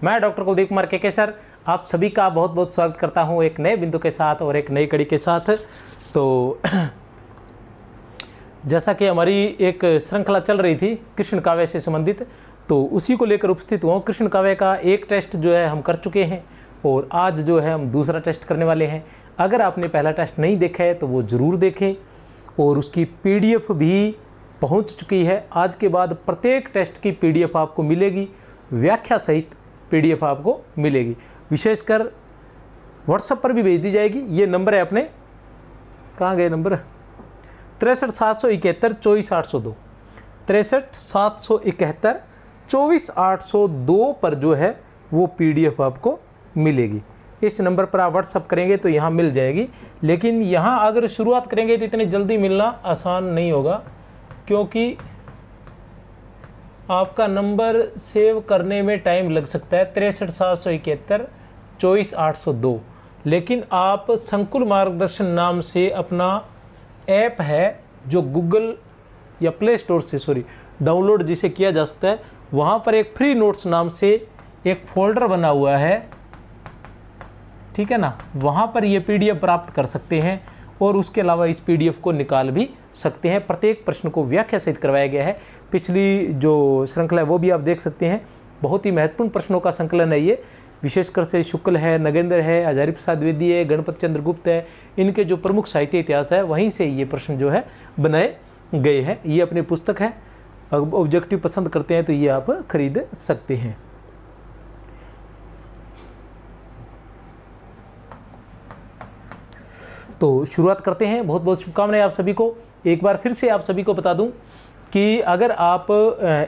मैं डॉक्टर कुलदीप कुमार के सर आप सभी का बहुत बहुत स्वागत करता हूं एक नए बिंदु के साथ और एक नई कड़ी के साथ। तो जैसा कि हमारी एक श्रृंखला चल रही थी कृष्ण काव्य से संबंधित, तो उसी को लेकर उपस्थित हुआ। कृष्ण काव्य का एक टेस्ट जो है हम कर चुके हैं और आज जो है हम दूसरा टेस्ट करने वाले हैं। अगर आपने पहला टेस्ट नहीं देखा है तो वो ज़रूर देखें और उसकी पीडीएफ भी पहुंच चुकी है। आज के बाद प्रत्येक टेस्ट की पीडीएफ आपको मिलेगी, व्याख्या सहित पीडीएफ आपको मिलेगी। विशेषकर व्हाट्सएप पर भी भेज दी जाएगी। ये नंबर है अपने, कहाँ गए नंबर, 63 771 24 802 63 771 24 802 पर जो है वो पीडीएफ आपको मिलेगी। इस नंबर पर आप व्हाट्सअप करेंगे तो यहाँ मिल जाएगी। लेकिन यहाँ अगर शुरुआत करेंगे तो इतनी जल्दी मिलना आसान नहीं होगा, क्योंकि आपका नंबर सेव करने में टाइम लग सकता है 63 771 24 802। लेकिन आप संकुल मार्गदर्शन नाम से अपना ऐप है जो गूगल या प्ले स्टोर से डाउनलोड जिसे किया जा सकता है, वहाँ पर एक फ्री नोट्स नाम से एक फोल्डर बना हुआ है, ठीक है ना। वहाँ पर ये पीडीएफ प्राप्त कर सकते हैं और उसके अलावा इस पीडीएफ को निकाल भी सकते हैं। प्रत्येक प्रश्न को व्याख्या सहित करवाया गया है। पिछली जो श्रृंखला है वो भी आप देख सकते हैं। बहुत ही महत्वपूर्ण प्रश्नों का संकलन है ये। विशेषकर से शुक्ल है, नगेंद्र है, हजारी प्रसाद द्विवेदी है, गणपति चंद्र गुप्त है, इनके जो प्रमुख साहित्य इतिहास है वहीं से ये प्रश्न जो है बनाए गए हैं। ये अपनी पुस्तक है, ऑब्जेक्टिव पसंद करते हैं तो ये आप खरीद सकते हैं। तो शुरुआत करते हैं। बहुत बहुत शुभकामनाएं आप सभी को। एक बार फिर से आप सभी को बता दूं कि अगर आप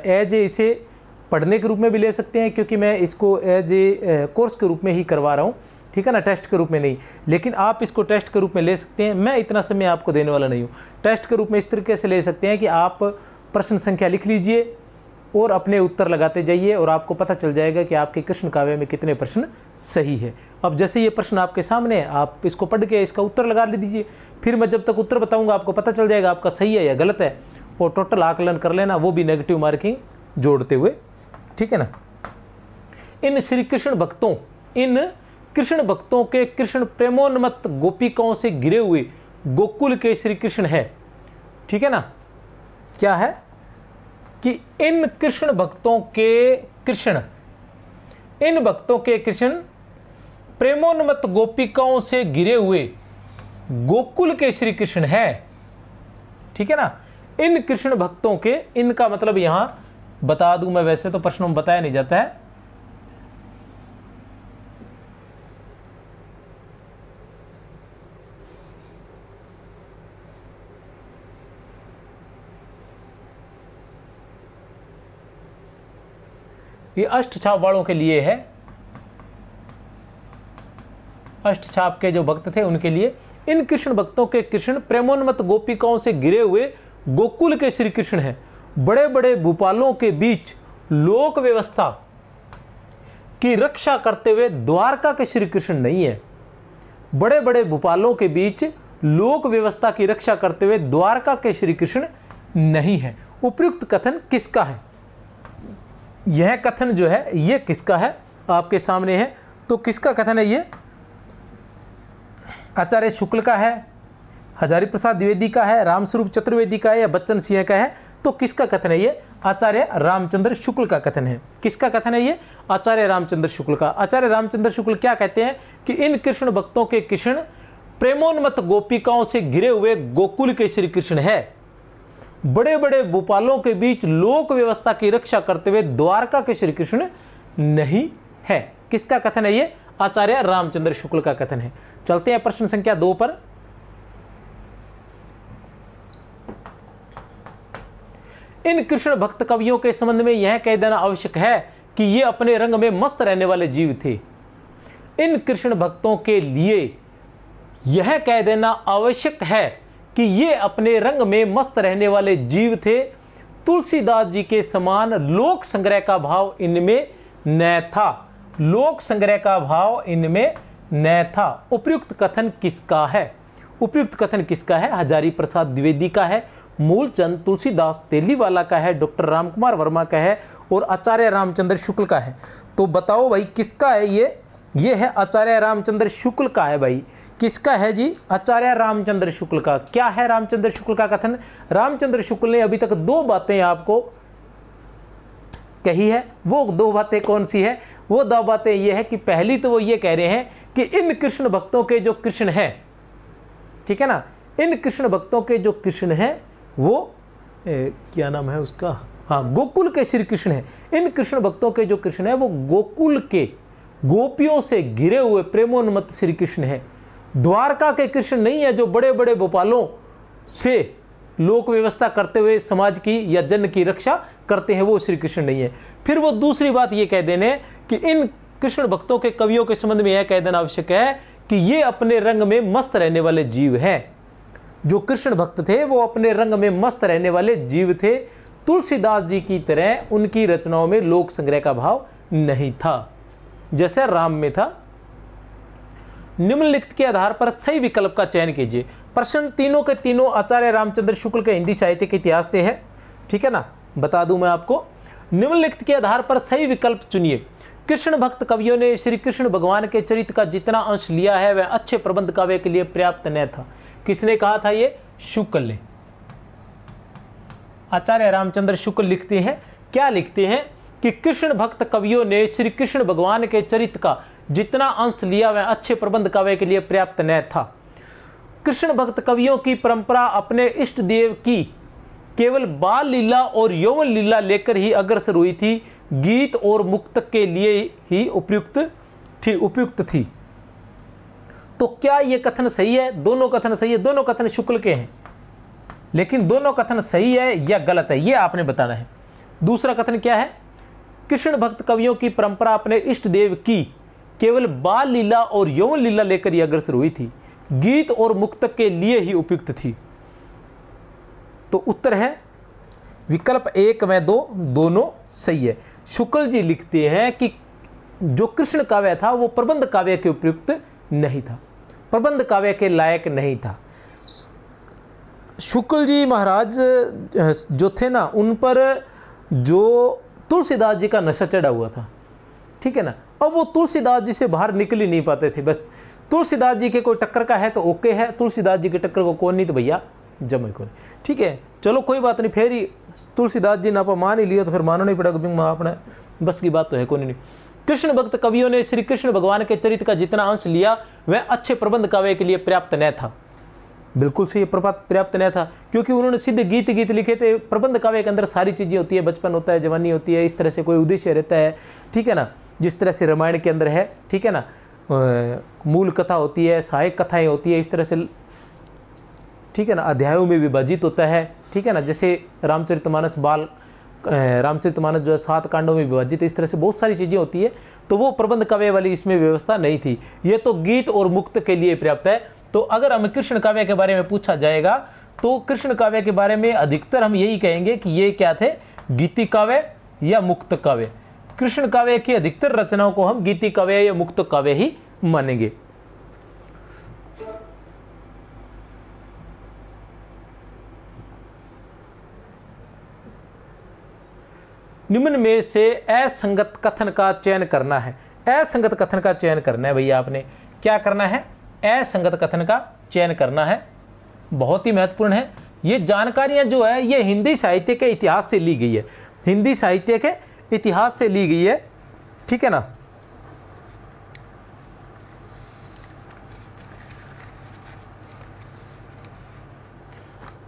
एज ए इसे पढ़ने के रूप में भी ले सकते हैं, क्योंकि मैं इसको एज ए कोर्स के रूप में ही करवा रहा हूं, ठीक है ना, टेस्ट के रूप में नहीं। लेकिन आप इसको टेस्ट के रूप में ले सकते हैं। मैं इतना समय आपको देने वाला नहीं हूं। टेस्ट के रूप में इस तरीके से ले सकते हैं कि आप प्रश्न संख्या लिख लीजिए और अपने उत्तर लगाते जाइए और आपको पता चल जाएगा कि आपके कृष्ण काव्य में कितने प्रश्न सही है। अब जैसे ये प्रश्न आपके सामने है, आप इसको पढ़ के इसका उत्तर लगा दीजिए। फिर मैं जब तक उत्तर बताऊंगा आपको पता चल जाएगा आपका सही है या गलत है, और टोटल आकलन कर लेना, वो भी नेगेटिव मार्किंग जोड़ते हुए, ठीक है ना। इन श्री कृष्ण भक्तों के कृष्ण प्रेमोन्मत्त गोपिकाओं से घिरे हुए गोकुल के श्री कृष्ण है, ठीक है ना। क्या है कि इन भक्तों के कृष्ण प्रेमोन्मत्त गोपिकाओं से घिरे हुए गोकुल के श्री कृष्ण है, ठीक है ना। इन कृष्ण भक्तों के, इनका मतलब यहां बता दूं मैं, वैसे तो प्रश्नों में बताया नहीं जाता है। ये अष्टछाप वालों के लिए है, अष्टछाप के जो भक्त थे उनके लिए। इन कृष्ण भक्तों के कृष्ण प्रेमोन्मत्त गोपिकाओं से घिरे हुए गोकुल के श्री कृष्ण हैं। बड़े बड़े भूपालों के बीच लोक व्यवस्था की रक्षा करते हुए द्वारका के श्री कृष्ण नहीं है। बड़े बड़े भूपालों के बीच लोक व्यवस्था की रक्षा करते हुए द्वारका के श्री कृष्ण नहीं है। उपयुक्त कथन किसका है? यह कथन जो है ये किसका है आपके सामने है। तो किसका कथन है ये? आचार्य शुक्ल का है, हजारी प्रसाद द्विवेदी का है, रामस्वरूप चतुर्वेदी का है या बच्चन सिंह का है? तो किसका कथन है ये? आचार्य रामचंद्र शुक्ल का कथन है। किसका कथन है ये? आचार्य रामचंद्र शुक्ल का। आचार्य रामचंद्र शुक्ल क्या कहते हैं कि इन कृष्ण भक्तों के कृष्ण प्रेमोन्मत्त गोपिकाओं से घिरे हुए गोकुल के श्री कृष्ण है। बड़े बड़े भूपालों के बीच लोक व्यवस्था की रक्षा करते हुए द्वारका के श्री कृष्ण नहीं है। किसका कथन है ये? आचार्य रामचंद्र शुक्ल का कथन है। चलते हैं प्रश्न संख्या 2 पर। इन कृष्ण भक्त कवियों के संबंध में यह कह देना आवश्यक है कि ये अपने रंग में मस्त रहने वाले जीव थे। इन कृष्ण भक्तों के लिए यह कह देना आवश्यक है कि ये अपने रंग में मस्त रहने वाले जीव थे। तुलसीदास जी के समान लोक संग्रह का भाव इनमें न था। लोक संग्रह का भाव इनमें न था। उपयुक्त कथन किसका है? उपयुक्त कथन किसका है? हजारी प्रसाद द्विवेदी का है, मूलचंद तुलसीदास तेलीवाला का है, डॉक्टर रामकुमार वर्मा का है और आचार्य रामचंद्र शुक्ल का है। तो बताओ भाई किसका है ये है आचार्य रामचंद्र शुक्ल का है भाई। किसका है जी? आचार्य रामचंद्र शुक्ल का। क्या है रामचंद्र शुक्ल का कथन? रामचंद्र शुक्ल ने अभी तक 2 बातें आपको कही है। वो 2 बातें कौन सी है? वो 2 बातें ये है कि पहली तो वो ये कह रहे हैं कि इन कृष्ण भक्तों के जो कृष्ण हैं, ठीक है ना, इन कृष्ण भक्तों के जो कृष्ण हैं वो क्या नाम है उसका, हाँ, गोकुल के श्री कृष्ण हैं। इन कृष्ण भक्तों के जो कृष्ण हैं वो गोकुल के गोपियों से घिरे हुए प्रेमोन्मत्त श्री कृष्ण हैं। द्वारका के कृष्ण नहीं है जो बड़े बड़े भोपालों से लोक व्यवस्था करते हुए समाज की या जन की रक्षा करते हैं, वो श्री कृष्ण नहीं है। फिर वो दूसरी बात ये कह देने कि इन कृष्ण भक्तों के कवियों के संबंध में यह कह देना आवश्यक है कि ये अपने रंग में मस्त रहने वाले जीव हैं। जो कृष्ण भक्त थे वो अपने रंग में मस्त रहने वाले जीव थे। तुलसीदास जी की तरह उनकी रचनाओं में लोक संग्रह का भाव नहीं था जैसे राम में था। निम्नलिखित के आधार पर सही विकल्प का चयन कीजिए। प्रश्न तीनों के तीनों आचार्य रामचंद्र शुक्ल के हिंदी साहित्य के इतिहास से है, ठीक है ना, बता दूं मैं आपको। निम्नलिखित के आधार पर सही विकल्प चुनिए। कृष्ण भक्त कवियों ने श्री कृष्ण भगवान के चरित्र का जितना अंश लिया है वह अच्छे प्रबंध काव्य के लिए पर्याप्त न था। किसने कहा था? ये शुक्ल ने। आचार्य रामचंद्र शुक्ल लिखते हैं, क्या लिखते हैं कि कृष्ण भक्त कवियों ने श्री कृष्ण भगवान के चरित्र का जितना अंश लिया वह अच्छे प्रबंध काव्य के लिए पर्याप्त न था। कृष्ण भक्त कवियों की परंपरा अपने इष्ट देव की केवल बाल लीला और यौवन लीला लेकर ही अग्रसर हुई थी, गीत और मुक्तक के लिए ही उपयुक्त थी। तो क्या यह कथन सही है? दोनों कथन सही है, दोनों कथन शुक्ल के हैं, लेकिन दोनों कथन सही है या गलत है ये आपने बताना है। दूसरा कथन क्या है? कृष्ण भक्त कवियों की परंपरा अपने इष्ट देव की केवल बाल लीला और यौवन लीला लेकर ही अग्रसर हुई थी, गीत और मुक्तक के लिए ही उपयुक्त थी। तो उत्तर है विकल्प 1 व 2 दोनों सही है। शुक्ल जी लिखते हैं कि जो कृष्ण काव्य था वो प्रबंध काव्य के उपयुक्त नहीं था, प्रबंध काव्य के लायक नहीं था। शुक्ल जी महाराज जो थे ना, उन पर जो तुलसीदास जी का नशा चढ़ा हुआ था, ठीक है ना। अब वो तुलसीदास जी से बाहर निकल ही नहीं पाते थे। बस तुलसीदास जी के कोई टक्कर का है तो ओके है, तुलसीदास जी के टक्कर को कौन नहीं तो भैया जमे कौन, ठीक है। चलो कोई बात नहीं, फिर ही तुलसीदास जी ना मान ही लिया तो फिर मानना नहीं पड़ेगा, अपने बस की बात तो है कौन नहीं। कृष्ण भक्त कवियों ने श्री कृष्ण भगवान के चरित्र का जितना अंश लिया वह अच्छे प्रबंध काव्य के लिए पर्याप्त न था। बिल्कुल सही, पर्याप्त न था, क्योंकि उन्होंने सीधे गीत लिखे थे। प्रबंध काव्य के अंदर सारी चीज़ें होती है, बचपन होता है, जवानी होती है, इस तरह से कोई उद्देश्य रहता है, ठीक है ना, जिस तरह से रामायण के अंदर है, ठीक है ना, मूल कथा होती है, सहायक कथाएं होती है, इस तरह से, ठीक है ना, अध्यायों में विभाजित होता है, ठीक है ना, जैसे रामचरितमानस रामचरितमानस जो है 7 कांडों में विभाजित है, इस तरह से बहुत सारी चीज़ें होती है। तो वो प्रबंध काव्य वाली इसमें व्यवस्था नहीं थी, ये तो गीत और मुक्त के लिए पर्याप्त है। तो अगर हमें कृष्ण काव्य के बारे में पूछा जाएगा तो कृष्ण काव्य के बारे में अधिकतर हम यही कहेंगे कि ये क्या थे, गीति काव्य या मुक्त काव्य। कृष्ण काव्य की अधिकतर रचनाओं को हम गीति काव्य या मुक्त काव्य ही मानेंगे। निम्न में से असंगत कथन का चयन करना है। असंगत कथन का चयन करना है भैया, आपने क्या करना है? असंगत कथन का चयन करना है, बहुत ही महत्वपूर्ण है। ये जानकारियां जो है ये हिंदी साहित्य के इतिहास से ली गई है, हिंदी साहित्य के इतिहास से ली गई है, ठीक है ना।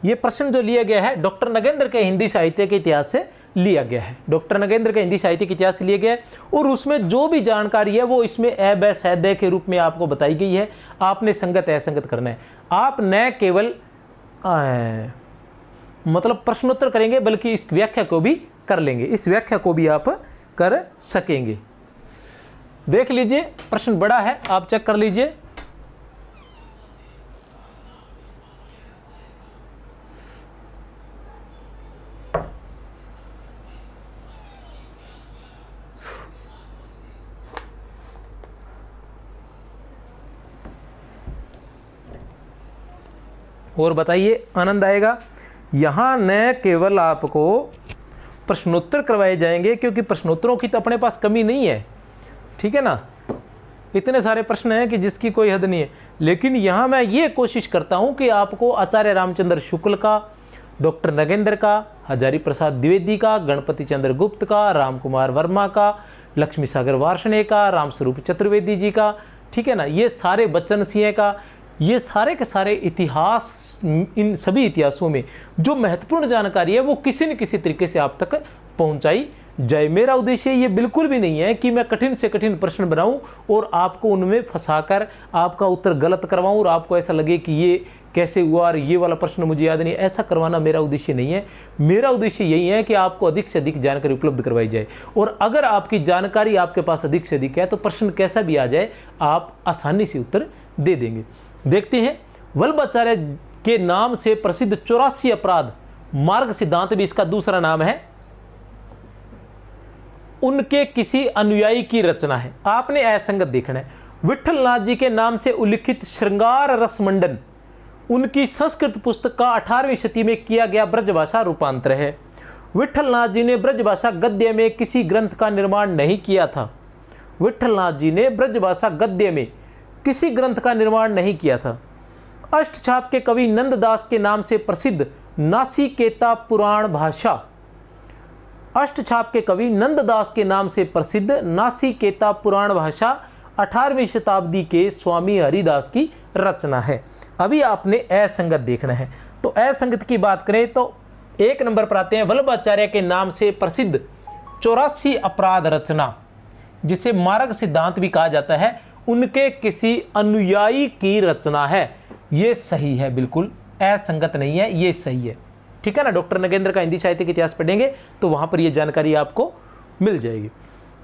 ये प्रश्न जो लिया गया है डॉक्टर नगेंद्र के हिंदी साहित्य के इतिहास से लिया गया है, डॉक्टर नगेंद्र के हिंदी साहित्य के इतिहास से लिया गया है, और उसमें जो भी जानकारी है वो इसमें अ सैद्य के रूप में आपको बताई गई है। आपने संगत असंगत करना है। आप न केवल मतलब प्रश्नोत्तर करेंगे बल्कि इस व्याख्या को भी कर लेंगे, इस व्याख्या को भी आप कर सकेंगे। देख लीजिए प्रश्न बड़ा है, आप चेक कर लीजिए। और बताइए, आनंद आएगा। यहाँ न केवल आपको प्रश्नोत्तर करवाए जाएंगे, क्योंकि प्रश्नोत्तरों की तो अपने पास कमी नहीं है, ठीक है ना। इतने सारे प्रश्न हैं कि जिसकी कोई हद नहीं है, लेकिन यहाँ मैं ये कोशिश करता हूँ कि आपको आचार्य रामचंद्र शुक्ल का, डॉक्टर नगेंद्र का, हजारी प्रसाद द्विवेदी का, गणपति चंद्र गुप्त का, राम कुमार वर्मा का, लक्ष्मी सागर वार्ष्णेय का, रामस्वरूप चतुर्वेदी जी का, ठीक है ना, ये सारे बच्चन सिंह का, ये सारे के सारे इतिहास, इन सभी इतिहासों में जो महत्वपूर्ण जानकारी है वो किसी न किसी तरीके से आप तक पहुंचाई जाए। मेरा उद्देश्य ये बिल्कुल भी नहीं है कि मैं कठिन से कठिन प्रश्न बनाऊं और आपको उनमें फंसाकर आपका उत्तर गलत करवाऊं और आपको ऐसा लगे कि ये कैसे हुआ और ये वाला प्रश्न मुझे याद नहीं। ऐसा करवाना मेरा उद्देश्य नहीं है। मेरा उद्देश्य यही है कि आपको अधिक से अधिक जानकारी उपलब्ध करवाई जाए, और अगर आपकी जानकारी आपके पास अधिक से अधिक है तो प्रश्न कैसा भी आ जाए आप आसानी से उत्तर दे देंगे। देखते हैं, वल्लभाचार्य के नाम से प्रसिद्ध 84 अपराध मार्ग सिद्धांत भी इसका दूसरा नाम है, उनके किसी अनुयायी की रचना है। आपने असंगत देखना है। विठलनाथ जी के नाम से उल्लिखित श्रृंगार रस मंडन उनकी संस्कृत पुस्तक का 18वीं शती में किया गया ब्रजभाषा रूपांतर है। विठलनाथ जी ने ब्रजभाषा गद्य में किसी ग्रंथ का निर्माण नहीं किया था। विठलनाथ जी ने ब्रजभाषा गद्य में किसी ग्रंथ का निर्माण नहीं किया था। अष्टछाप के कवि नंददास के नाम से प्रसिद्ध नासिकेता पुराण भाषा, अष्टछाप के कवि नंददास के नाम से प्रसिद्ध नासिकेता पुराण भाषा 18वीं शताब्दी के स्वामी हरिदास की रचना है। अभी आपने असंगत देखना है। तो असंगत की बात करें तो 1 नंबर पर आते हैं, वल्लभाचार्य के नाम से प्रसिद्ध 84 अपराध रचना, जिसे मार्ग सिद्धांत भी कहा जाता है, उनके किसी अनुयायी की रचना है। ये सही है, बिल्कुल असंगत नहीं है, ये सही है, ठीक है ना। डॉक्टर नगेंद्र का हिंदी साहित्य का इतिहास पढ़ेंगे तो वहां पर यह जानकारी आपको मिल जाएगी।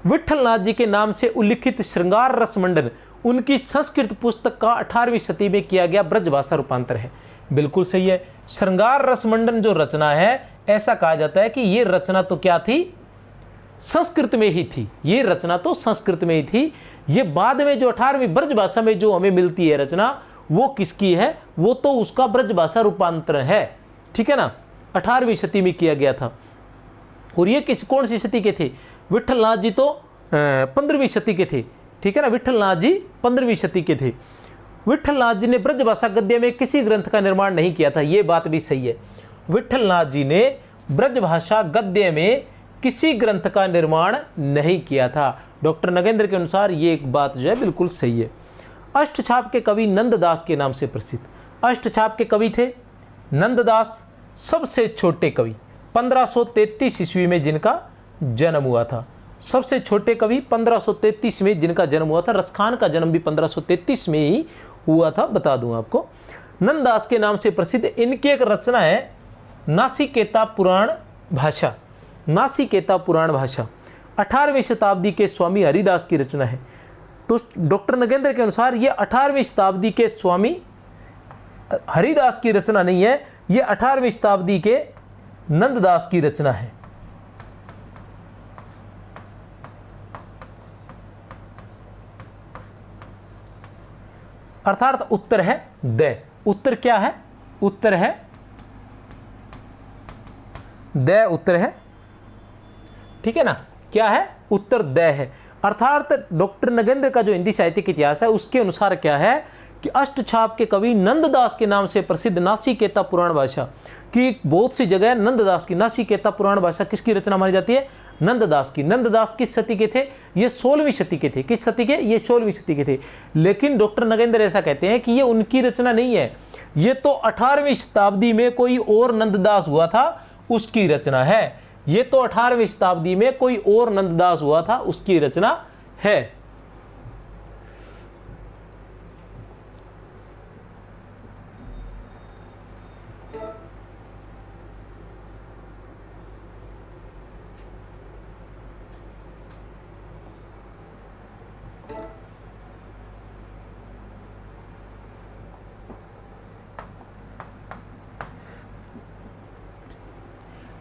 विठलनाथ जी के नाम से उल्लिखित श्रृंगार रस मंडन उनकी संस्कृत पुस्तक का 18वीं शती में किया गया ब्रजभाषा रूपांतर है। बिल्कुल सही है। श्रृंगार रस मंडन जो रचना है, ऐसा कहा जाता है कि ये रचना तो क्या थी, संस्कृत में ही थी। ये रचना तो संस्कृत में ही थी। ये बाद में जो 18वीं ब्रजभाषा में जो हमें मिलती है रचना, वो किसकी है, वो तो उसका ब्रजभाषा रूपांतर है, ठीक है ना। 18वीं शती में किया गया था। और ये कौन सी शती के थे? विठलनाथ जी तो 15वीं शती के थे, ठीक है ना। विठलनाथ जी 15वीं शती के थे। विठलनाथ जी ने ब्रजभाषा गद्य में किसी ग्रंथ का निर्माण नहीं किया था, ये बात भी सही है। विठलनाथ जी ने ब्रजभाषा गद्य में किसी ग्रंथ का निर्माण नहीं किया था। डॉक्टर नगेंद्र के अनुसार ये एक बात जो है बिल्कुल सही है। अष्टछाप के कवि नंददास के नाम से प्रसिद्ध, अष्टछाप के कवि थे नंददास, सबसे छोटे कवि, 1533 ईस्वी में जिनका जन्म हुआ था। सबसे छोटे कवि 1533 में जिनका जन्म हुआ था। रसखान का जन्म भी 1533 में ही हुआ था, बता दूं आपको। नंददास के नाम से प्रसिद्ध इनकी एक रचना है नासिकेता पुराण भाषा। नासिकेता पुराण भाषा 18वीं शताब्दी के स्वामी हरिदास की रचना है। तो डॉक्टर नगेंद्र के अनुसार ये 18वीं शताब्दी के स्वामी हरिदास की रचना नहीं है, ये 18वीं शताब्दी के नंददास की रचना है। अर्थात उत्तर है द। उत्तर क्या है? उत्तर है द, उत्तर है, ठीक है ना। क्या है? उत्तर द है। अर्थात डॉक्टर नगेंद्र का जो हिंदी साहित्य का इतिहास है उसके अनुसार क्या है कि अष्टछाप के कवि नंददास के नाम से प्रसिद्ध नासिकेता पुराण भाषा की बहुत सी जगह नंददास की, नासिकेता पुराण भाषा किसकी रचना मानी जाती है? नंददास की। नंददास किस शती के थे? ये 16वीं शती के थे। किस शती के? ये 16वीं शती के थे। लेकिन डॉक्टर नगेंद्र ऐसा कहते हैं कि ये उनकी रचना नहीं है, ये तो 18वीं शताब्दी में कोई और नंददास हुआ था उसकी रचना है। ये तो 18वीं शताब्दी में कोई और नंददास हुआ था उसकी रचना है।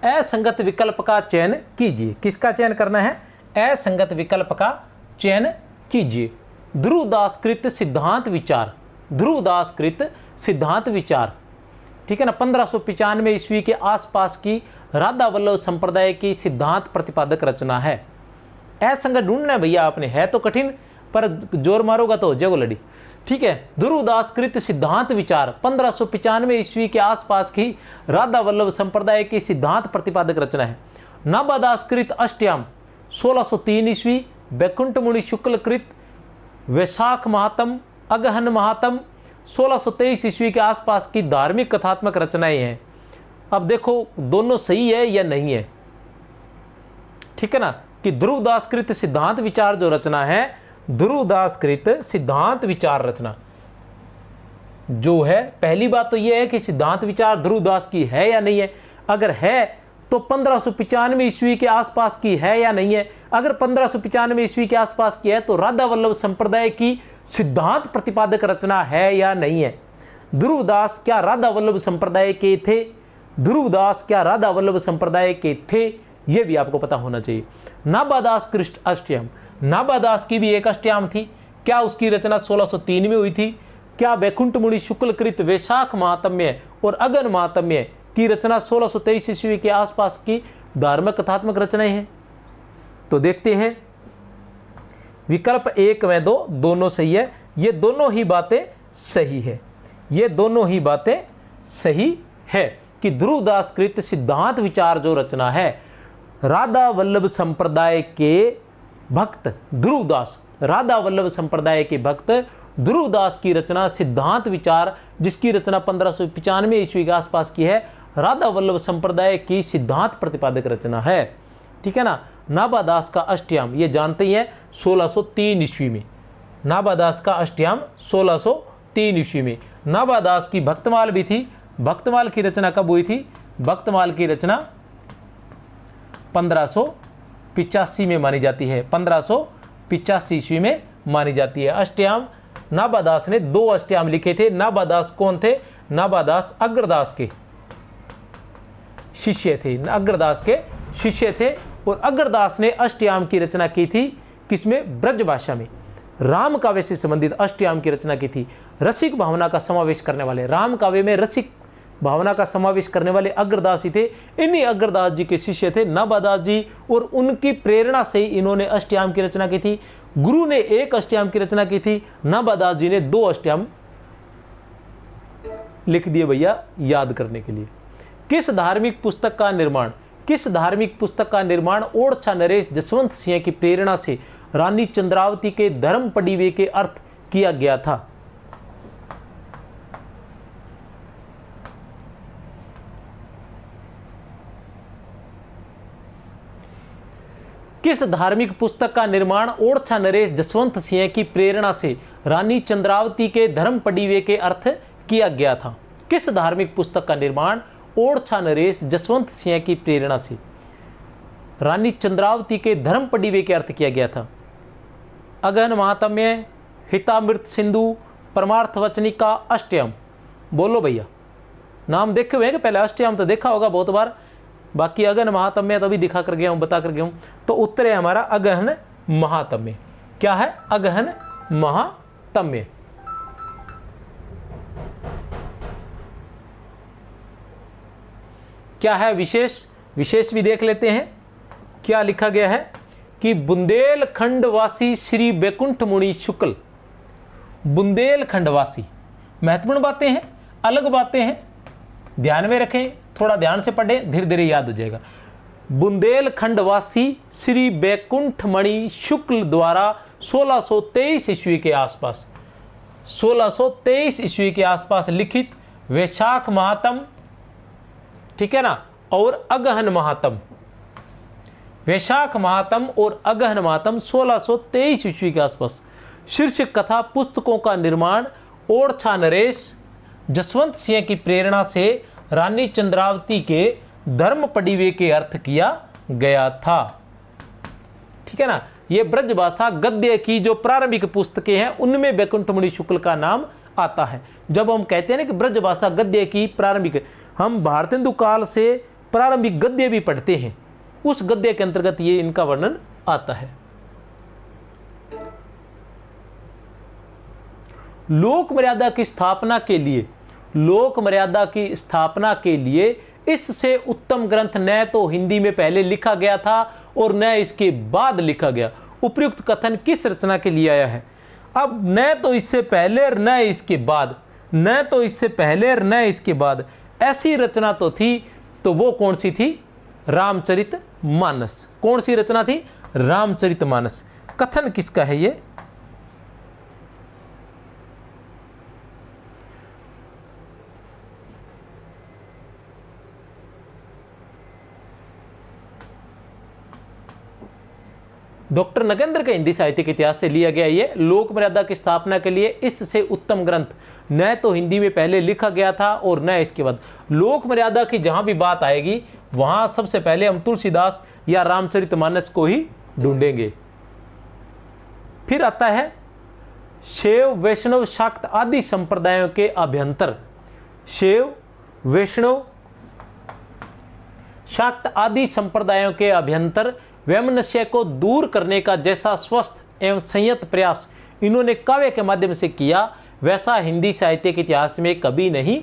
असंगत विकल्प का चयन कीजिए। किसका चयन करना है? असंगत विकल्प का चयन कीजिए। ध्रुवदासकृत सिद्धांत विचार, ध्रुवदासकृत सिद्धांत विचार, ठीक है ना। 1595 ईस्वी के आसपास की राधा वल्लभ संप्रदाय की सिद्धांत प्रतिपादक रचना है। असंगत ढूंढना है भैया आपने, है तो कठिन पर जोर मारोगा तो हो जाएगा लड़ी। ठीक है, ध्रुवदास कृत सिद्धांत विचार 1595 ईस्वी के आसपास की राधा वल्लभ संप्रदाय की सिद्धांत प्रतिपादक रचना है। नाभादास कृत अष्टयाम 1603 ईस्वी, बैकुंठ मुनि शुक्ल कृत वैशाख महात्म अगहन महात्म 1623 ईस्वी के आसपास की धार्मिक कथात्मक रचनाएं हैं। अब देखो दोनों सही है या नहीं है, ठीक है ना, कि ध्रुवदास कृत सिद्धांत विचार जो रचना है, ध्रुवदास कृत सिद्धांत विचार रचना जो है, पहली बात तो यह है कि सिद्धांत विचार ध्रुवदास की है या नहीं है। अगर है तो 1595 ईस्वी के आसपास की है या नहीं है। अगर 1595 ईस्वी के आसपास की है तो राधा वल्लभ संप्रदाय की सिद्धांत प्रतिपादक रचना है या नहीं है। ध्रुवदास क्या राधा वल्लभ संप्रदाय के थे? ध्रुवदास क्या राधा वल्लभ संप्रदाय के थे, यह भी आपको पता होना चाहिए। नाभादास कृष्ण अष्टयाम, नाभादास की भी एक अष्टयाम थी। क्या उसकी रचना 1603 में हुई थी? क्या बैकुंठ मुनि शुक्ल कृत वैशाख महात्म्य और अगन महात्म्य की रचना 1623 ईस्वी के आसपास की धार्मिक कथात्मक रचनाएं हैं? तो देखते हैं, विकल्प 1 व 2 दोनों सही है। ये दोनों ही बातें सही है, ये दोनों ही बातें सही है कि ध्रुवदास कृत सिद्धांत विचार जो रचना है, राधा वल्लभ संप्रदाय के भक्त ध्रुवदास, राधा वल्लभ संप्रदाय के भक्त ध्रुवदास की रचना सिद्धांत विचार, जिसकी रचना 1595 ईस्वी के आसपास की है, राधा वल्लभ संप्रदाय की सिद्धांत प्रतिपादक रचना है। ठीक है ना। नाभादास का अष्टयाम ये जानते ही हैं 1603 ईस्वी में, नाभादास का अष्टयाम 1603 ईस्वी में। नाभादास की भक्तमाल भी थी। भक्तमाल की रचना कब हुई थी? भक्तमाल की रचना 1585 में मानी जाती है, 1585 ईस्वी में मानी जाती है। अष्टयाम नाभादास ने 2 अष्टयाम लिखे थे। नाभादास कौन थे? नाभादास अग्रदास के शिष्य थे, अग्रदास के शिष्य थे। और अग्रदास ने अष्टयाम की रचना की थी किसमें? ब्रज भाषा में। राम काव्य से संबंधित अष्टयाम की रचना की थी। रसिक भावना का समावेश करने वाले, राम काव्य में रसिक भावना का समावेश करने वाले अग्रदास ही थे। इन्हीं अग्रदास जी के शिष्य थे नाभादास जी, और उनकी प्रेरणा से इन्होंने अष्टयाम की रचना की थी। गुरु ने 1 अष्टयाम की रचना की थी, नाभादास जी ने 2 अष्टयाम लिख दिए भैया याद करने के लिए। किस धार्मिक पुस्तक का निर्माण, किस धार्मिक पुस्तक का निर्माण ओरछा नरेश जसवंत सिंह की प्रेरणा से रानी चंद्रावती के धर्म पड़ीवे के अर्थ किया गया था? किस धार्मिक पुस्तक का निर्माण ओरछा नरेश जसवंत सिंह की प्रेरणा से रानी चंद्रावती के धर्म पड़ीवे के अर्थ किया गया था? किस धार्मिक पुस्तक का निर्माण ओरछा नरेश जसवंत सिंह की प्रेरणा से रानी चंद्रावती के धर्म पड़ीवे के अर्थ किया गया था? अगहन महात्म्य, हितामृत सिंधु, परमार्थ वचनिका, अष्टयाम। बोलो भैया, नाम देखे हुए हैं कि पहले? अष्टयाम तो देखा होगा बहुत बार, बाकी अगहन महात्म्य तो अभी दिखा कर गया हूं, बता कर गया हूं। तो उत्तर है हमारा अगहन महात्म्य। क्या है? अगहन महात्म्य। क्या है विशेष? विशेष भी देख लेते हैं। क्या लिखा गया है कि बुंदेलखंडवासी श्री बैकुंठ मुनि शुक्ल, बुंदेलखंडवासी, महत्वपूर्ण बातें हैं, अलग बातें हैं, ध्यान में रखें, थोड़ा ध्यान से पढ़ें, धीरे धीरे याद हो जाएगा। बुंदेलखंडवासी श्री बैकुंठ मणि शुक्ल द्वारा 1623 ईस्वी के आसपास, 1623 ईस्वी के आसपास लिखित वैशाख महात्म, ठीक है ना, और अगहन महात्म, वैशाख महात्म और अगहन महात्म 1623 ईस्वी के आसपास शीर्षक कथा पुस्तकों का निर्माण ओरछा नरेश जसवंत सिंह की प्रेरणा से रानी चंद्रावती के धर्म पड़ीवे के अर्थ किया गया था। ठीक है ना। ये ब्रजभाषा गद्य की जो प्रारंभिक पुस्तकें हैं उनमें बैकुंठ मुनि शुक्ल का नाम आता है। जब हम कहते हैं ना कि ब्रजभाषा गद्य की प्रारंभिक, हम भारतेंदु काल से प्रारंभिक गद्य भी पढ़ते हैं, उस गद्य के अंतर्गत ये इनका वर्णन आता है। लोक मर्यादा की स्थापना के लिए, लोक मर्यादा की स्थापना के लिए इससे उत्तम ग्रंथ न तो हिंदी में पहले लिखा गया था और न इसके बाद लिखा गया। उपयुक्त कथन किस रचना के लिए आया है? अब न तो इससे पहले और न इसके बाद, न तो इससे पहले और न इसके बाद ऐसी रचना तो थी, तो वो कौन सी थी? रामचरितमानस। कौन सी रचना थी? रामचरितमानस। कथन किसका है ये? डॉक्टर नगेंद्र के हिंदी साहित्य के इतिहास से लिया गया ये लोक मर्यादा की स्थापना के लिए इससे उत्तम ग्रंथ न तो हिंदी में पहले लिखा गया था और न इसके बाद। लोक मर्यादा की जहां भी बात आएगी वहां सबसे पहले हम तुलसीदास या रामचरितमानस को ही ढूंढेंगे। फिर आता है शैव वैष्णव शाक्त आदि संप्रदायों के अभ्यंतर। शैव वैष्णव शाक्त आदि संप्रदायों के अभ्यंतर वैमनस्य को दूर करने का जैसा स्वस्थ एवं संयत प्रयास इन्होंने काव्य के माध्यम से किया, वैसा हिंदी साहित्य के इतिहास में कभी नहीं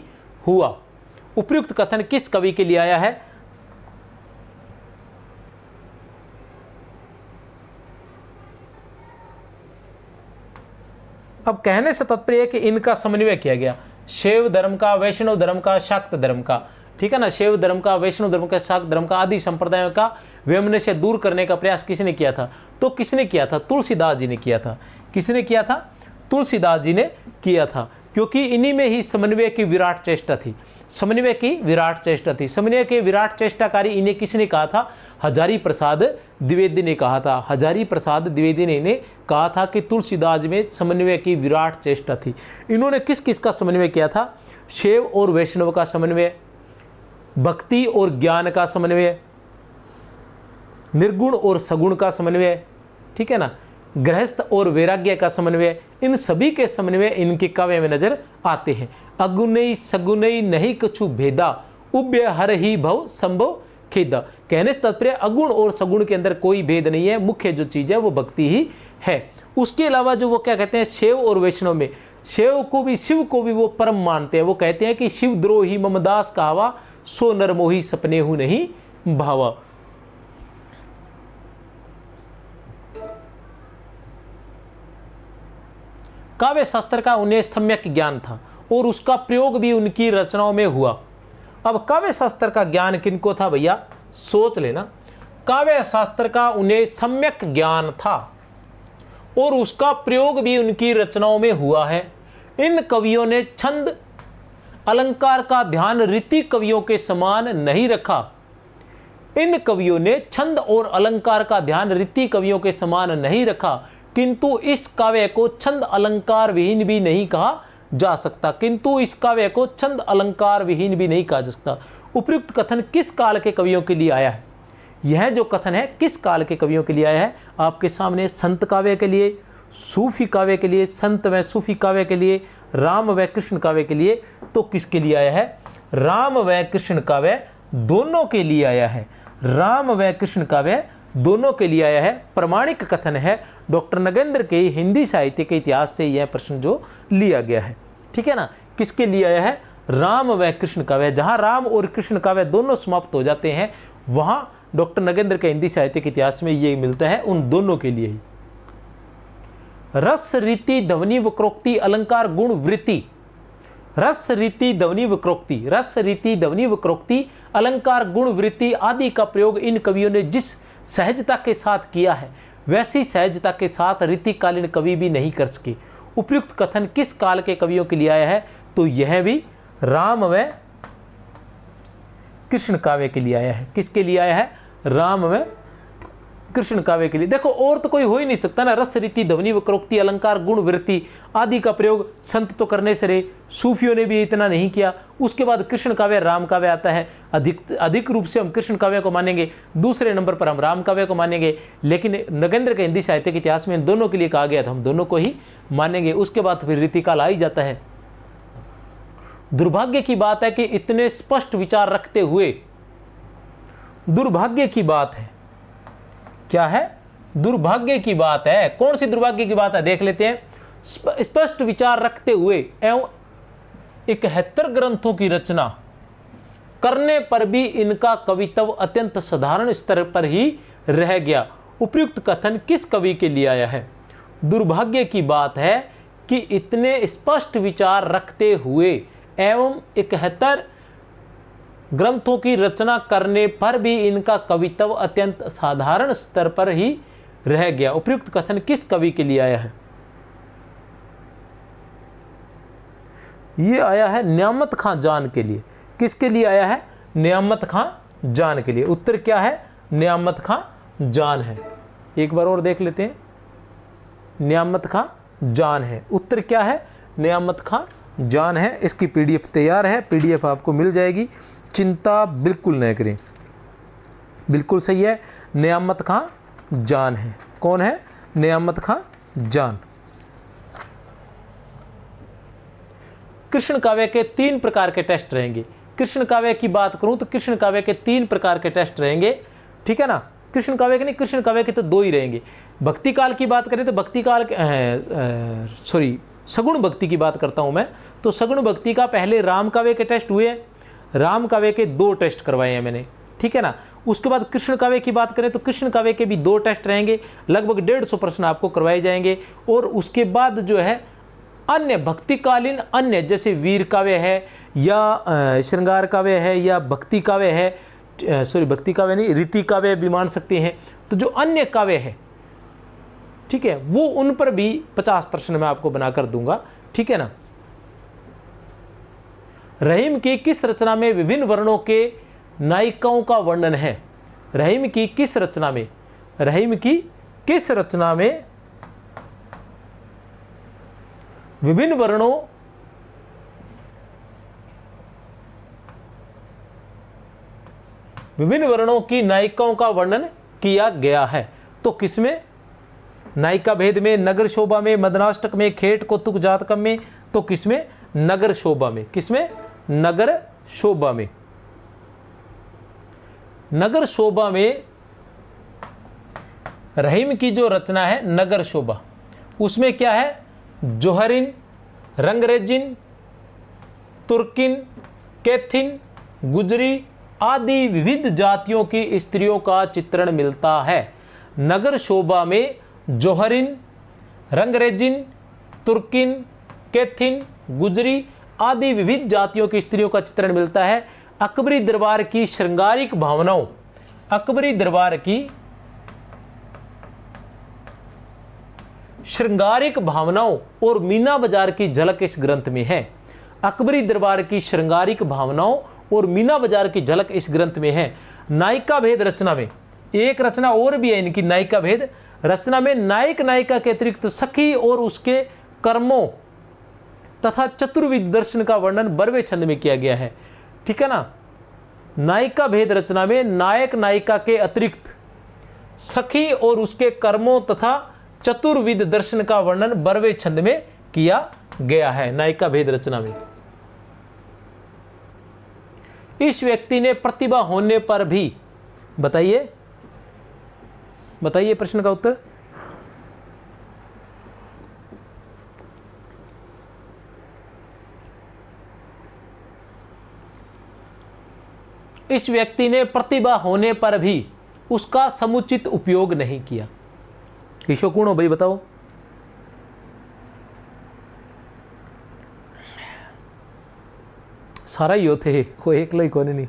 हुआ। उपयुक्त कथन किस कवि के लिए आया है? अब कहने से तात्पर्य है कि इनका समन्वय किया गया, शैव धर्म का, वैष्णव धर्म का, शाक्त धर्म का, ठीक है ना। शैव धर्म का, वैष्णव धर्म का, शाक्त धर्म का आदि संप्रदायों का वैमनस्य से दूर करने का प्रयास किसने किया था? तो किसने किया था? तुलसीदास जी ने किया था। किसने किया था? तुलसीदास जी ने किया था, क्योंकि इन्हीं में ही समन्वय की विराट चेष्टा थी। समन्वय की विराट चेष्टा थी। समन्वय के विराट चेष्टाकारी इन्हें किसने कहा था? हजारी प्रसाद द्विवेदी ने कहा था। हजारी प्रसाद द्विवेदी ने इन्हें कहा था कि तुलसीदास में समन्वय की विराट चेष्टा थी। इन्होंने किस किस का समन्वय किया था? शैव और वैष्णव का समन्वय, भक्ति और ज्ञान का समन्वय, निर्गुण और सगुण का समन्वय, ठीक है ना, गृहस्थ और वैराग्य का समन्वय, इन सभी के समन्वय इनके काव्य में नजर आते हैं। अगुणई सगुणई नहीं कछु भेदा, उभय हर ही भव संभव खेदा। कहने से तात्पर्य अगुण और सगुण के अंदर कोई भेद नहीं है, मुख्य जो चीज है वो भक्ति ही है। उसके अलावा जो वो क्या कहते हैं, शैव और वैष्णव में शैव को भी, शिव को भी वो परम मानते हैं। वो कहते हैं कि शिव द्रोही ममदास कहावा, सो नरमोही सपने हूं नहीं भावा। काव्य शास्त्र का उन्हें सम्यक ज्ञान था और उसका प्रयोग भी उनकी रचनाओं में हुआ। अब काव्य शास्त्र का ज्ञान किनको था भैया? सोच लेना। काव्य शास्त्र का उन्हें सम्यक ज्ञान था और उसका प्रयोग भी उनकी रचनाओं में हुआ है। इन कवियों ने छंद अलंकार का ध्यान रीति कवियों के समान नहीं रखा। इन कवियों ने छंद और अलंकार का ध्यान रीति कवियों के समान नहीं रखा, किंतु इस काव्य को छंद अलंकार विहीन भी नहीं कहा जा सकता। किंतु इस काव्य को छंद अलंकार विहीन भी नहीं कहा जा सकता। उपयुक्त कथन किस काल के कवियों के लिए आया है? यह जो कथन है किस काल के कवियों के लिए आया है? आपके सामने संत काव्य के लिए, सूफी काव्य के लिए, संत व सूफी काव्य के लिए, राम व कृष्ण काव्य के लिए। तो किसके लिए आया है? राम व कृष्ण काव्य दोनों के लिए आया है। राम व कृष्ण काव्य दोनों के लिए आया है। प्रमाणिक कथन है। डॉक्टर नगेंद्र के हिंदी साहित्य के इतिहास से यह प्रश्न जो लिया गया है, ठीक है ना। किसके लिए आया है? राम व कृष्ण काव्य। जहां राम और कृष्ण काव्य दोनों समाप्त हो जाते हैं, वहां डॉक्टर नगेंद्र के हिंदी साहित्य के इतिहास में ये मिलता है उन दोनों के लिए ही। रस रीति ध्वनि वक्रोक्ति अलंकार गुण वृत्ति। रस रीति ध्वनि वक्रोक्ति, रस रीति ध्वनि वक्रोक्ति अलंकार गुण वृत्ति आदि का प्रयोग इन कवियों ने जिस सहजता के साथ किया है, वैसी सहजता के साथ रीतिकालीन कवि भी नहीं कर सके। उपयुक्त कथन किस काल के कवियों के लिए आया है? तो यह भी राम व कृष्ण काव्य के लिए आया है। किसके लिए आया है? राम व कृष्ण काव्य के लिए। देखो और तो कोई हो ही नहीं सकता ना। रस रीति ध्वनि वक्रोक्ति अलंकार गुण वृत्ति आदि का प्रयोग संत तो करने से रहे, सूफियों ने भी इतना नहीं किया। उसके बाद कृष्ण काव्य राम काव्य आता है। अधिक रूप से हम कृष्ण काव्य को मानेंगे, दूसरे नंबर पर हम राम काव्य को मानेंगे। लेकिन नगेंद्र के हिंदी साहित्य के इतिहास में इन दोनों के लिए कहा गया था, हम दोनों को ही मानेंगे। उसके बाद फिर रीतिकाल आ ही जाता है। दुर्भाग्य की बात है कि इतने स्पष्ट विचार रखते हुए, दुर्भाग्य की बात है, क्या है? दुर्भाग्य की बात है। कौन सी दुर्भाग्य की बात है? देख लेते हैं। स्पष्ट विचार रखते हुए एवं 71 ग्रंथों की रचना करने पर भी इनका कवित्व अत्यंत साधारण स्तर पर ही रह गया उपयुक्त कथन किस कवि के लिए आया है? दुर्भाग्य की बात है कि इतने स्पष्ट विचार रखते हुए एवं 71 ग्रंथों की रचना करने पर भी इनका कवित्व अत्यंत साधारण स्तर पर ही रह गया। उपयुक्त कथन किस कवि के लिए आया है? ये आया है नियामत खां जान के लिए। किसके लिए आया है? नियामत खां जान के लिए। उत्तर क्या है? नियामत खां जान है। एक बार और देख लेते हैं। नियामत खां जान है। उत्तर क्या है? नियामत खां जान है। इसकी पीडीएफ तैयार है, पीडीएफ आपको मिल जाएगी, चिंता बिल्कुल न करें। बिल्कुल सही है, नियामत खां जान है। कौन है? नियामत खां जान। कृष्ण काव्य के 3 प्रकार के टेस्ट रहेंगे। कृष्ण काव्य की बात करूं तो कृष्ण काव्य के 3 प्रकार के टेस्ट रहेंगे, ठीक है ना। कृष्ण काव्य के नहीं, कृष्ण काव्य के तो 2 ही रहेंगे। भक्ति काल की बात करें तो भक्ति काल सगुण भक्ति की बात करता हूं मैं, तो सगुण भक्ति का पहले राम काव्य के टेस्ट हुए, राम काव्य के 2 टेस्ट करवाए हैं मैंने, ठीक है ना। उसके बाद कृष्ण काव्य की बात करें तो कृष्ण काव्य के भी 2 टेस्ट रहेंगे, लगभग 150 प्रश्न आपको करवाए जाएंगे। और उसके बाद जो है अन्य भक्तिकालीन अन्य जैसे वीर काव्य है या श्रृंगार काव्य है या भक्ति काव्य है, भक्ति काव्य नहीं, रीति काव्य भी मान सकते हैं। तो जो अन्य काव्य है, ठीक है, वो उन पर भी 50 प्रश्न मैं आपको बनाकर दूंगा, ठीक है ना। रहीम की किस रचना में विभिन्न वर्णों के नायिकाओं का वर्णन है? रहीम की किस रचना में, रहीम की किस रचना में विभिन्न वर्णों की नायिकाओं का वर्णन किया गया है? तो किसमें? नायिका भेद में, नगर शोभा में, मदनाष्टक में, खेट कौतुक जातकम में। तो किसमें? नगर शोभा में। किसमें? नगर शोभा में। नगर शोभा में रहीम की जो रचना है नगर शोभा, उसमें क्या है? जोहरिन, रंगरेजिन, तुर्किन, कैथिन, गुजरी आदि विविध जातियों की स्त्रियों का चित्रण मिलता है। नगर शोभा में जोहरिन, रंगरेजिन, तुर्किन, कैथिन, गुजरी आदि विविध जातियों की स्त्रियों का चित्रण मिलता है। अकबरी दरबार की श्रृंगारिक भावनाओं, अकबरी दरबार की श्रृंगारिक भावनाओं और मीना बाजार की झलक इस ग्रंथ में है। अकबरी दरबार की श्रृंगारिक भावनाओं और मीना बाजार की झलक इस ग्रंथ में है। नायिका भेद रचना में एक रचना और भी है इनकी, नायिका भेद रचना में नायक नायिका के अतिरिक्त सखी और उसके कर्मों तथा चतुर्विध दर्शन का वर्णन बरवे छंद में किया गया है, ठीक है ना। नायिका भेद रचना में नायक नायिका के अतिरिक्त सखी और उसके कर्मों तथा चतुर्विध दर्शन का वर्णन बरवे छंद में किया गया है, नायिका भेद रचना में। इस व्यक्ति ने प्रतिभा होने पर भी, बताइए बताइए प्रश्न का उत्तर। इस व्यक्ति ने प्रतिभा होने पर भी उसका समुचित उपयोग नहीं किया। ईशो कौन हो भाई, बताओ। सारा ही होते, कोई एक ही कौन नहीं,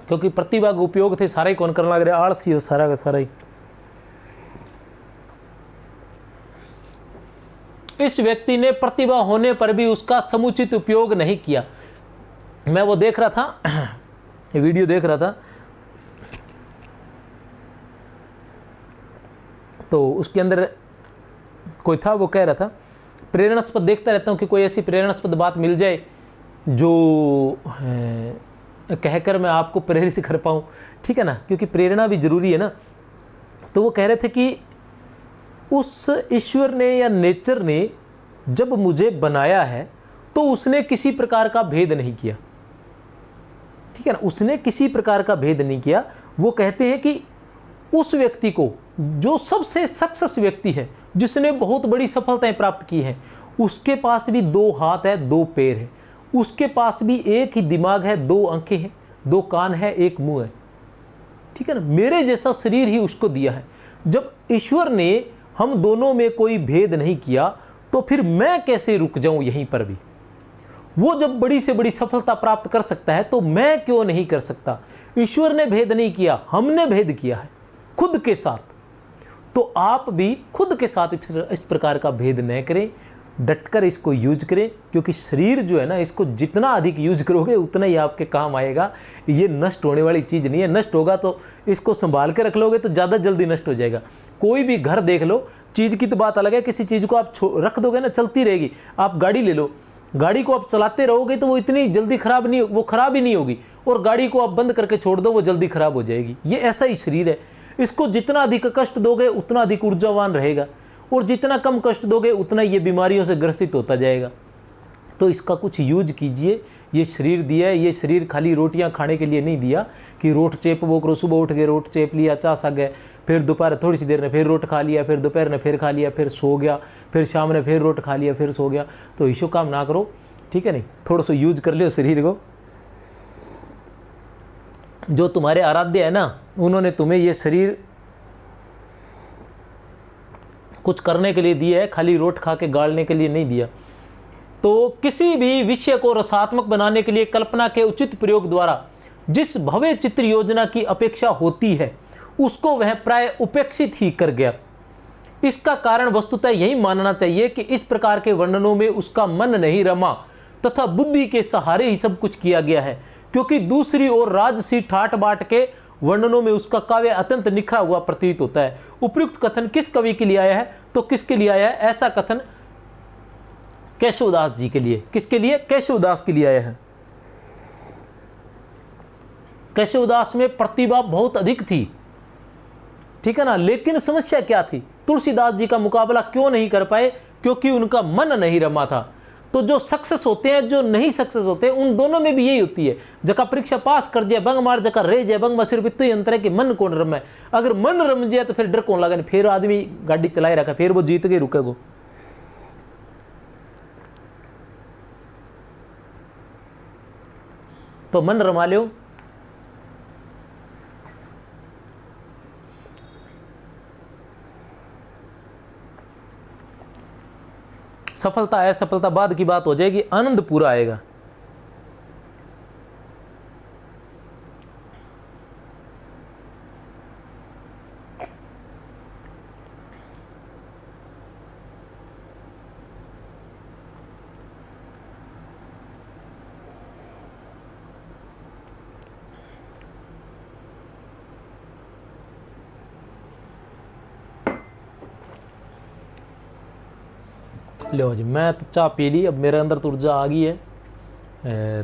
क्योंकि प्रतिभा का उपयोग थे सारा ही कौन करने लग रहे, आलसी हो सारा का सारा ही। इस व्यक्ति ने प्रतिभा होने पर भी उसका समुचित उपयोग नहीं किया। मैं वो देख रहा था, वीडियो देख रहा था, तो उसके अंदर कोई था, वो कह रहा था प्रेरणास्पद, देखता रहता हूँ कि कोई ऐसी प्रेरणास्पद बात मिल जाए जो कहकर मैं आपको प्रेरित कर पाऊँ, ठीक है ना, क्योंकि प्रेरणा भी जरूरी है ना। तो वो कह रहे थे कि उस ईश्वर ने या नेचर ने जब मुझे बनाया है तो उसने किसी प्रकार का भेद नहीं किया, ठीक है ना, उसने किसी प्रकार का भेद नहीं किया। वो कहते हैं कि उस व्यक्ति को, जो सबसे सक्सेस व्यक्ति है, जिसने बहुत बड़ी सफलताएं प्राप्त की हैं, उसके पास भी 2 हाथ है, 2 पैर है, उसके पास भी एक ही दिमाग है, 2 आंखें हैं, 2 कान है, 1 मुंह है, ठीक है ना, मेरे जैसा शरीर ही उसको दिया है। जब ईश्वर ने हम दोनों में कोई भेद नहीं किया तो फिर मैं कैसे रुक जाऊं यहीं पर भी? वो जब बड़ी से बड़ी सफलता प्राप्त कर सकता है तो मैं क्यों नहीं कर सकता? ईश्वर ने भेद नहीं किया, हमने भेद किया है खुद के साथ। तो आप भी खुद के साथ इस प्रकार का भेद न करें, डटकर इसको यूज करें, क्योंकि शरीर जो है ना, इसको जितना अधिक यूज करोगे उतना ही आपके काम आएगा। ये नष्ट होने वाली चीज़ नहीं है। नष्ट होगा तो इसको संभाल के रख लोगे तो ज़्यादा जल्दी नष्ट हो जाएगा। कोई भी घर देख लो, चीज़ की तो बात अलग है, किसी चीज़ को आप रख दोगे ना चलती रहेगी। आप गाड़ी ले लो, गाड़ी को आप चलाते रहोगे तो वो इतनी जल्दी खराब नहीं, वो खराब ही नहीं होगी। और गाड़ी को आप बंद करके छोड़ दो, वो जल्दी खराब हो जाएगी। ये ऐसा ही शरीर है, इसको जितना अधिक कष्ट दोगे उतना अधिक ऊर्जावान रहेगा, और जितना कम कष्ट दोगे उतना ये बीमारियों से ग्रसित होता जाएगा। तो इसका कुछ यूज कीजिए। ये शरीर दिया है, ये शरीर खाली रोटियां खाने के लिए नहीं दिया कि रोट चेप वो करो, सुबह उठ गए रोट चेप लिया, चा सा गए, फिर दोपहर थोड़ी सी देर ने फिर रोट खा लिया, फिर दोपहर ने फिर खा लिया, फिर सो गया, फिर शाम ने फिर रोट खा लिया, फिर सो गया। तो इशू काम ना करो, ठीक है नहीं, थोड़ा सा यूज कर लियो शरीर को। जो तुम्हारे आराध्य है ना, उन्होंने तुम्हें ये शरीर कुछ करने के लिए दिया है, खाली रोट खा के गाड़ने के लिए नहीं दिया। तो किसी भी विषय को रसात्मक बनाने के लिए कल्पना के उचित प्रयोग द्वारा जिस भव्य चित्र योजना की अपेक्षा होती है उसको वह प्राय उपेक्षित ही कर गया। इसका कारण वस्तुतः यही मानना चाहिए कि इस प्रकार के वर्णनों में उसका मन नहीं रमा तथा बुद्धि के सहारे ही सब कुछ किया गया है, क्योंकि दूसरी ओर राजसी ठाट बाट के वर्णनों में उसका काव्य अत्यंत निखरा हुआ प्रतीत होता है। उपयुक्त कथन किस कवि के लिए आया है? तो किसके लिए आया है? ऐसा कथन केशवदास जी के लिए। किसके लिए? केशवदास के लिए आया है। केशवदास में प्रतिभा बहुत अधिक थी, ठीक है ना, लेकिन समस्या क्या थी? तुलसीदास जी का मुकाबला क्यों नहीं कर पाए? क्योंकि उनका मन नहीं रमा था। तो जो सक्सेस होते हैं, जो नहीं सक्सेस होते, उन दोनों में भी यही होती है। जका परीक्षा पास कर जाए बंग मार, जका रह जाए बंग में, सिर्फ इतना ही अंतर है कि मन कौन रमे। अगर मन रम जाए तो फिर डर कौन लगा, फिर आदमी गाड़ी चलाए रखा, फिर वो जीत के रुकेगा। तो मन रमा लो। सफलता है, सफलता बाद की बात हो जाएगी, आनंद पूरा आएगा। लो जी, मैं तो चाय पी ली, अब मेरे अंदर तो ऊर्जा आ गई है।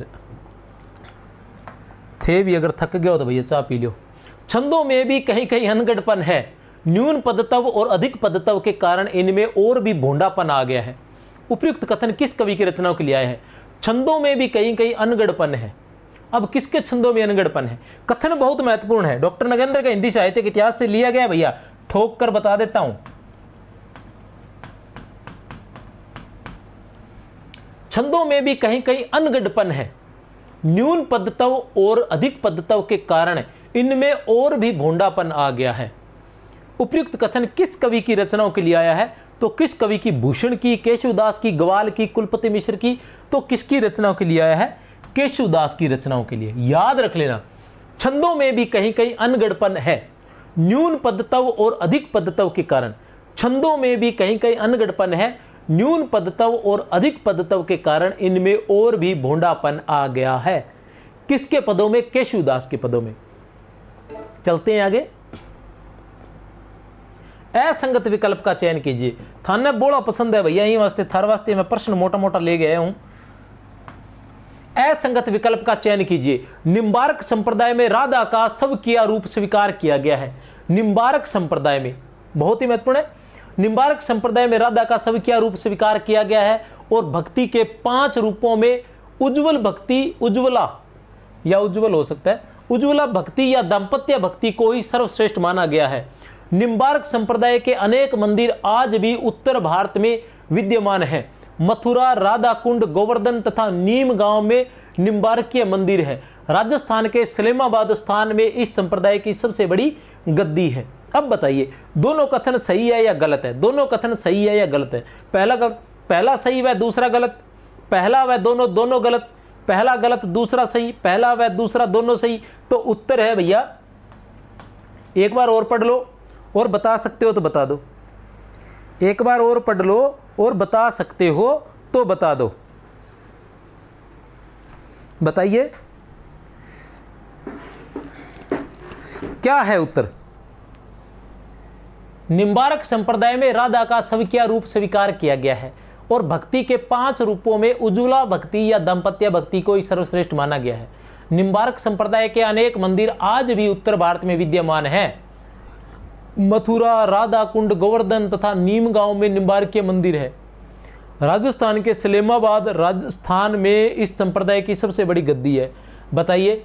थे भी अगर थक गया हो तो भैया चाय पी लो। छंदों में भी कहीं कहीं अनगढ़पन है। न्यून पदतव और अधिक पदतव के कारण इनमें और भी भोंडापन आ गया है। उपयुक्त कथन किस कवि की रचनाओं के लिए आए हैं? छंदों में भी कहीं कहीं अनगढ़पन है। अब किसके छंदों में अनगढ़पन है? कथन बहुत महत्वपूर्ण है, डॉक्टर नगेंद्र का हिंदी साहित्य के इतिहास से लिया गया। भैया ठोक कर बता देता हूं, छंदों में भी कहीं कहीं अनगढ़पन है। न्यून पदतव और अधिक पदतव के कारण इनमें और भी भोंडापन आ गया है। उपयुक्त कथन किस कवि की रचनाओं के लिए आया है? तो किस कवि की? भूषण की, केशवदास की, ग्वाल की, कुलपति मिश्र की। तो किसकी रचनाओं के लिए आया है? केशवदास की रचनाओं के लिए। याद रख लेना, छंदों में भी कहीं कहीं अनगढ़पन है। न्यून पदतव और अधिक पदतव के कारण, छंदों में भी कहीं कहीं अनगढ़पन है। न्यून पदतव और अधिक पदतव के कारण इनमें और भी भोंडापन आ गया है। किसके पदों में? केशवदास के पदों में। चलते हैं आगे। असंगत विकल्प का चयन कीजिए। थाने बोला पसंद है भैया, यही वास्ते थार वास्ते मैं प्रश्न मोटा मोटा ले गया हूं। असंगत विकल्प का चयन कीजिए। निम्बार्क संप्रदाय में राधा का सब किया रूप स्वीकार किया गया है। निम्बार्क संप्रदाय में बहुत ही महत्वपूर्ण है। निम्बार्क संप्रदाय में राधा का सब किया रूप स्वीकार किया गया है और भक्ति के 5 रूपों में उज्जवल भक्ति, उज्ज्वला या उज्जवल हो सकता है, उज्ज्वला भक्ति या दाम्पत्य भक्ति को ही सर्वश्रेष्ठ माना गया है। निम्बार्क संप्रदाय के अनेक मंदिर आज भी उत्तर भारत में विद्यमान हैं। मथुरा, राधा कुंड, गोवर्धन तथा नीम गांव में निम्बार्कीय मंदिर है। राजस्थान के सलेमाबाद स्थान में इस संप्रदाय की सबसे बड़ी गद्दी है। अब बताइए दोनों कथन सही है या गलत है? दोनों कथन सही है या गलत है? पहला सही व दूसरा गलत, पहला व दोनों गलत, पहला गलत दूसरा सही, पहला व दूसरा दोनों सही। तो उत्तर है भैया, एक बार और पढ़ लो और बता सकते हो तो बता दो। एक बार और पढ़ लो और बता सकते हो तो बता दो। बताइए क्या है उत्तर? निम्बारक संप्रदाय में राधा का सविकीय रूप स्वीकार किया गया है और भक्ति के 5 रूपों में उज्ज्वला भक्ति या दाम्पत्य भक्ति को ही सर्वश्रेष्ठ माना गया है। निम्बारक संप्रदाय के अनेक मंदिर आज भी उत्तर भारत में विद्यमान हैं। मथुरा, राधा कुंड, गोवर्धन तथा नीम गांव में निम्बारकीय मंदिर है। राजस्थान के सलेमाबाद राजस्थान में इस संप्रदाय की सबसे बड़ी गद्दी है। बताइए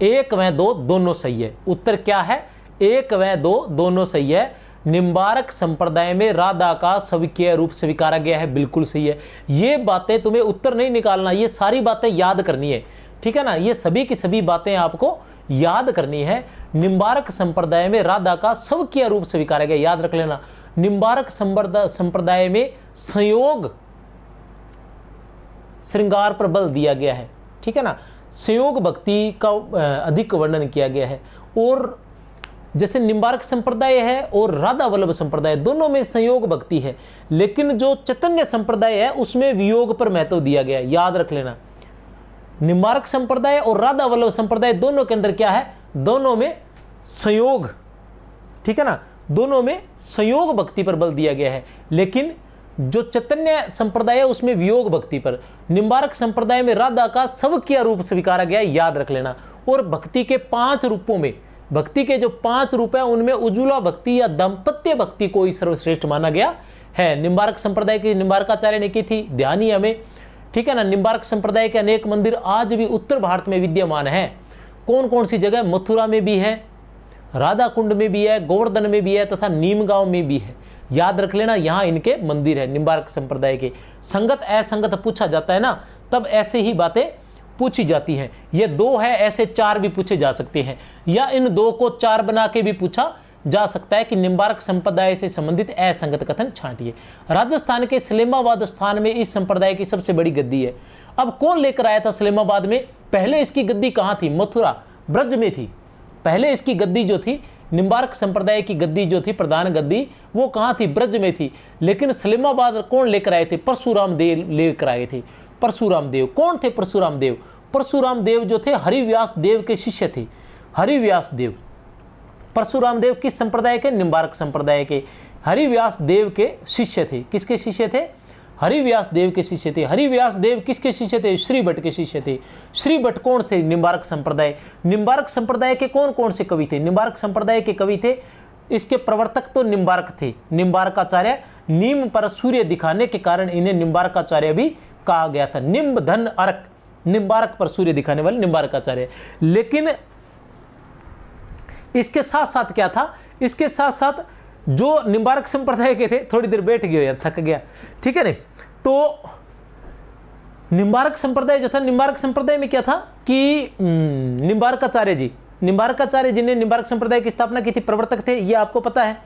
एक व दो दोनों सही है। उत्तर क्या है? एक व दो दोनों सही है। निम्बारक संप्रदाय में राधा का सविकीय रूप स्वीकारा गया है, बिल्कुल सही है। ये बातें तुम्हें उत्तर नहीं निकालना, ये सारी बातें याद करनी है, ठीक है ना। ये सभी की सभी बातें आपको याद करनी है। निम्बारक संप्रदाय में राधा का सविकीय रूप स्वीकारा गया, याद रख लेना। निम्बारक संप्रदाय में संयोग श्रृंगार पर बल दिया गया है, ठीक है ना। संयोग भक्ति का अधिक वर्णन किया गया है। और जैसे निम्बारक संप्रदाय है और राधा वल्लभ संप्रदाय, दोनों में संयोग भक्ति है, लेकिन जो चैतन्य संप्रदाय है उसमें वियोग पर महत्व दिया गया है, याद रख लेना। निम्बारक संप्रदाय और राधा वल्लभ संप्रदाय दोनों के अंदर क्या है? दोनों में संयोग, ठीक है ना, दोनों में संयोग भक्ति पर बल दिया गया है, लेकिन जो चैतन्य संप्रदाय है उसमें वियोग भक्ति पर। निम्बारक संप्रदाय में राधा का सविकीय रूप स्वीकारा गया, याद रख लेना। और भक्ति के 5 रूपों में, भक्ति के जो 5 रूप है उनमें उज्ज्वला भक्ति या दाम्पत्य भक्ति को ही सर्वश्रेष्ठ माना गया है। निम्बारक संप्रदाय की निम्बारकाचार्य ने की थी, ध्यान ही हमें, ठीक है ना। निम्बारक संप्रदाय के अनेक मंदिर आज भी उत्तर भारत में विद्यमान हैं। कौन कौन सी जगह? मथुरा में भी है, राधा कुंड में भी है, गोवर्धन में भी है तथा नीम गांव में भी है, याद रख लेना। यहाँ इनके मंदिर है निम्बारक संप्रदाय के। संगत असंगत पूछा जाता है ना, तब ऐसे ही बातें पूछी जाती हैं। ये 2 है, ऐसे 4 भी पूछे जा सकते हैं, या इन 2 को 4 बना के भी पूछा जा सकता है कि निम्बारक संप्रदाय से संबंधित असंगत कथन छांटिए। राजस्थान के सलेमाबाद स्थान में इस संप्रदाय की सबसे बड़ी गद्दी है। अब कौन लेकर आया था सलेमाबाद में? पहले इसकी गद्दी कहाँ थी? मथुरा, ब्रज में थी। पहले इसकी गद्दी जो थी, निम्बारक संप्रदाय की गद्दी जो थी, प्रधान गद्दी, वो कहाँ थी? ब्रज में थी। लेकिन सलेमाबाद कौन लेकर आए थे? परशुराम देव लेकर आए थे। परशुराम देव कौन थे? परशुराम देव, परशुराम देव जो थे हरिव्यास देव के शिष्य थे। हरिव्यास देव, परशुराम देव किस संप्रदाय के? निम्बारक संप्रदाय के। हरिव्यास देव के शिष्य थे। किसके शिष्य थे? हरिव्यास देव के शिष्य थे। हरिव्यास देव किसके शिष्य थे? श्री भट्ट के शिष्य थे। श्री भट्ट कौन से? निम्बारक संप्रदाय। निम्बारक संप्रदाय के कौन कौन से कवि थे? निम्बारक संप्रदाय के कवि थे, इसके प्रवर्तक तो निम्बारक थे, निम्बारकाचार्य। नीम पर सूर्य दिखाने के कारण इन्हें निम्बारकाचार्य भी कहा गया था। निम्ब धन अर्क, निम्बारक पर सूर्य दिखाने वाले निम्बारकाचार्य। लेकिन इसके साथ साथ क्या था? इसके साथ साथ जो निम्बारक संप्रदाय के थे, थोड़ी देर बैठ गए यार, थक गया, ठीक है नहीं। तो निम्बारक संप्रदाय जो था, निम्बारक संप्रदाय में क्या था कि निम्बारकाचार्य जी, निम्बारकाचार्य जी ने निम्बारक संप्रदाय की स्थापना की थी, प्रवर्तक थे, ये आपको पता है।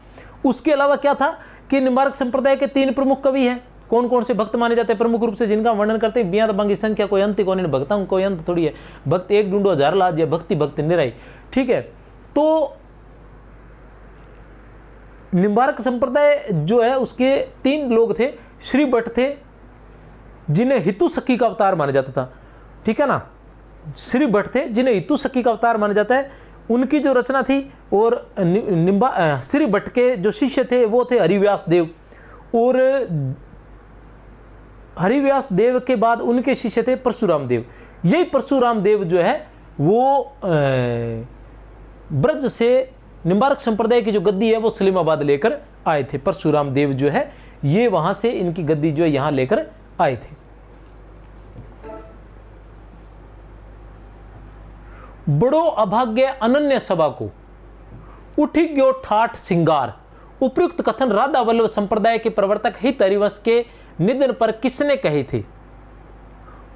उसके अलावा क्या था कि निम्बारक संप्रदाय के 3 प्रमुख कवि हैं। कौन कौन से भक्त माने जाते हैं प्रमुख रूप से, जिनका वर्णन करते हैं? बिया दबंग की संख्या कोई अंत कौन, भक्तों कोई अंत थोड़ी है। भक्त एक ढूंढो 1000 लाज, या भक्ति भक्ति निराई, ठीक है। तो निम्बारक संप्रदाय जो है उसके 3 लोग थे। श्री भट्ट थे, जिन्हें हितु सखी का अवतार माना जाता था, ठीक है ना। श्री भट्ट थे जिन्हें हितु सखी का अवतार माना जाता है, उनकी जो रचना थी। और श्री भट्ट के जो शिष्य थे वो थे हरिव्यास देव, और हरिव्यास देव के बाद उनके शिष्य थे परशुराम देव। यही परशुराम देव जो है वो ब्रज से निम्बारक संप्रदाय की जो गद्दी है वो सलीमाबाद लेकर आए थे। परशुराम देव जो है ये वहां से इनकी गद्दी जो है यहां लेकर आए थे। बड़ो अभाग्य अनन्य सभा को उठी गयो ठाठ सिंगार। उपयुक्त कथन राधा वल्लभ संप्रदाय के प्रवर्तक हित हरिवंश के निधन पर किसने कहे थे?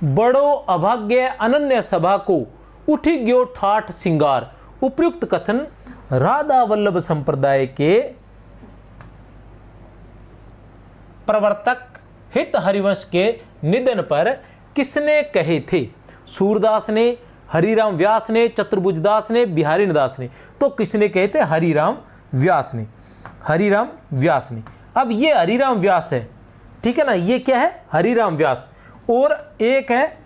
बड़ो अभाग्य अनन्य सभा को उठी गयो ठाठ सिंगार। उपयुक्त कथन राधा वल्लभ संप्रदाय के प्रवर्तक हित हरिवंश के निधन पर किसने कहे थे? सूरदास ने, हरिराम व्यास ने, चतुर्भुजदास ने, बिहारी दास ने। तो किसने कहे थे? हरिराम व्यास ने। हरिराम व्यास ने। अब ये हरिराम व्यास है, ठीक है ना, ये क्या है? हरिराम व्यास। और एक है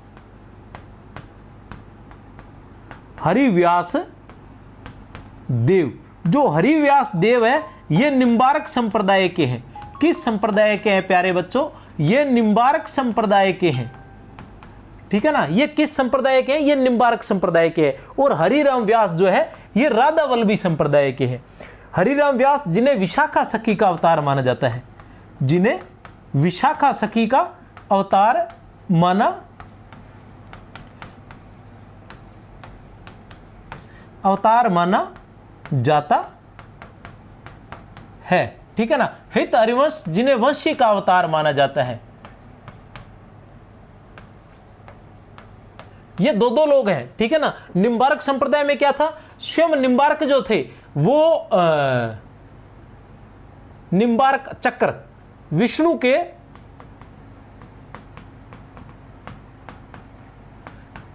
हरिव्यास देव। जो हरिव्यास देव है ये निम्बारक संप्रदाय के हैं। किस संप्रदाय के हैं प्यारे बच्चों? ये निम्बारक संप्रदाय के हैं, ठीक है ना। ये किस संप्रदाय के हैं? ये निम्बारक संप्रदाय के हैं। और हरिराम व्यास जो है ये राधा वल्लभी संप्रदाय के हैं। हरिराम व्यास जिन्हें विशाखा सखी का अवतार माना जाता है, जिन्हें विशाखा सखी का अवतार माना जाता है, ठीक है ना। हित हरिवंश जिन्हें वंशी का अवतार माना जाता है। ये दो लोग हैं, ठीक है ना। निम्बारक संप्रदाय में क्या था? स्वयं निम्बारक जो थे वो निम्बारक चक्र विष्णु के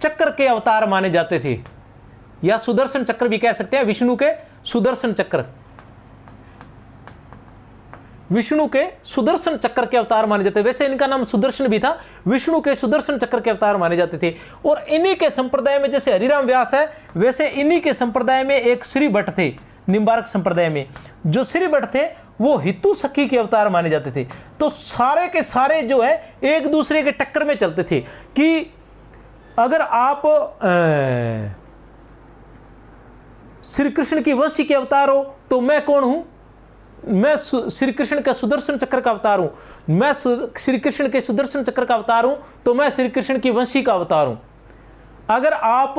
चक्र के अवतार माने जाते थे, या सुदर्शन चक्र भी कह सकते हैं। विष्णु के सुदर्शन चक्र, विष्णु के सुदर्शन चक्र के अवतार माने जाते थे। वैसे इनका नाम सुदर्शन भी था, विष्णु के सुदर्शन चक्र के अवतार माने जाते थे। और इन्हीं के संप्रदाय में जैसे हरिराम व्यास है, वैसे इन्हीं के संप्रदाय में एक श्री भट्ट थे। निम्बारक संप्रदाय में जो श्री भट्ट थे वो हितु सखी के अवतार माने जाते थे। तो सारे के सारे जो है एक दूसरे के टक्कर में चलते थे कि अगर आप श्री कृष्ण की वंशी के अवतार हो तो मैं कौन हूं? मैं श्री कृष्ण का सुदर्शन चक्र का अवतार हूं। मैं श्री कृष्ण के सुदर्शन चक्र का अवतार हूं तो मैं श्री कृष्ण की वंशी का अवतार हूं। अगर आप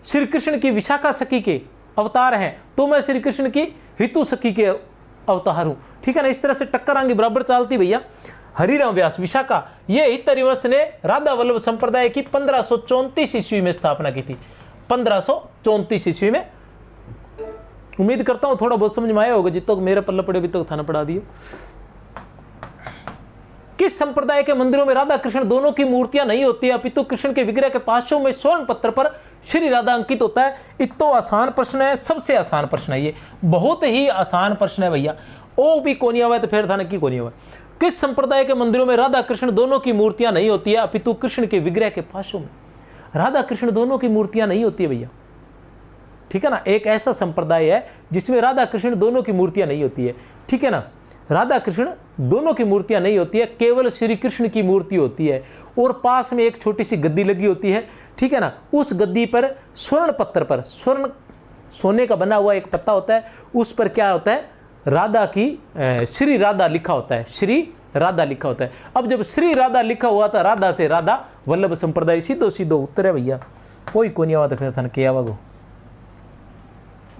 श्री कृष्ण की विशाखा सखी के अवतार हैं तो मैं श्री कृष्ण की हितु सखी के अवतार हूं, ठीक है ना। इस तरह से टक्कर आगे बराबर चलती भैया। हरिराम व्यास विशाखा, ये हित हरिवंश ने राधा वल्लभ संप्रदाय की 1534 ईस्वी में स्थापना की थी। 1534 ईस्वी में। उम्मीद करता हूं थोड़ा बहुत समझ में आया होगा। जितना मेरे पल्ले पड़े भी तो थाना पढ़ा दिए। किस संप्रदाय के मंदिरों में राधा कृष्ण दोनों की मूर्तियां नहीं होती है, अपितु कृष्ण के विग्रह के पार्श्व में स्वर्ण पत्र पर श्री राधा अंकित होता है? इतो आसान प्रश्न है, सबसे आसान प्रश्न है ये, बहुत ही आसान प्रश्न है भैया। ओ भी कोनी हुआ तो फिर था की कोनी हुआ। किस संप्रदाय के मंदिरों में राधा कृष्ण दोनों की मूर्तियां नहीं होती है, अपितु कृष्ण के विग्रह के पार्श्व में राधा कृष्ण दोनों की मूर्तियां नहीं होती है भैया, ठीक है ना। एक ऐसा संप्रदाय है जिसमें राधा कृष्ण दोनों की मूर्तियां नहीं होती है, ठीक है ना। राधा कृष्ण दोनों की मूर्तियां नहीं होती है, केवल श्री कृष्ण की मूर्ति होती है। और पास में एक छोटी सी गद्दी लगी होती है, ठीक है ना। उस गद्दी पर स्वर्ण पत्थर पर, स्वर्ण सोने का बना हुआ एक पत्ता होता है, उस पर क्या होता है? राधा की श्री राधा लिखा होता है, श्री राधा लिखा होता है। अब जब श्री राधा लिखा हुआ था, राधा से राधा वल्लभ संप्रदाय सीधो सीधो उत्तर है भैया। कोई कोनी आवा तो फिर था क्या आवागो,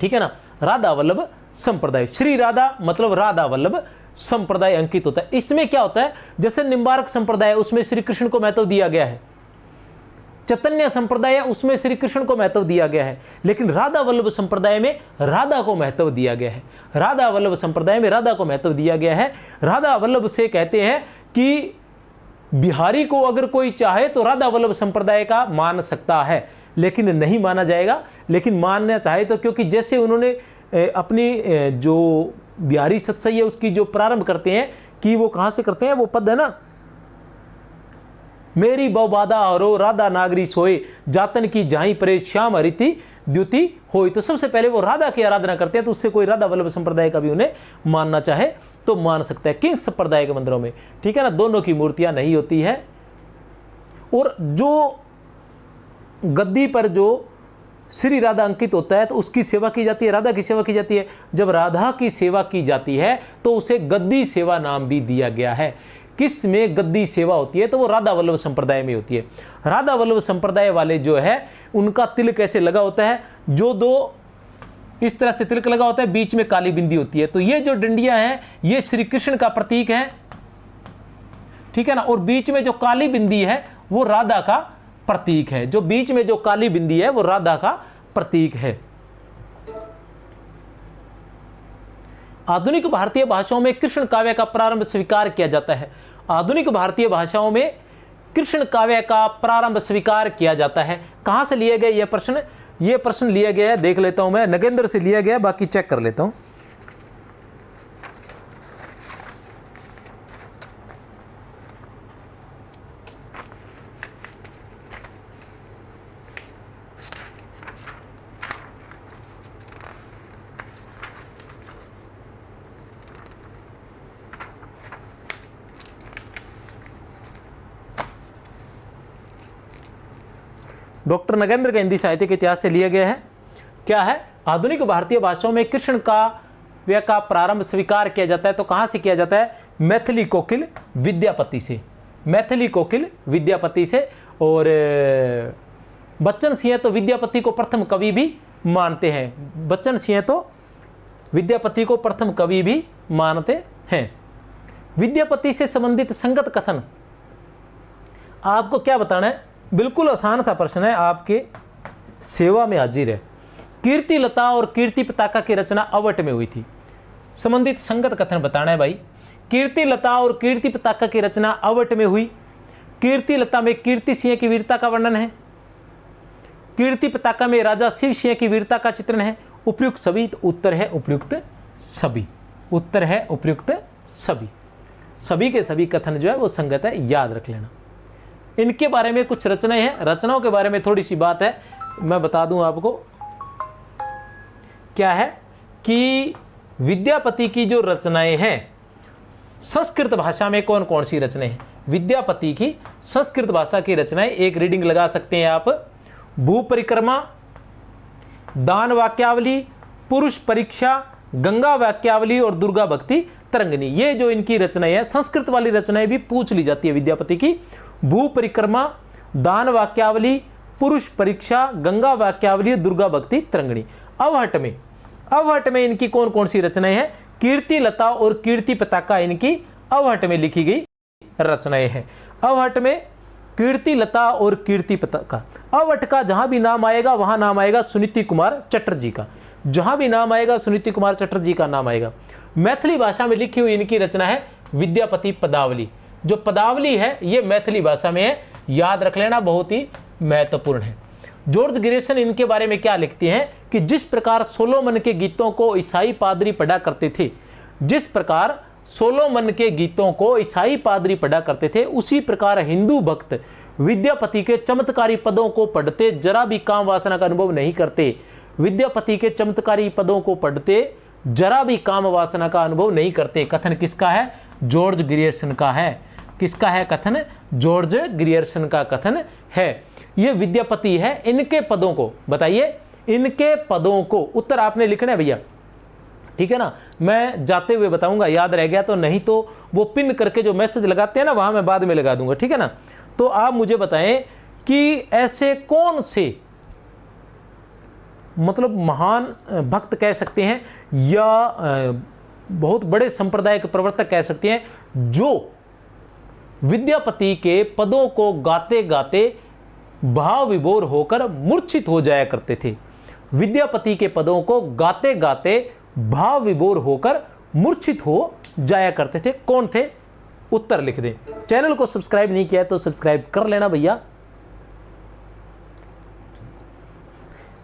ठीक है ना। राधा वल्लभ संप्रदाय, श्री राधा मतलब राधा वल्लभ संप्रदाय अंकित होता है। इसमें क्या होता है? जैसे निम्बारक संप्रदाय उसमें श्री कृष्ण को महत्व दिया गया है, चैतन्य संप्रदाय उसमें श्री कृष्ण को महत्व दिया गया है, लेकिन राधा वल्लभ संप्रदाय में राधा को महत्व दिया गया है। राधा वल्लभ संप्रदाय में राधा को महत्व दिया गया है। राधा वल्लभ से कहते हैं कि बिहारी को अगर कोई चाहे तो राधा वल्लभ संप्रदाय का मान सकता है, लेकिन नहीं माना जाएगा। लेकिन मानना चाहे तो, क्योंकि जैसे उन्होंने अपनी जो बिहारी सत्सई है उसकी जो प्रारंभ करते हैं कि वो कहां से करते हैं, वो पद है ना, मेरी बहुबादा और राधा नागरी सोए जातन की जाही परे श्याम हरिति द्युति होई। तो सबसे पहले वो राधा की आराधना करते हैं, तो उससे कोई राधा वल्लभ संप्रदाय का भी उन्हें मानना चाहे तो मान सकता है। किन संप्रदाय के मंदिरों में, ठीक है ना, दोनों की मूर्तियां नहीं होती है। और जो गद्दी पर जो श्री राधा अंकित होता है तो उसकी सेवा की जाती है, राधा की सेवा की जाती है। जब राधा की सेवा की जाती है तो उसे गद्दी सेवा नाम भी दिया गया है। किस में गद्दी सेवा होती है? तो वो राधा वल्लभ संप्रदाय में होती है। राधा वल्लभ संप्रदाय वाले जो है उनका तिल कैसे लगा होता है? जो दो इस तरह से तिलक लगा होता है, बीच में काली बिंदी होती है। तो ये जो डंडियां हैं ये श्री कृष्ण का प्रतीक है, ठीक है ना। और बीच में जो काली बिंदी है वो राधा का प्रतीक है, जो बीच में जो काली बिंदी है वो राधा का प्रतीक है। आधुनिक भारतीय भाषाओं में कृष्ण काव्य का प्रारंभ स्वीकार किया जाता है। आधुनिक भारतीय भाषाओं में कृष्ण काव्य का प्रारंभ स्वीकार किया जाता है। कहां से लिए गए ये प्रश्न लिया गया है, देख लेता हूं मैं, नगेंद्र से लिया गया, बाकी चेक कर लेता हूं। डॉक्टर नगेंद्र का हिंदी साहित्य के इतिहास से लिया गया है। क्या है? आधुनिक भारतीय भाषाओं में कृष्ण काव्य का प्रारंभ स्वीकार किया जाता है। तो कहां से किया जाता है? मैथिली कोकिल विद्यापति से, मैथिली कोकिल विद्यापति से। और बच्चन सिंह तो विद्यापति को प्रथम कवि भी मानते हैं, बच्चन सिंह तो विद्यापति को प्रथम कवि भी मानते हैं। विद्यापति से संबंधित संगत कथन आपको क्या बताना है? बिल्कुल आसान सा प्रश्न है, आपके सेवा में हाजिर है। कीर्ति लता और कीर्ति पताका की रचना अवट में हुई थी। संबंधित संगत कथन बताना है भाई। कीर्ति लता और कीर्ति पताका की रचना अवट में हुई। कीर्ति लता में कीर्ति सिंह की वीरता का वर्णन है, कीर्ति पताका में राजा शिव सिंह की वीरता का चित्रण है। उपयुक्त सभी, तो उत्तर है उपयुक्त सभी, उत्तर है उपयुक्त सभी। सभी के सभी कथन जो है वो संगत है, याद रख लेना। इनके बारे में कुछ रचनाएं हैं, रचनाओं के बारे में थोड़ी सी बात है, मैं बता दूं आपको। क्या है कि विद्यापति की जो रचनाएं हैं संस्कृत भाषा में कौन कौन सी रचनाएं हैं? विद्यापति की संस्कृत भाषा की रचनाएं, एक रीडिंग लगा सकते हैं आप। भू परिक्रमा, दान वाक्यावली, पुरुष परीक्षा, गंगा वाक्यावली और दुर्गा भक्ति तरंगिनी। ये जो इनकी रचनाएं हैं, संस्कृत वाली रचनाएं भी पूछ ली जाती है विद्यापति की। भू परिक्रमा, दान वाक्यावली, पुरुष परीक्षा, गंगा वाक्यावली, दुर्गा भक्ति तरंगिणी। अवहट में इनकी कौन कौन सी रचनाएं हैं? कीर्ति लता और कीर्ति पताका इनकी अवहट में लिखी गई रचनाएं हैं। अवहट में कीर्ति लता और कीर्ति पताका। अवहट का जहां भी नाम आएगा वहां नाम आएगा सुनीति कुमार चटर्जी का, जहां भी नाम आएगा सुनीति कुमार चटर्जी का नाम आएगा। मैथिली भाषा में लिखी हुई इनकी रचना है विद्यापति पदावली। जो पदावली है ये मैथिली भाषा में है, याद रख लेना, बहुत ही महत्वपूर्ण है। जॉर्ज ग्रेसन इनके बारे में क्या लिखते हैं कि जिस प्रकार सोलोमन के गीतों को ईसाई पादरी पढ़ा करते थे, जिस प्रकार सोलोमन के गीतों को ईसाई पादरी पढ़ा करते थे, उसी प्रकार हिंदू भक्त विद्यापति के चमत्कारी पदों को पढ़ते जरा भी काम वासना का अनुभव नहीं करते। विद्यापति के चमत्कारी पदों को पढ़ते जरा भी काम वासना का अनुभव नहीं करते। कथन किसका है? जॉर्ज ग्रियर्सन का है। किसका है कथन? जॉर्ज ग्रियर्सन का कथन है। ये विद्यापति है, इनके पदों को बताइए, इनके पदों को उत्तर आपने लिखना है भैया, ठीक है ना। मैं जाते हुए बताऊंगा, याद रह गया तो, नहीं तो वो पिन करके जो मैसेज लगाते हैं ना वहां मैं बाद में लगा दूंगा, ठीक है ना। तो आप मुझे बताएं कि ऐसे कौन से मतलब महान भक्त कह सकते हैं या बहुत बड़े संप्रदाय के प्रवर्तक कह सकते हैं जो विद्यापति के पदों को गाते गाते भाव विभोर होकर मूर्छित हो जाया करते थे। विद्यापति के पदों को गाते गाते भाव विभोर होकर मूर्छित हो जाया करते थे। कौन थे? उत्तर लिख दें। चैनल को सब्सक्राइब नहीं किया है तो सब्सक्राइब कर लेना भैया।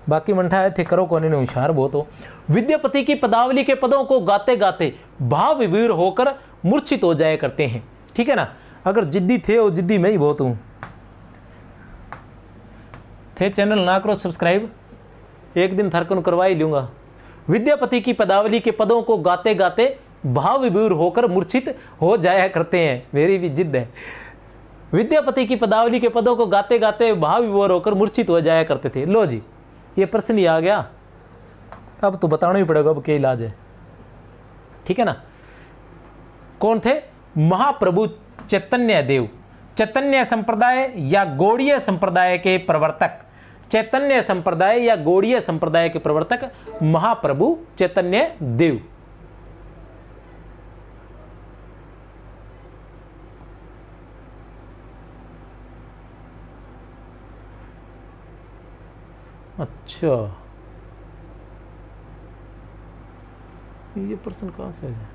बाकी मंठा थे करो कोने ने होशियार बहुत हो। विद्यापति की पदावली के पदों को गाते गाते भाव विभोर होकर मूर्छित हो जाया करते हैं, ठीक है ना। अगर जिद्दी थे और जिद्दी मैं ही बहुत हूं थे, चैनल ना करो सब्सक्राइब, एक दिन थरकन करवा ही लूंगा। विद्यापति की पदावली के पदों को गाते गाते भाव विभोर होकर मूर्छित हो जाया करते हैं। मेरी भी जिद है। विद्यापति की पदावली के पदों को गाते गाते भाव विभोर होकर मूर्छित हो जाया करते थे। लो जी, ये प्रश्न ही आ गया, अब तो बताना ही पड़ेगा अब क्या इलाज है, ठीक है ना। कौन थे? महाप्रभु चैतन्य देव, चैतन्य संप्रदाय या गौड़ीय संप्रदाय के प्रवर्तक। चैतन्य संप्रदाय या गौड़ीय संप्रदाय के प्रवर्तक महाप्रभु चैतन्य देव। अच्छा, ये प्रश्न कहां से है?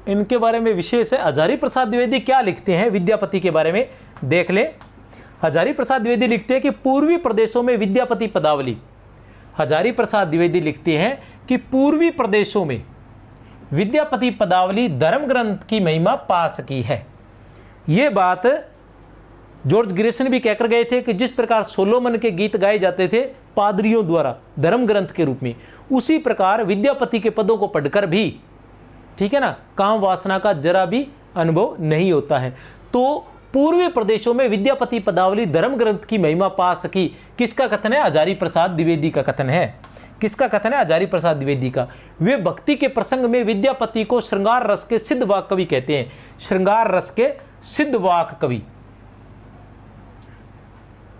इनके बारे में विशेष है। हजारी प्रसाद द्विवेदी क्या लिखते हैं विद्यापति के बारे में, देख ले। हजारी प्रसाद द्विवेदी लिखते हैं कि पूर्वी प्रदेशों में विद्यापति पदावली, हजारी प्रसाद द्विवेदी लिखते हैं कि पूर्वी प्रदेशों में विद्यापति पदावली धर्म ग्रंथ की महिमा पा सकी है। ये बात जॉर्ज ग्रेसन भी कहकर गए थे कि जिस प्रकार सोलोमन के गीत गाए जाते थे पादरियों द्वारा धर्म ग्रंथ के रूप में, उसी प्रकार विद्यापति के पदों को पढ़कर भी, ठीक है ना, काम वासना का जरा भी अनुभव नहीं होता है। तो पूर्वी प्रदेशों में विद्यापति पदावली धर्म ग्रंथ की महिमा पा सकी, किसका कथन है? हजारी प्रसाद द्विवेदी का कथन है। किसका कथन है? हजारी प्रसाद द्विवेदी का। वे भक्ति के प्रसंग में विद्यापति को श्रृंगार रस के सिद्ध वाक कवि कहते हैं। श्रृंगार रस के सिद्ध वाक कवि,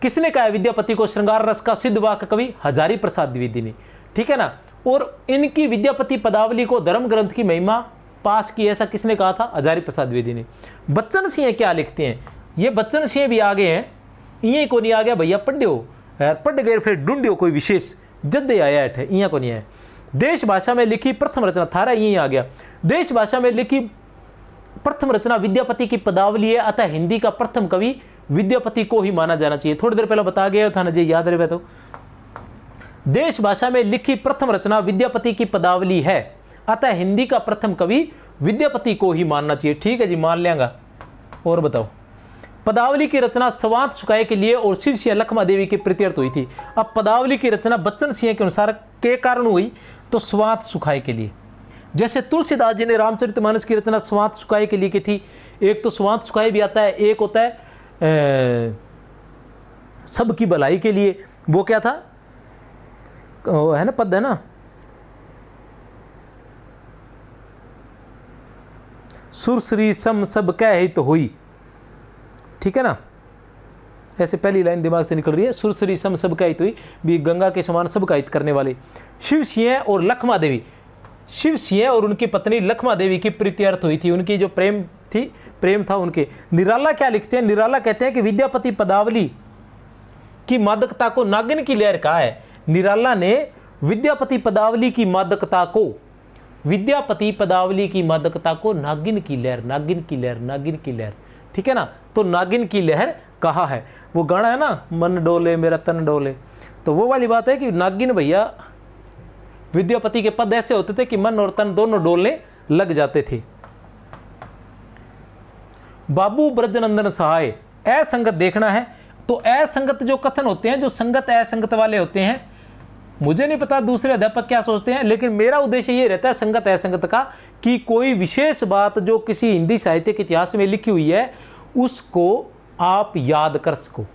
किसने कहा विद्यापति को श्रृंगार रस का सिद्ध वाक कवि? हजारी प्रसाद द्विवेदी ने, ठीक है ना। और इनकी विद्यापति पदावली को धर्म ग्रंथ की महिमा पास की, ऐसा किसने कहा था? हजारी प्रसाद द्विवेदी ने। बच्चन सिंह क्या लिखते हैं? ये बच्चन सिंह भी आगे हैं, इं को नहीं आ गया भैया, पढ़ो पढ़ गए फिर ढूंढियो कोई विशेष जद्दे आया है, इं को नहीं आया। देश भाषा में लिखी प्रथम रचना, थारा यही आ गया। देश भाषा में लिखी प्रथम रचना विद्यापति की पदावली है, अतः हिंदी का प्रथम कवि विद्यापति को ही माना जाना चाहिए। थोड़ी देर पहले बता गया था ना जी, याद रहे तो। देश भाषा में लिखी प्रथम रचना विद्यापति की पदावली है, अतः हिंदी का प्रथम कवि विद्यापति को ही मानना चाहिए। ठीक है जी, मान लेंगा। और बताओ, पदावली की रचना स्वांत सुखाए के लिए और शिव सिंह लखमा देवी के प्रीत्यर्थ हुई थी। अब पदावली की रचना बच्चन सिंह के अनुसार के कारण हुई तो स्वांत सुखाए के लिए। जैसे तुलसीदास जी ने रामचरितमानस की रचना स्वांत सुखाए के लिए की थी। एक तो स्वांत सुखाए भी आता है, एक होता है सबकी भलाई के लिए। वो क्या था, है ना, पद है ना, सुरसरी सम सब कह हित हुई, ठीक है ना। ऐसे पहली लाइन दिमाग से निकल रही है, सुरसरी सम सब कह हित हुई, भी गंगा के समान सबका हित करने वाले। शिव सिंह और लखमा देवी, शिव सिंह और उनकी पत्नी लखमा देवी की प्रीत्यर्थ हुई थी, उनकी जो प्रेम था उनके। निराला क्या लिखते हैं? निराला कहते हैं कि विद्यापति पदावली की मादकता को नागिन की लहर कहा है। निराला ने विद्यापति पदावली की मादकता को, विद्यापति पदावली की मादकता को नागिन की लहर, नागिन की लहर, नागिन की लहर, ठीक है ना। तो नागिन की लहर कहा है। वो गाना है ना, मन डोले मेरा तन डोले, तो वो वाली बात है कि नागिन भैया विद्यापति के पद ऐसे होते थे कि मन और तन दोनों डोलने लग जाते थे। बाबू ब्रजनंदन सहाय, असंगत देखना है तो असंगत जो कथन होते हैं, जो संगत असंगत वाले होते हैं, मुझे नहीं पता दूसरे अध्यापक क्या सोचते हैं, लेकिन मेरा उद्देश्य ये रहता है संगत असंगत का, कि कोई विशेष बात जो किसी हिंदी साहित्य के इतिहास में लिखी हुई है उसको आप याद कर सको,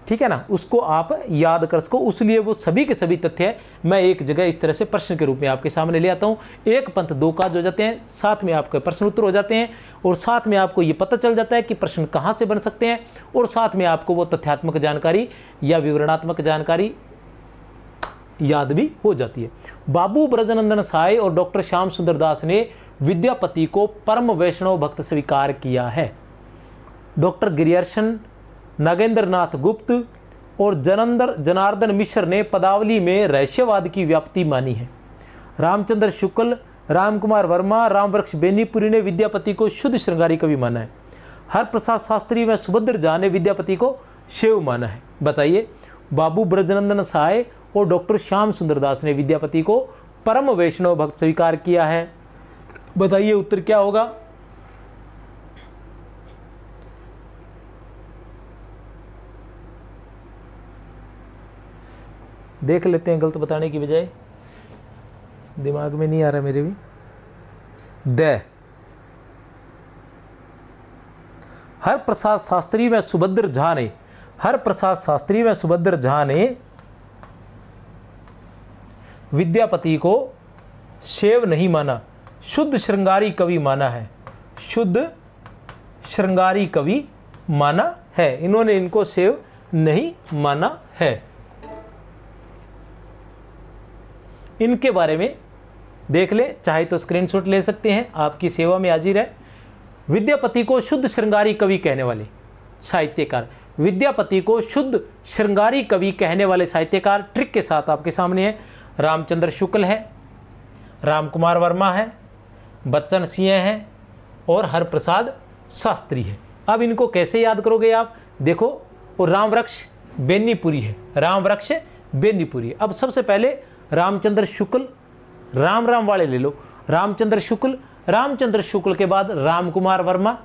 ठीक है ना, उसको आप याद कर सको। उसलिए वो सभी के सभी तथ्य मैं एक जगह इस तरह से प्रश्न के रूप में आपके सामने ले आता हूँ। एक पंथ दो काज हो जाते हैं, साथ में आपके प्रश्न उत्तर हो जाते हैं, और साथ में आपको ये पता चल जाता है कि प्रश्न कहाँ से बन सकते हैं, और साथ में आपको वो तथ्यात्मक जानकारी या विवरणात्मक जानकारी याद भी हो जाती है। बाबू ब्रजनंदन साय और डॉक्टर श्याम सुंदर दास ने विद्यापति को परम वैष्णव भक्त स्वीकार किया है। डॉक्टर गिरियर्शन, नागेंद्र नाथ गुप्त और जनार्दन मिश्र ने पदावली में रहस्यवाद की व्याप्ति मानी है। रामचंद्र शुक्ल, रामकुमार वर्मा, रामवृक्ष बेनीपुरी ने विद्यापति को शुद्ध श्रृंगारी कवि माना है। हरप्रसाद शास्त्री व सुभद्र झा ने विद्यापति को शिव माना है। बताइए, बाबू ब्रजनंदन साय और डॉक्टर श्याम सुंदर दास ने विद्यापति को परम वैष्णव भक्त स्वीकार किया है। बताइए उत्तर क्या होगा? देख लेते हैं, गलत बताने की बजाय, दिमाग में नहीं आ रहा मेरे भी। हरप्रसाद शास्त्री व सुभद्र झा ने, हरप्रसाद शास्त्री व सुभद्र झा ने विद्यापति को शिव नहीं माना, शुद्ध श्रृंगारी कवि माना है। शुद्ध श्रृंगारी कवि माना है, इन्होंने इनको सेव नहीं माना है। इनके बारे में देख ले, चाहे तो स्क्रीनशॉट ले सकते हैं, आपकी सेवा में हाजिर है। विद्यापति को शुद्ध श्रृंगारी कवि कहने वाले साहित्यकार, विद्यापति को शुद्ध श्रृंगारी कवि कहने वाले साहित्यकार ट्रिक के साथ आपके सामने है। रामचंद्र शुक्ल है, रामकुमार वर्मा है, बच्चन सिंह है और हरप्रसाद शास्त्री है। अब इनको कैसे याद करोगे आप, देखो, और रामवृक्ष बेनीपुरी है, रामवृक्ष बेनीपुरी। अब सबसे पहले रामचंद्र शुक्ल, राम राम वाले ले लो, रामचंद्र शुक्ल, रामचंद्र शुक्ल के बाद रामकुमार वर्मा,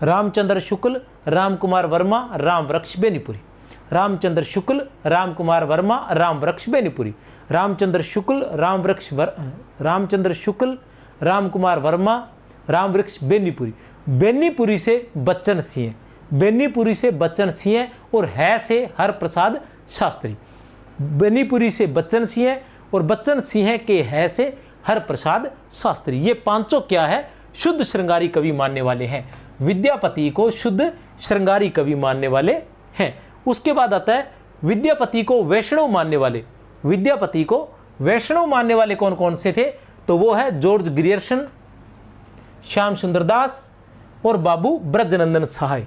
रामचंद्र शुक्ल, रामकुमार वर्मा, रामवृक्ष बेनीपुरी, रामचंद्र शुक्ल, रामकुमार वर्मा, रामवृक्ष बेनीपुरी, रामचंद्र शुक्ल, रामचंद्र शुक्ल, रामकुमार वर्मा, रामवृक्ष बेनीपुरी। बेनीपुरी से बच्चन सिंह, बेनीपुरी से बच्चन सिंह और है से हरप्रसाद शास्त्री, बेनीपुरी से बच्चन सिंह और बच्चन सिंह के है से हरप्रसाद शास्त्री। ये पांचों क्या है, शुद्ध श्रृंगारी कवि मानने वाले हैं, विद्यापति को शुद्ध श्रृंगारी कवि मानने वाले हैं। उसके बाद आता है विद्यापति को वैष्णव मानने वाले। विद्यापति को वैष्णव मानने वाले कौन कौन से थे, तो वो है जॉर्ज ग्रियर्सन, श्याम सुंदर दास और बाबू ब्रजनंदन सहाय।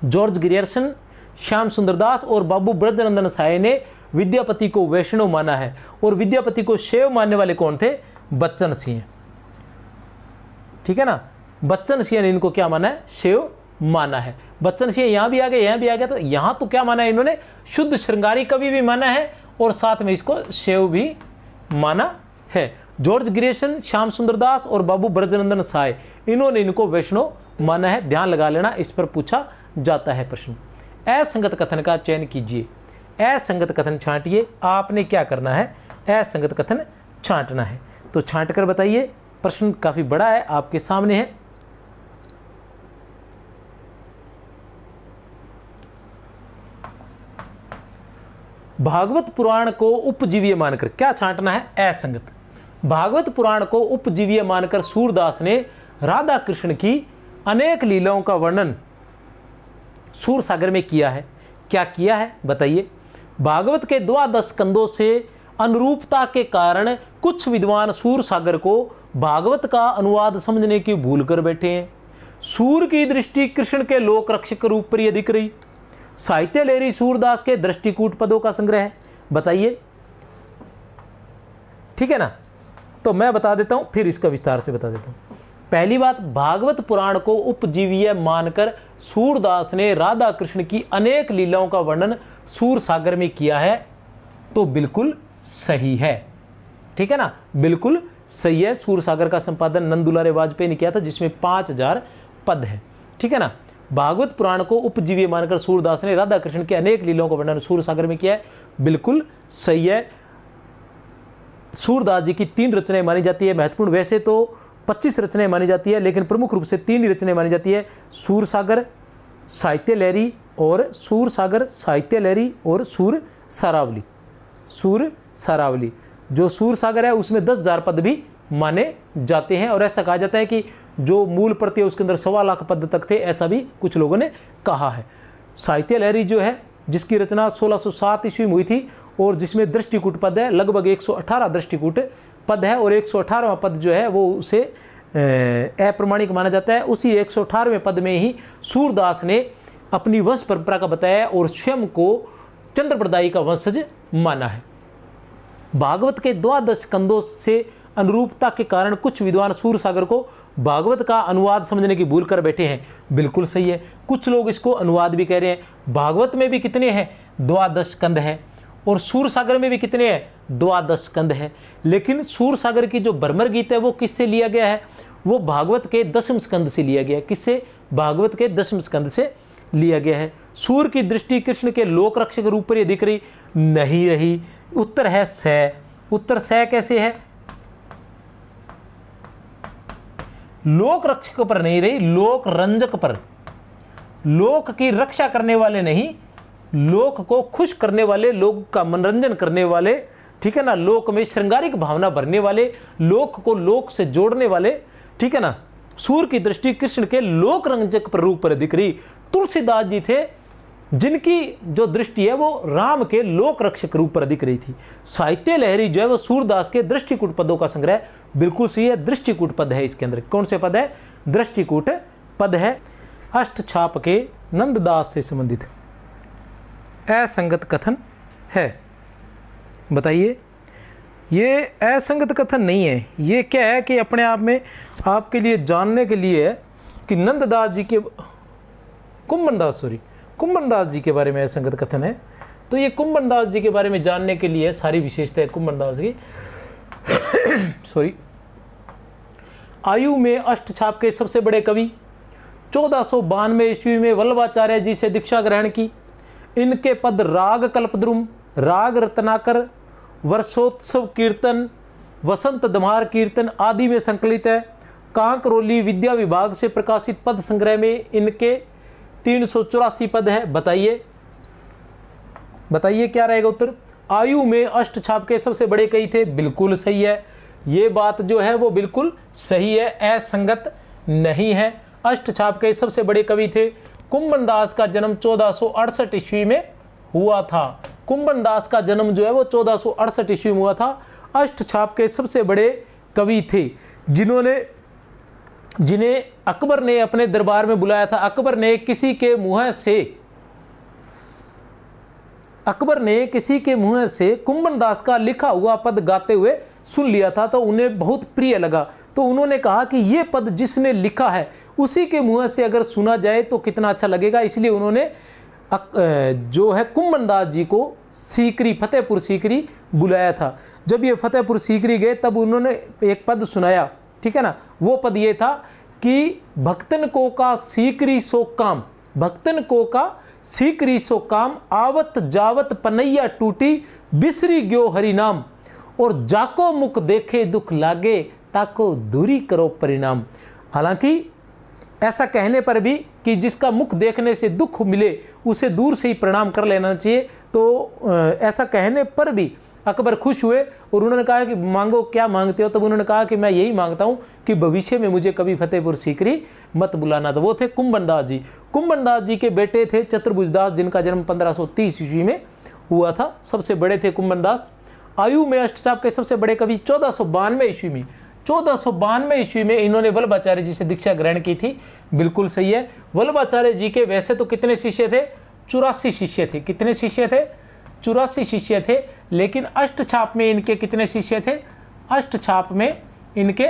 जॉर्ज ग्रियर्सन, श्याम सुंदर दास और बाबू ब्रजनंदन सहाय ने विद्यापति को वैष्णव माना है। और विद्यापति को शैव मानने वाले कौन थे, बच्चन सिंह, ठीक है ना। बच्चन सिंह ने इनको क्या माना है, शैव माना है। बच्चन सिंह यहाँ भी आ गए, यहाँ भी आ गया, तो यहाँ तो क्या माना है इन्होंने, शुद्ध श्रृंगारी कवि भी माना है और साथ में इसको शैव भी माना है। जॉर्ज ग्रियर्सन, श्याम सुंदर दास और बाबू ब्रजनंदन सहाय, इन्होंने इनको वैष्णव माना है। ध्यान लगा लेना, इस पर पूछा जाता है प्रश्न। असंगत कथन का चयन कीजिए, असंगत कथन छांटिए। आपने क्या करना है, असंगत कथन छांटना है, तो छांट कर बताइए। प्रश्न काफी बड़ा है, आपके सामने है। भागवत पुराण को उपजीव्य मानकर क्या छांटना है, असंगत। भागवत पुराण को उपजीव्य मानकर सूरदास ने राधा कृष्ण की अनेक लीलाओं का वर्णन सूर सागर में किया है। क्या किया है बताइए। भागवत के 12 स्कंदों से अनुरूपता के कारण कुछ विद्वान सूर सागर को भागवत का अनुवाद समझने की भूल कर बैठे हैं। सूर की दृष्टि कृष्ण के लोक रक्षक रूप पर यह दिख रही। साहित्य लहरी सूरदास के दृष्टिकूट पदों का संग्रह है, बताइए, ठीक है ना। तो मैं बता देता हूं, फिर इसका विस्तार से बता देता हूं। पहली बात, भागवत पुराण को उपजीव्य मानकर सूरदास ने राधा कृष्ण की अनेक लीलाओं का वर्णन सूर सागर में किया है, तो बिल्कुल सही है, ठीक है ना, बिल्कुल सही है। सूर सागर का संपादन नंदुलारे वाजपेयी ने किया था, जिसमें 5000 पद है, ठीक है ना। भागवत पुराण को उपजीव्य मानकर सूरदास ने राधा कृष्ण के अनेक लीलाओं का वर्णन सूर सागर में किया है, बिल्कुल सही है। सूरदास जी की 3 रचनाएं मानी जाती है महत्वपूर्ण। वैसे तो 25 रचनाएं मानी जाती है, लेकिन प्रमुख रूप से 3 ही रचनाएं मानी जाती है, सूर सागर साहित्य लहरी और सूर सागर साहित्य लहरी और सूर सारावली। सूर सारावली, जो सूर सागर है उसमें 10,000 पद भी माने जाते हैं, और ऐसा कहा जाता है कि जो मूल प्रति है उसके अंदर 1.25 लाख पद तक थे, ऐसा भी कुछ लोगों ने कहा है। साहित्य लहरी जो है, जिसकी रचना 1607 ईस्वी में हुई थी, और जिसमें दृष्टिकूट पद है, लगभग 118 दृष्टिकूट पद है, और 118वां पद जो है वो उसे अप्रमाणिक माना जाता है। उसी 118वें पद में ही सूरदास ने अपनी वंश परंपरा का बताया और स्वयं को चंद्रप्रदायी का वंशज माना है। भागवत के 12 स्कंदों से अनुरूपता के कारण कुछ विद्वान सूर सागर को भागवत का अनुवाद समझने की भूल कर बैठे हैं, बिल्कुल सही है। कुछ लोग इसको अनुवाद भी कह रहे हैं। भागवत में भी कितने हैं, 12 स्कंद है, और सूर सागर में भी कितने हैं, 12 स्कंद है। लेकिन सूर सागर की जो भ्रमर गीत है वो किससे लिया गया है, वो भागवत के 10वें स्कंद से लिया गया है। किससे, भागवत के 10वें स्कंद से लिया गया है। सूर की दृष्टि कृष्ण के लोक रक्षक रूप पर ये दिख रही नहीं रही। उत्तर है स। उत्तर स कैसे है, लोक रक्षक पर नहीं रही, लोक रंजक पर। लोक की रक्षा करने वाले नहीं, लोक को खुश करने वाले, लोक का मनोरंजन करने वाले, ठीक है ना, लोक में श्रृंगारिक भावना भरने वाले, लोक को लोक से जोड़ने वाले, ठीक है ना, सूर की दृष्टि कृष्ण के लोक रंजक प्ररूप पर दिख रही। तुलसीदास जी थे जिनकी जो दृष्टि है वो राम के लोक रक्षक रूप पर दिख रही थी। साहित्य लहरी जो है वो सूरदास के दृष्टिकूट पदों का संग्रह, बिल्कुल सही है, दृष्टिकूट पद है इसके अंदर। कौन से पद है? दृष्टिकूट पद है। अष्टछाप के नंददास से संबंधित असंगत कथन है। बताइए, ये असंगत कथन नहीं है, ये क्या है कि अपने आप में आपके लिए जानने के लिए है कि नंददास जी के कुंभनदास जी के बारे में असंगत कथन है। तो ये कुंभनदास जी के बारे में जानने के लिए सारी विशेषताएं कुंभनदास की आयु में अष्टछाप के सबसे बड़े कवि, 1492 ईस्वी में वल्लभाचार्य जी से दीक्षा ग्रहण की। इनके पद राग कल्पद्रुम, राग रत्नाकर, वर्षोत्सव कीर्तन, वसंत दमार कीर्तन आदि में संकलित है। कांकरोली विद्या विभाग से प्रकाशित पद संग्रह में इनके 384 पद है। बताइए क्या रहेगा उत्तर? आयु में अष्टछाप के सबसे बड़े कवि थे, बिल्कुल सही है। ये बात जो है वो बिल्कुल सही है, असंगत नहीं है। अष्टछाप के सबसे बड़े कवि थे। कुंभनदास का जन्म 1468 ईस्वी में हुआ था। कुंभनदास का जन्म जो है वो 1468 ईस्वी में हुआ था। अष्टछाप के सबसे बड़े कवि थे जिन्हें अकबर ने अपने दरबार में बुलाया था। अकबर ने किसी के मुंह से कुंभनदास का लिखा हुआ पद गाते हुए सुन लिया था, तो उन्हें बहुत प्रिय लगा। तो उन्होंने कहा कि ये पद जिसने लिखा है उसी के मुंह से अगर सुना जाए तो कितना अच्छा लगेगा। इसलिए उन्होंने जो है कुंभनदास जी को सीकरी, फतेहपुर सीकरी बुलाया था। जब ये फतेहपुर सीकरी गए तब उन्होंने एक पद सुनाया, ठीक है ना। वो पद ये था कि भक्तन को का सीकरी सो काम, भक्तन को का सीकरी सो काम, आवत जावत पनैया टूटी, बिसरी ग्यो हरि नाम, और जाको मुख देखे दुख लागे, ताको दूरी करो परिणाम। हालांकि ऐसा कहने पर भी कि जिसका मुख देखने से दुख मिले उसे दूर से ही प्रणाम कर लेना चाहिए, तो ऐसा कहने पर भी अकबर खुश हुए और उन्होंने कहा कि मांगो, क्या मांगते हो? तब उन्होंने कहा कि मैं यही मांगता हूं कि भविष्य में मुझे कभी फतेहपुर सीकरी मत बुलाना। तो वो थे कुंभनदास जी। कुंभनदास जी के बेटे थे चतुर्भुजदास, जिनका जन्म 1530 ईस्वी में हुआ था। सबसे बड़े थे कुंभनदास। आयु में अष्टछाप के सबसे बड़े कवि 1492 ईस्वी में इन्होंने वल्लभाचार्य जी से दीक्षा ग्रहण की थी, बिल्कुल सही है। वल्लभाचार्य जी के वैसे तो कितने शिष्य थे? 84 शिष्य थे। कितने शिष्य थे? 84 शिष्य थे। लेकिन अष्टछाप में इनके कितने शिष्य थे? अष्टछाप में इनके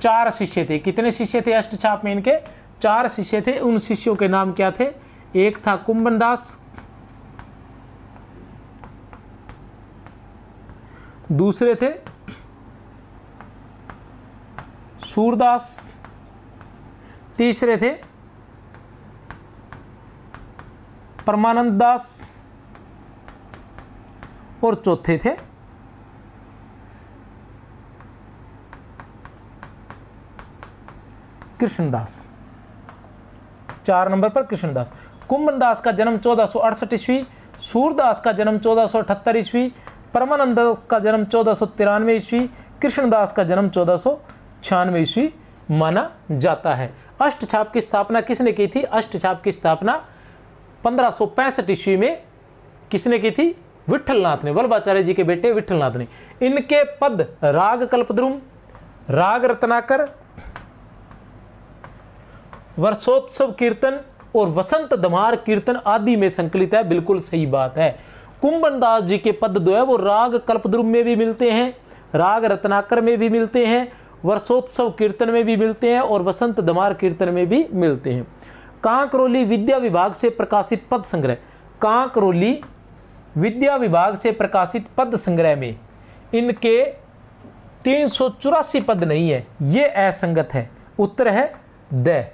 4 शिष्य थे। कितने शिष्य थे अष्टछाप में इनके? 4 शिष्य थे। उन शिष्यों के नाम क्या थे? एक था कुंभनदास, दूसरे थे सूरदास, तीसरे थे परमानंद दास, और चौथे थे कृष्णदास। 4 नंबर पर कृष्णदास। कुंभनदास का जन्म 1468 ईस्वी, सूरदास का जन्म 1478 ईस्वी, परमानंद दास का जन्म 1493 ईस्वी, कृष्णदास का जन्म 1496 ईस्वी माना जाता है। अष्टछाप की स्थापना किसने की थी? अष्टछाप की स्थापना 1565 ईस्वी में किसने की थी? विठलनाथ ने, वल्लभाचार्य जी के बेटे विठलनाथ ने। इनके पद राग कल्पद्रुम, राग रत्नाकर, वर्षोत्सव कीर्तन और वसंत दमार कीर्तन आदि में संकलित है, बिल्कुल सही बात है। कुंभनदास जी के पद जो है वो राग कल्पद्रुम में भी मिलते हैं, राग रत्नाकर में भी मिलते हैं, वर्षोत्सव कीर्तन में भी मिलते हैं और वसंत दमार कीर्तन में भी मिलते हैं। कांकरोली विद्या विभाग से प्रकाशित पद संग्रह, कांकरोली विद्या विभाग से प्रकाशित पद संग्रह में इनके 384 पद नहीं है, ये असंगत है। उत्तर है द।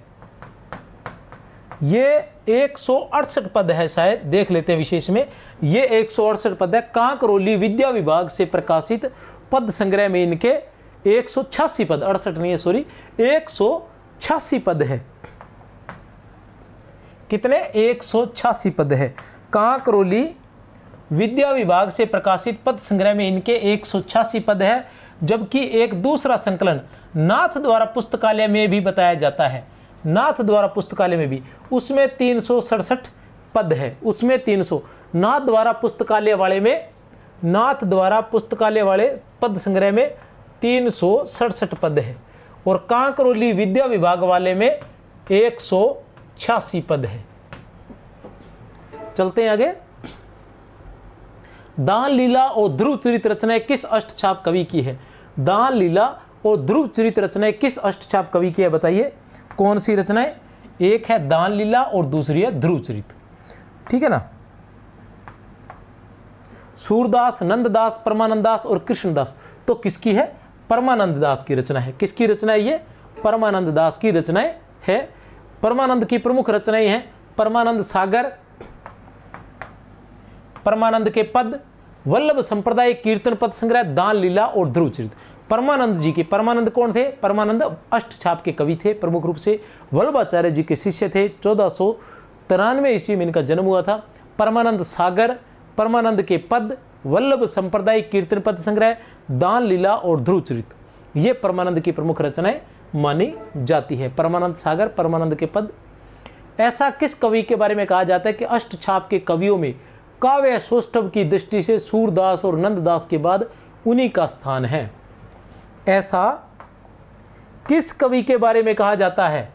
ये 168 पद है, शायद देख लेते हैं विशेष में। ये 168 पद है। कांकरोली विद्या विभाग से प्रकाशित पद संग्रह में इनके 186 पद, 68 नहीं है सॉरी, 186 पद है। कितने? 186 पद है। कांकरोली विद्या विभाग से प्रकाशित पद संग्रह में इनके 186 पद है। जबकि एक दूसरा संकलन नाथ द्वारा पुस्तकालय में भी बताया जाता है, नाथ द्वारा पुस्तकालय में भी, उसमें 367 पद है, उसमें 300। नाथ द्वारा पुस्तकालय वाले में, नाथ द्वारा पुस्तकालय वाले पद संग्रह में 367 पद है, और कांकरोली विद्या विभाग वाले में 186 पद है। चलते हैं आगे। दान लीला और ध्रुव चरित रचनाएं किस अष्टछाप कवि की है? दान लीला और ध्रुव चरित रचनाएं किस अष्टछाप कवि की है, बताइए कौन सी रचनाएं? एक है दान लीला और दूसरी है ध्रुव चरित, ठीक है ना। सूरदास, नंददास, परमानंददास और कृष्णदास, तो किसकी है? परमानंद दास की रचना है। किसकी रचना है ये? परमानंद दास की रचनाएं है। परमानंद की प्रमुख रचनाएं हैं परमानंद सागर, परमानंद के पद, वल्लभ संप्रदाय कीर्तन पद संग्रह, दान लीला और ध्रुव चरित। परमानंद जी के, परमानंद कौन थे? परमानंद अष्टछाप के कवि थे, प्रमुख रूप से वल्लभाचार्य जी के शिष्य थे। 1493 ईस्वी में इनका जन्म हुआ था। परमानंद सागर, परमानंद के पद, वल्लभ संप्रदाय कीर्तन पद संग्रह, दान लीला और ध्रुव चरित, ये परमानंद की प्रमुख रचनाएं मानी जाती है। परमानंद सागर, परमानंद के पद। ऐसा किस कवि के बारे में कहा जाता है कि अष्टछाप के कवियों में काव्य सौष्ठव की दृष्टि से सूरदास और नंददास के बाद उन्हीं का स्थान है? ऐसा किस कवि के बारे में कहा जाता है?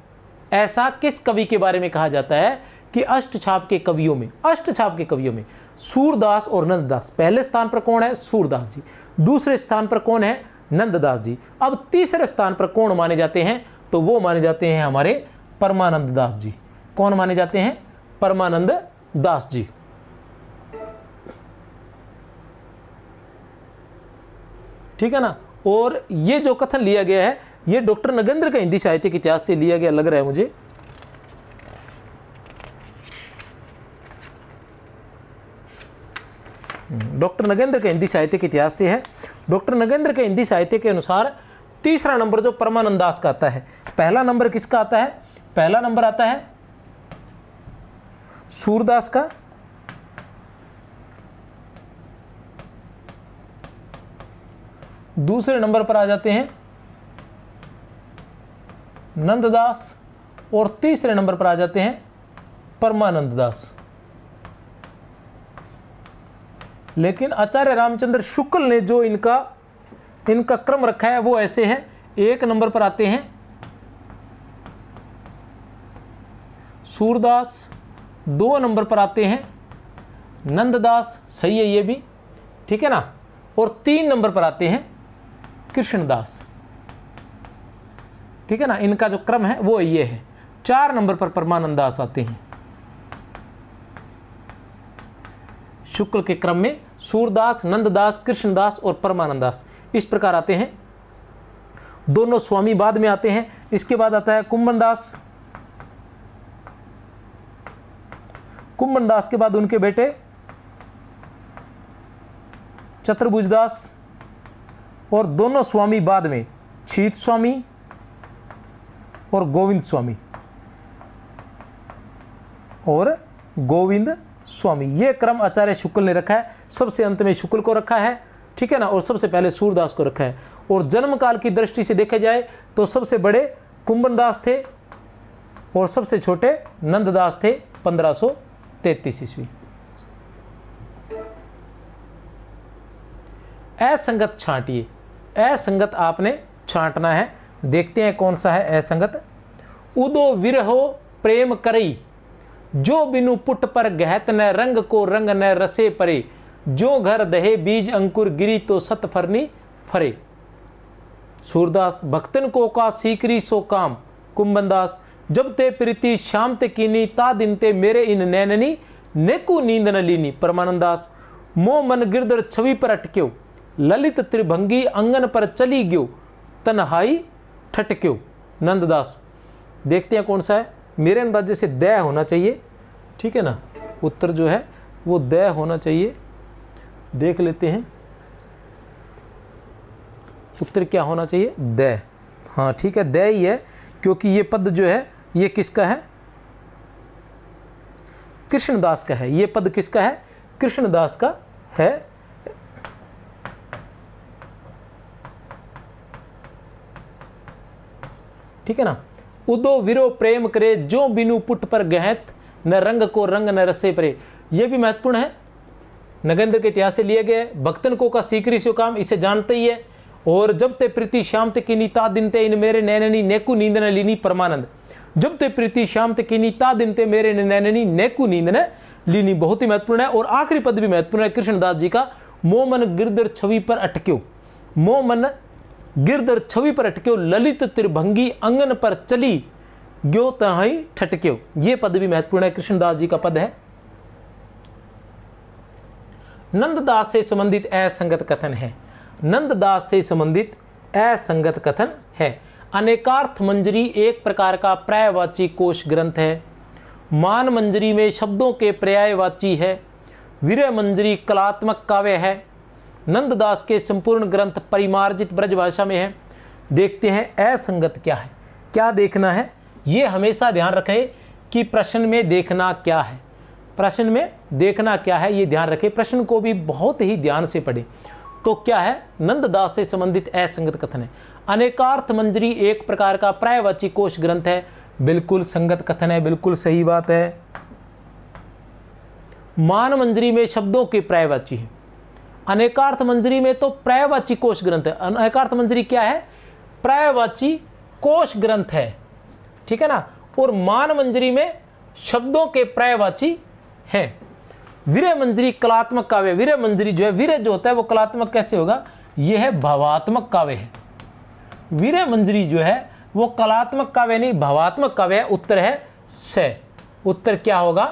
ऐसा किस कवि के बारे में कहा जाता है कि अष्टछाप के कवियों में, अष्टछाप के कवियों में सूरदास और नंददास, पहले स्थान पर कौन है? सूरदास जी। दूसरे स्थान पर कौन है? नंददास जी। अब तीसरे स्थान पर कौन माने जाते हैं? तो वो माने जाते हैं हमारे परमानंद दास जी। कौन माने जाते हैं? परमानंद दास जी। ठीक है ना। और ये जो कथन लिया गया है ये डॉक्टर नगेंद्र का हिंदी साहित्य के इतिहास से लिया गया लग रहा है मुझे। डॉक्टर नगेंद्र के हिंदी साहित्य के इतिहास से है। डॉक्टर नगेंद्र के हिंदी साहित्य के अनुसार तीसरा नंबर जो परमानंद दास का आता है, पहला नंबर किसका आता है? पहला नंबर आता है सूरदास का, दूसरे नंबर पर आ जाते हैं नंददास, और तीसरे नंबर पर आ जाते हैं परमानंद दास। लेकिन आचार्य रामचंद्र शुक्ल ने जो इनका क्रम रखा है वो ऐसे है। एक नंबर पर आते हैं सूरदास, 2 नंबर पर आते हैं नंददास, सही है ये भी, ठीक है ना, और 3 नंबर पर आते हैं कृष्णदास, ठीक है ना। इनका जो क्रम है वो ये है। 4 नंबर पर परमानंद दास आते हैं। शुक्ल के क्रम में सूरदास, नंददास, कृष्णदास और परमानंद दास इस प्रकार आते हैं। दोनों स्वामी बाद में आते हैं। इसके बाद आता है कुंभन दास, कुंभन दास के बाद उनके बेटे चतुर्भुज दास, और दोनों स्वामी बाद में छीत स्वामी और गोविंद स्वामी, और गोविंद स्वामी। ये क्रम आचार्य शुक्ल ने रखा है। सबसे अंत में शुक्ल को रखा है, ठीक है ना, और सबसे पहले सूरदास को रखा है। और जन्म काल की दृष्टि से देखा जाए तो सबसे बड़े कुंभन दास थे और सबसे छोटे नंददास थे 1533 ईस्वी। असंगत छांटिए, असंगत आपने छांटना है। देखते हैं कौन सा है असंगत। उदो विरहो प्रेम करई, जो बिनु पुट पर गहत न रंग को रंग न रसे परे, जो घर दहे बीज अंकुर गिरी तो सत फरनी फरे। सूरदास, भक्तन को का सीकरी सो काम। कुंभन दास, जब ते प्रीति शाम ते कीनी, ता दिन ते मेरे इन नैननी, नेकु नींद न लीनी। परमानंद दास, मोह मन गिरधर छवि पर अटक्यो, ललित त्रिभंगी अंगन पर चली गयो, तन्हाई ठटक्यो। नंददास, देखते हैं कौन सा है। मेरे अंदाजे से दय होना चाहिए, ठीक है ना, उत्तर जो है वो दय होना चाहिए। देख लेते हैं उत्तर क्या होना चाहिए। दय, हाँ ठीक है, दय ही है, क्योंकि ये पद जो है ये किसका है? कृष्णदास का है। ये पद किसका है? कृष्णदास का है। ठीक है ना। उदो विरो प्रेम करे जो बिनु पुट पर गहत, न रंग को रंग न रसे परे। ये भी महत्वपूर्ण है, नगेंद्र के इतिहास से लिए गए। भक्तन को का सीकरी से काम, इसे जानते ही है। और जब ते प्रीति श्याम ते किनी ता दिन ते इन मेरे नैननी नेकु नींद न लीनी परमानंद। जब ते प्रीति श्याम ते किनी ता दिन ते मेरे नैननी नेकु नींद न लीनी, बहुत ही महत्वपूर्ण है। और आखिरी पद भी महत्वपूर्ण है कृष्णदास जी का, मो मन गिरधर छवि पर अटक्यो, मो मन गिरधर छवि पर अटक्यो, ललित त्रिभंगी अंगन पर चली ग्यो तहाई ठटक्यो। ये पद भी महत्वपूर्ण है, कृष्णदास जी का पद है। नंददास से संबंधित असंगत कथन है, नंददास से संबंधित असंगत कथन है। अनेकार्थ मंजरी एक प्रकार का पर्यायवाची कोश ग्रंथ है। मान मंजरी में शब्दों के पर्यायवाची है। वीर्य मंजरी कलात्मक काव्य है। नंददास के संपूर्ण ग्रंथ परिमार्जित ब्रजभाषा में है। देखते हैं असंगत क्या है, क्या देखना है। ये हमेशा ध्यान रखें कि प्रश्न में देखना क्या है, प्रश्न में देखना क्या है, ये ध्यान रखें। प्रश्न को भी बहुत ही ध्यान से पढ़ें। तो क्या है, नंददास से संबंधित असंगत कथन है। अनेकार्थ मंजरी एक प्रकार का पर्यायवाची कोश ग्रंथ है, बिल्कुल संगत कथन है, बिल्कुल सही बात है। मान मंजरी में शब्दों के पर्यायवाची है। अनेकार्थ मंजरी में तो पर्यायवाची कोश ग्रंथ है। अनेकार्थ मंजरी क्या है, पर्यायवाची कोश ग्रंथ है, ठीक है ना। और मान मंजरी में शब्दों के पर्यायवाची हैं। वीर्य मंजरी कलात्मक काव्य, वीर्य मंजरी जो है, वीर्य जो होता है वो कलात्मक कैसे होगा, यह है भावात्मक काव्य है। वीर्य मंजरी जो है वो कलात्मक काव्य नहीं, भावात्मक काव्य है। उत्तर है स। उत्तर क्या होगा,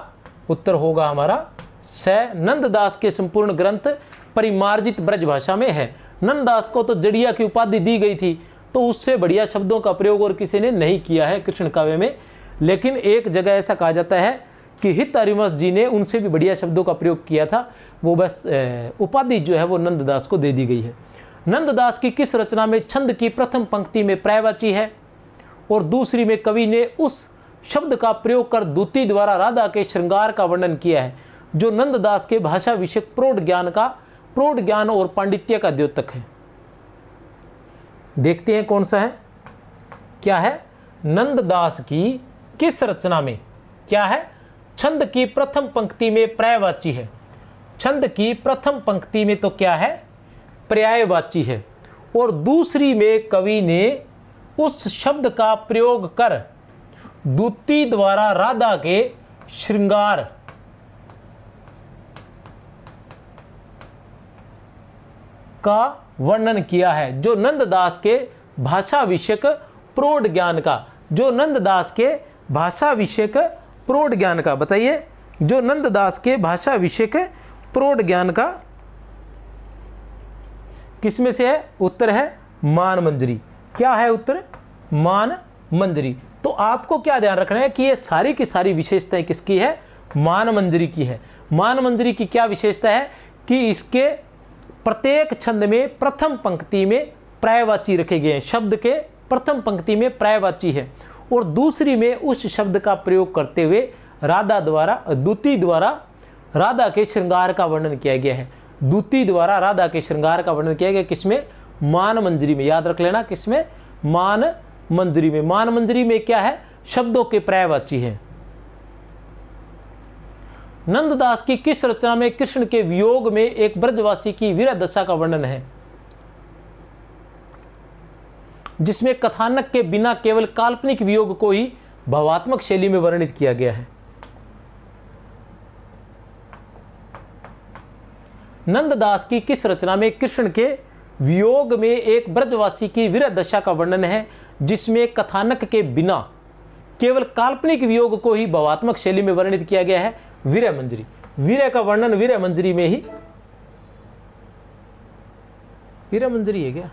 उत्तर होगा हमारा स। नंददास के संपूर्ण ग्रंथ परिमार्जित ब्रजभाषा में है। नंददास को तो जड़िया की उपाधि दी गई थी, तो उससे बढ़िया शब्दों का प्रयोग और किसी ने नहीं किया है कृष्ण काव्य में। लेकिन एक जगह ऐसा कहा जाता है कि हित हरिवंश जी ने उनसे भी बढ़िया शब्दों का प्रयोग किया था, वो बस उपाधि जो है वो नंददास को दे दी गई है। नंददास की किस रचना में छंद की प्रथम पंक्ति में पर्यायवाची है और दूसरी में कवि ने उस शब्द का प्रयोग कर दूती द्वारा राधा के श्रृंगार का वर्णन किया है, जो नंददास के भाषा विषयक प्रौढ़ ज्ञान और पांडित्य का द्योतक है। देखते हैं कौन सा है, क्या है, नंददास की किस रचना में क्या है, छंद की प्रथम पंक्ति में पर्यायवाची है। छंद की प्रथम पंक्ति में तो क्या है, पर्यायवाची है। और दूसरी में कवि ने उस शब्द का प्रयोग कर दूती द्वारा राधा के श्रृंगार का वर्णन किया है, जो नंददास के भाषा विषयक प्रौढ़ ज्ञान का, जो नंददास के भाषा विषयक प्रौढ़ ज्ञान का, बताइए, जो नंददास के भाषा विषयक प्रौढ़ ज्ञान का किसमें से है, उत्तर है मान मंजरी। क्या है उत्तर, मान मंजरी। तो आपको क्या ध्यान रखना है कि ये सारी की सारी विशेषताएं किसकी है, मान मंजरी की है। मान मंजरी की क्या विशेषता है कि इसके प्रत्येक छंद में प्रथम पंक्ति में पर्यायवाची रखे गए हैं, शब्द के प्रथम पंक्ति में पर्यायवाची है और दूसरी में उस शब्द का प्रयोग करते हुए राधा द्वारा, दूती द्वारा राधा के श्रृंगार का वर्णन किया गया है। दूती द्वारा राधा के श्रृंगार का वर्णन किया गया किसमें, मान मंजरी में। याद रख लेना किसमें, मान मंजरी में। मान मंजरी में क्या है, शब्दों के पर्यायवाची है। नंददास की किस रचना में कृष्ण के वियोग में एक ब्रजवासी की वीर दशा का वर्णन है, जिसमें कथानक के बिना केवल काल्पनिक वियोग को ही भावात्मक शैली में वर्णित किया गया है। नंददास की किस रचना में कृष्ण के वियोग में एक ब्रजवासी की वीर दशा का वर्णन है, जिसमें कथानक के बिना केवल काल्पनिक वियोग को ही भावात्मक शैली में वर्णित किया गया है, वीर मंजरी। वीर का वर्णन वीर मंजरी में ही, वीर मंजरी है क्या,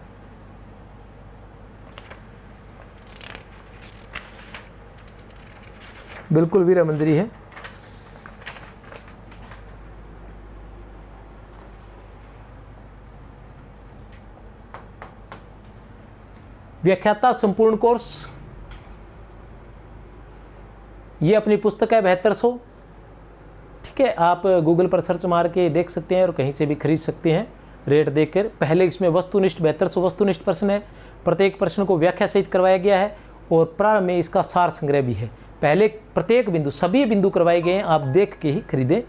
बिल्कुल वीर मंजरी है। व्याख्याता संपूर्ण कोर्स, ये अपनी पुस्तक है 7200, ठीक है। आप गूगल पर सर्च मार के देख सकते हैं और कहीं से भी खरीद सकते हैं रेट देखकर। पहले इसमें वस्तुनिष्ठ 7200 वस्तुनिष्ठ प्रश्न है, प्रत्येक प्रश्न को व्याख्या सहित करवाया गया है और प्रारंभ में इसका सार संग्रह भी है। पहले प्रत्येक बिंदु, सभी बिंदु करवाए गए हैं, आप देख के ही खरीदें।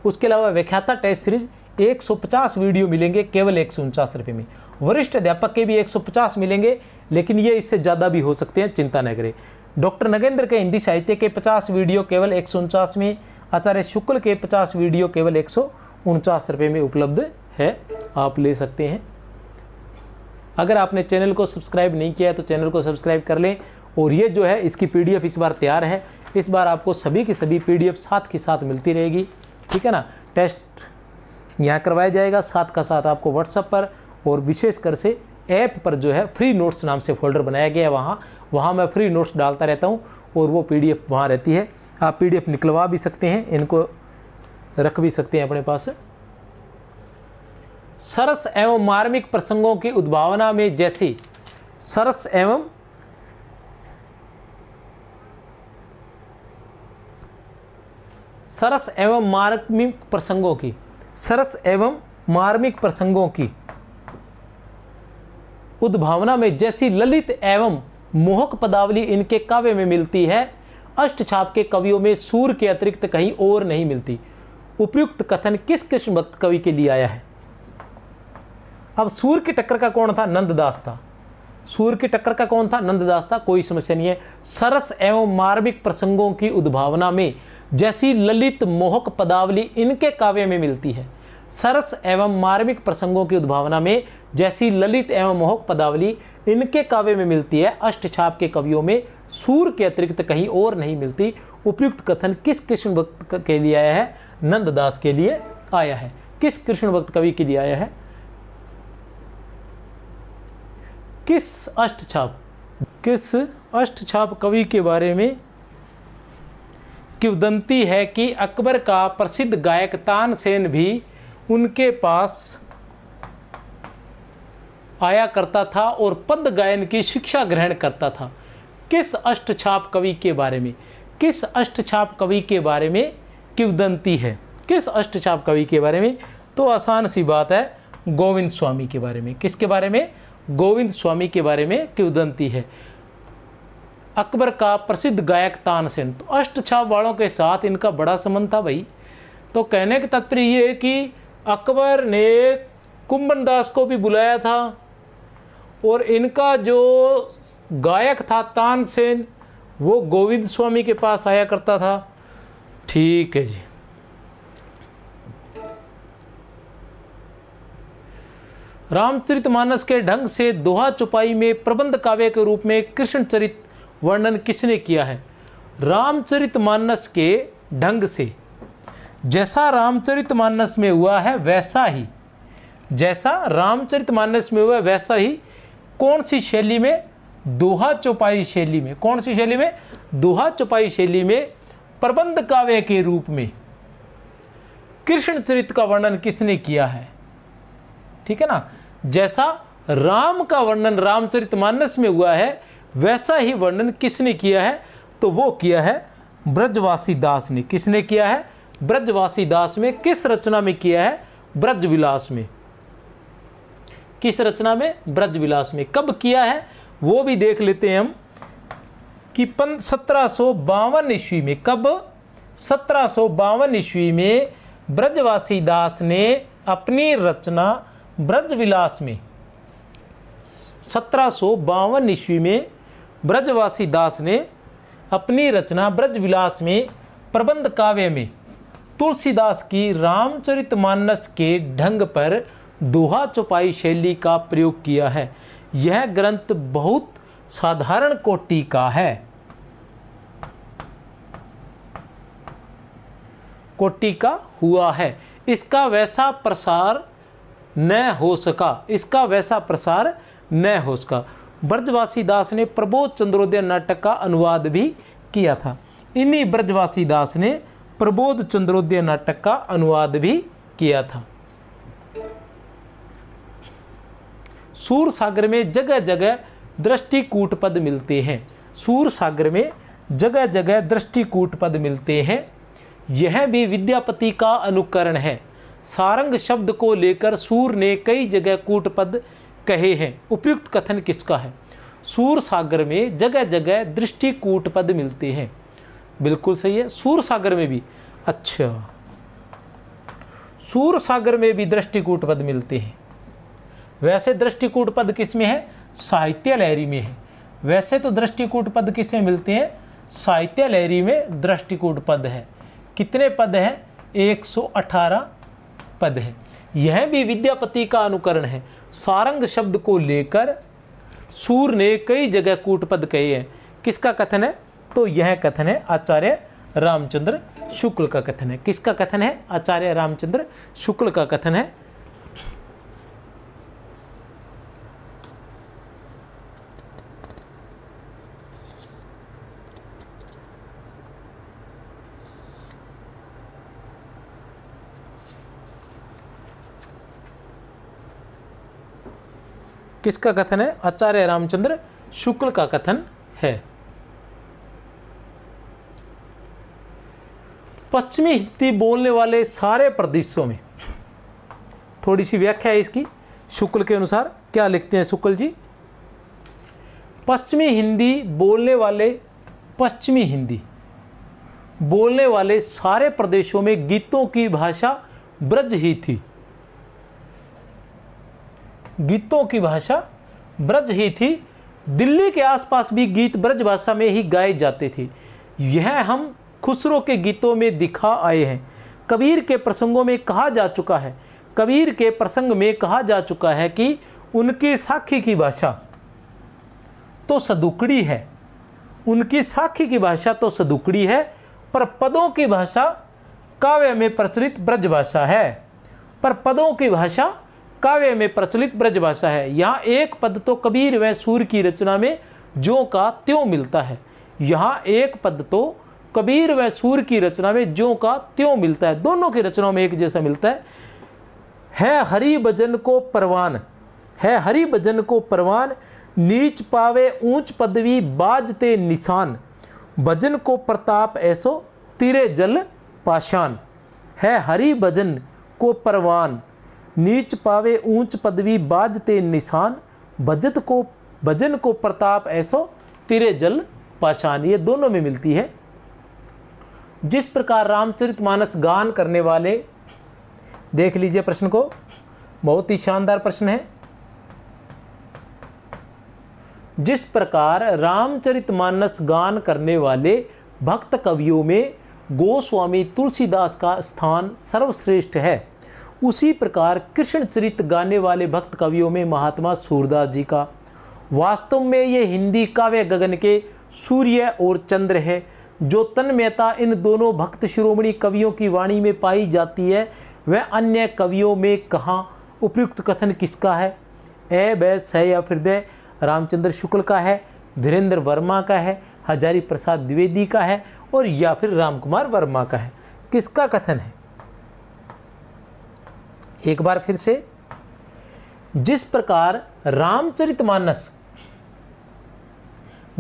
उसके अलावा व्याख्याता टेस्ट सीरीज 150 वीडियो मिलेंगे केवल 149 रुपये में। वरिष्ठ अध्यापक के भी 150 मिलेंगे, लेकिन ये इससे ज़्यादा भी हो सकते हैं, चिंता न करें। डॉक्टर नगेंद्र के हिंदी साहित्य के 50 वीडियो केवल 149 में, आचार्य शुक्ल के 50 वीडियो केवल 149 रुपये में उपलब्ध है, आप ले सकते हैं। अगर आपने चैनल को सब्सक्राइब नहीं किया है तो चैनल को सब्सक्राइब कर लें। और ये जो है इसकी PDF इस बार तैयार है, इस बार आपको सभी की सभी PDF साथ के साथ मिलती रहेगी, ठीक है ना। टेस्ट यहाँ करवाया जाएगा, साथ का साथ आपको WhatsApp पर और विशेषकर से ऐप पर जो है फ्री नोट्स नाम से फोल्डर बनाया गया है, वहाँ मैं फ्री नोट्स डालता रहता हूँ और वो PDF वहाँ रहती है। आप PDF निकलवा भी सकते हैं, इनको रख भी सकते हैं अपने पास। सरस एवं मार्मिक प्रसंगों की उद्भावना में जैसे सरस एवं मार्मिक प्रसंगों की उद्भावना में जैसी ललित एवं मोहक पदावली इनके काव्य में मिलती है, अष्टछाप के कवियों में सूर के अतिरिक्त कहीं और नहीं मिलती। उपयुक्त कथन किस कृष्ण भक्त कवि के लिए आया है? अब सूर की टक्कर का कौन था? नंददास था। सूर की टक्कर का कौन था? नंददास था, कोई समस्या नहीं है। सरस एवं मार्मिक प्रसंगों की उद्भावना में जैसी ललित मोहक पदावली इनके काव्य में मिलती है। सरस एवं मार्मिक प्रसंगों की उद्भावना में जैसी ललित एवं मोहक पदावली इनके काव्य में मिलती है, अष्टछाप के कवियों में सूर के अतिरिक्त कहीं और नहीं मिलती। उपयुक्त कथन किस कृष्ण भक्त के लिए आया है? नंददास के लिए आया है। किस कृष्ण भक्त कवि के लिए आया है? किस अष्टछाप कवि के बारे में किंवदंती है कि अकबर का प्रसिद्ध गायक तानसेन भी उनके पास आया करता था और पद गायन की शिक्षा ग्रहण करता था। किस अष्टछाप कवि के बारे में? किस अष्टछाप कवि के बारे में किंवदंती है? किस अष्टछाप कवि के बारे में? तो आसान सी बात है, गोविंद स्वामी के बारे में। किसके बारे में? गोविंद स्वामी के बारे में किंवदंती है। अकबर का प्रसिद्ध गायक तानसेन, तो अष्टछाप वालों के साथ इनका बड़ा संबंध था भाई। तो कहने का तात्पर्य ये है कि अकबर ने कुंभन दास को भी बुलाया था और इनका जो गायक था तानसेन वो गोविंद स्वामी के पास आया करता था। ठीक है जी। रामचरितमानस के ढंग से दोहा चौपाई में प्रबंध काव्य के रूप में कृष्ण चरित वर्णन किसने किया है? रामचरितमानस के ढंग से, जैसा रामचरितमानस में हुआ है वैसा ही, जैसा रामचरितमानस में हुआ है वैसा ही, कौन सी शैली में? दोहा चौपाई शैली में। कौन सी शैली में? दोहा चौपाई शैली में प्रबंध काव्य के रूप में कृष्ण चरित का वर्णन किसने किया है? ठीक है ना। जैसा राम का वर्णन रामचरितमानस में हुआ है वैसा ही वर्णन किसने किया है? तो वो किया है ब्रजवासी दास ने। किसने किया है? ब्रजवासी दास में। किस रचना में किया है? ब्रजविलास में। किस रचना में? ब्रजविलास में। कब किया है वो भी देख लेते हैं हम कि 1752 ईस्वी में। कब? 1752 ईस्वी में ब्रजवासी दास ने अपनी रचना ब्रजविलास में, 1752 ईस्वी में ब्रजवासी दास ने अपनी रचना ब्रजविलास में प्रबंध काव्य में तुलसीदास की रामचरितमानस के ढंग पर दोहा चौपाई शैली का प्रयोग किया है। यह ग्रंथ बहुत साधारण कोटि का है। कोटि का हुआ है। इसका वैसा प्रसार न हो सका। इसका वैसा प्रसार न हो सका। ब्रजवासी दास ने प्रबोध चंद्रोदय नाटक का अनुवाद भी किया था। इन्हीं ब्रजवासी दास ने प्रबोध चंद्रोदय नाटक का अनुवाद भी किया था। सूर सागर में जगह जगह दृष्टिकूट पद मिलते हैं। सूर सागर में जगह जगह दृष्टिकूट पद मिलते हैं। यह भी विद्यापति का अनुकरण है। सारंग शब्द को लेकर सूर ने कई जगह कूटपद कहे हैं। उपयुक्त कथन किसका है? सूर सागर में जगह जगह दृष्टिकूट पद मिलते हैं। बिल्कुल सही है, सूर सागर में भी। अच्छा, सूर सागर में भी दृष्टिकूट पद मिलते हैं। वैसे दृष्टिकूट पद किस में है? साहित्य लहरी में है। वैसे तो दृष्टिकूट पद किसमें मिलते हैं? साहित्य लहरी में दृष्टिकूट पद है। कितने पद हैं? 118 पद है। यह भी विद्यापति का अनुकरण है। सारंग शब्द को लेकर सूर ने कई जगह कूटपद कहे हैं। किसका कथन है? तो यह कथन है आचार्य रामचंद्र शुक्ल का कथन है। किसका कथन है? आचार्य रामचंद्र शुक्ल का कथन है। किसका कथन है? आचार्य रामचंद्र शुक्ल का कथन है। पश्चिमी हिंदी बोलने वाले सारे प्रदेशों में, थोड़ी सी व्याख्या है इसकी। शुक्ल के अनुसार क्या लिखते हैं शुक्ल जी? पश्चिमी हिंदी बोलने वाले सारे प्रदेशों में गीतों की भाषा ब्रज ही थी। गीतों की भाषा ब्रज ही थी। दिल्ली के आसपास भी गीत ब्रज भाषा में ही गाए जाते थे। यह हम खुसरो के गीतों में दिखा आए हैं। कबीर के प्रसंगों में कहा जा चुका है कि उनकी साखी की भाषा तो सदुकड़ी है। उनकी साखी की भाषा तो सदुकड़ी है, पर पदों की भाषा काव्य में प्रचलित ब्रज भाषा है। यहाँ एक पद तो कबीर व सूर की रचना में ज्यों का त्यों मिलता है। दोनों की रचनाओं में एक जैसा मिलता है हरि भजन को परवान नीच पावे ऊंच पदवी बाजते निशान। भजन को प्रताप ऐसो तिरे जल पाषाण। है हरि भजन को परवान नीच पावे ऊंच पदवी बाजते निशान। भजन को प्रताप ऐसो तिरे जल पाषाण। ये दोनों में मिलती है। जिस प्रकार रामचरितमानस गान करने वाले, देख लीजिए प्रश्न को, बहुत ही शानदार प्रश्न है। जिस प्रकार रामचरितमानस गान करने वाले भक्त कवियों में गोस्वामी तुलसीदास का स्थान सर्वश्रेष्ठ है, उसी प्रकार कृष्ण चरित गाने वाले भक्त कवियों में महात्मा सूरदास जी का। वास्तव में ये हिंदी काव्य गगन के सूर्य और चंद्र है। जो तन्मयता इन दोनों भक्त शिरोमणि कवियों की वाणी में पाई जाती है, वह अन्य कवियों में कहाँ? उपयुक्त कथन किसका है? ए ब स या फिर द रामचंद्र शुक्ल का है, धीरेन्द्र वर्मा का है, हजारी प्रसाद द्विवेदी का है, और या फिर रामकुमार वर्मा का है। किसका कथन है? एक बार फिर से, जिस प्रकार रामचरितमानस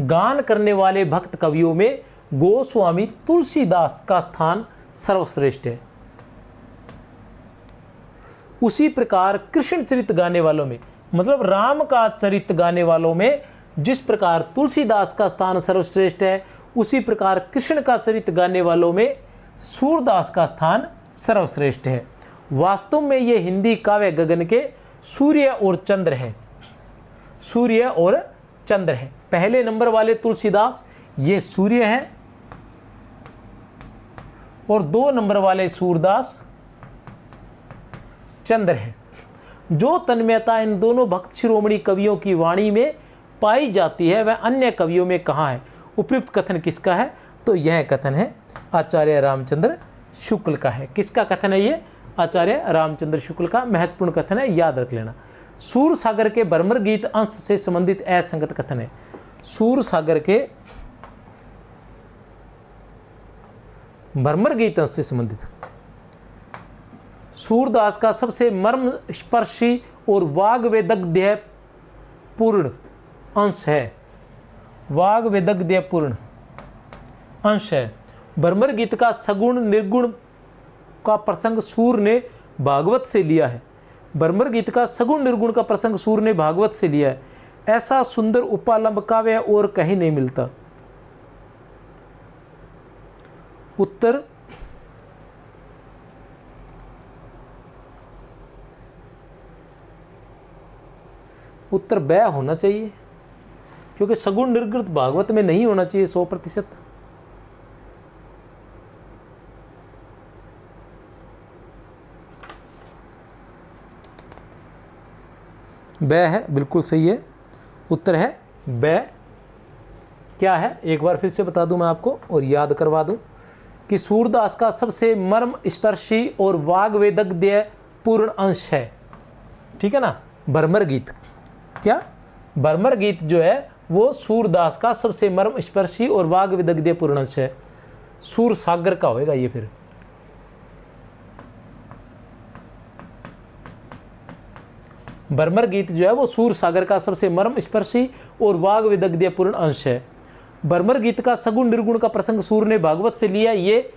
गान करने वाले भक्त कवियों में गोस्वामी तुलसीदास का स्थान सर्वश्रेष्ठ है, उसी प्रकार कृष्ण चरित गाने वालों में, मतलब राम का चरित गाने वालों में जिस प्रकार तुलसीदास का स्थान सर्वश्रेष्ठ है, उसी प्रकार कृष्ण का चरित गाने वालों में सूरदास का स्थान सर्वश्रेष्ठ है। वास्तव में ये हिंदी काव्य गगन के सूर्य और चंद्र है। पहले नंबर वाले तुलसीदास ये सूर्य है, और 2 नंबर वाले सूरदास चंद्र है। जो तन्मयता इन दोनों भक्त शिरोमणि कवियों की वाणी में पाई जाती है, वह अन्य कवियों में कहाँ है? उपयुक्त कथन किसका है? तो यह कथन है आचार्य रामचंद्र शुक्ल का है। किसका कथन है ये? आचार्य रामचंद्र शुक्ल का महत्वपूर्ण कथन है, याद रख लेना। सूर सागर के भ्रमर गीत अंश से संबंधित असंगत कथन है। सूर सागर के भ्रमर गीत अंश से संबंधित सूरदास का सबसे मर्म स्पर्शी और वाग्वेदग्ध्य पूर्ण अंश है। वाग्वेदग्ध्य पूर्ण अंश है। भ्रमर गीत का सगुण निर्गुण का प्रसंग सूर ने भागवत से लिया है। भ्रमर गीत का सगुण निर्गुण का प्रसंग सूर ने भागवत से लिया है। ऐसा सुंदर उपालंब काव्य और कहीं नहीं मिलता। उत्तर उत्तर ब होना चाहिए, क्योंकि सगुण निर्गुण भागवत में नहीं होना चाहिए 100%। ब है, बिल्कुल सही है, उत्तर है ब। क्या है एक बार फिर से बता दूं मैं आपको और याद करवा दूं कि सूरदास का सबसे मर्म स्पर्शी और वाग वेदग्ध्य पूर्ण अंश है, ठीक है ना, भरमर गीत। क्या भरमर गीत जो है वो सूरदास का सबसे मर्म स्पर्शी और वाग विदग्ध्य पूर्ण अंश है। सूर सागर का होएगा ये फिर। भरमर गीत जो है वो सूर सागर का सबसे मर्म स्पर्शी और वाग विदग्ध्य पूर्ण अंश है। भरमर गीत का सगुण निर्गुण का प्रसंग सूर ने भागवत से लिया, ये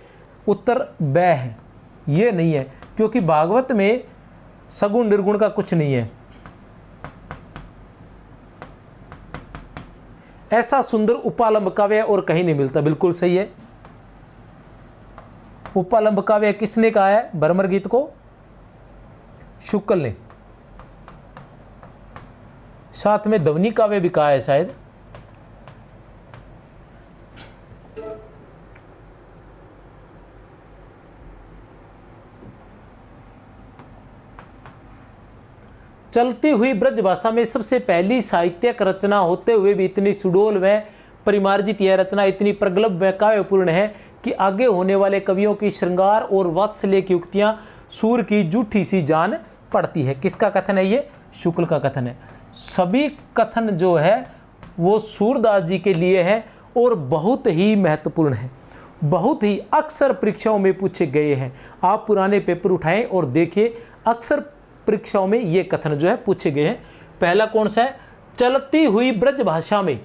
उत्तर ब है, ये नहीं है, क्योंकि भागवत में सगुण निर्गुण का कुछ नहीं है। ऐसा सुंदर उपालंब काव्य और कहीं नहीं मिलता, बिल्कुल सही है। उपालंब काव्य किसने कहा है भरमर गीत को? शुक्ल ने। साथ में ध्वनि काव्य भी कहा है शायद। चलती हुई ब्रज भाषा में सबसे पहली साहित्यिक रचना होते हुए भी इतनी सुडोल व परिमार्जित यह रचना इतनी प्रगल्भ व काव्यपूर्ण है कि आगे होने वाले कवियों की श्रृंगार और वात्सल्य की उक्तियां सूर की जूठी सी जान पड़ती है। किसका कथन है ये? शुक्ल का कथन है। सभी कथन जो है वो सूरदास जी के लिए है और बहुत ही महत्वपूर्ण है, बहुत ही अक्सर परीक्षाओं में पूछे गए हैं। आप पुराने पेपर उठाएं और देखिए, अक्सर परीक्षाओं में ये कथन जो है पूछे गए हैं। पहला कौन सा है? चलती हुई ब्रज भाषा में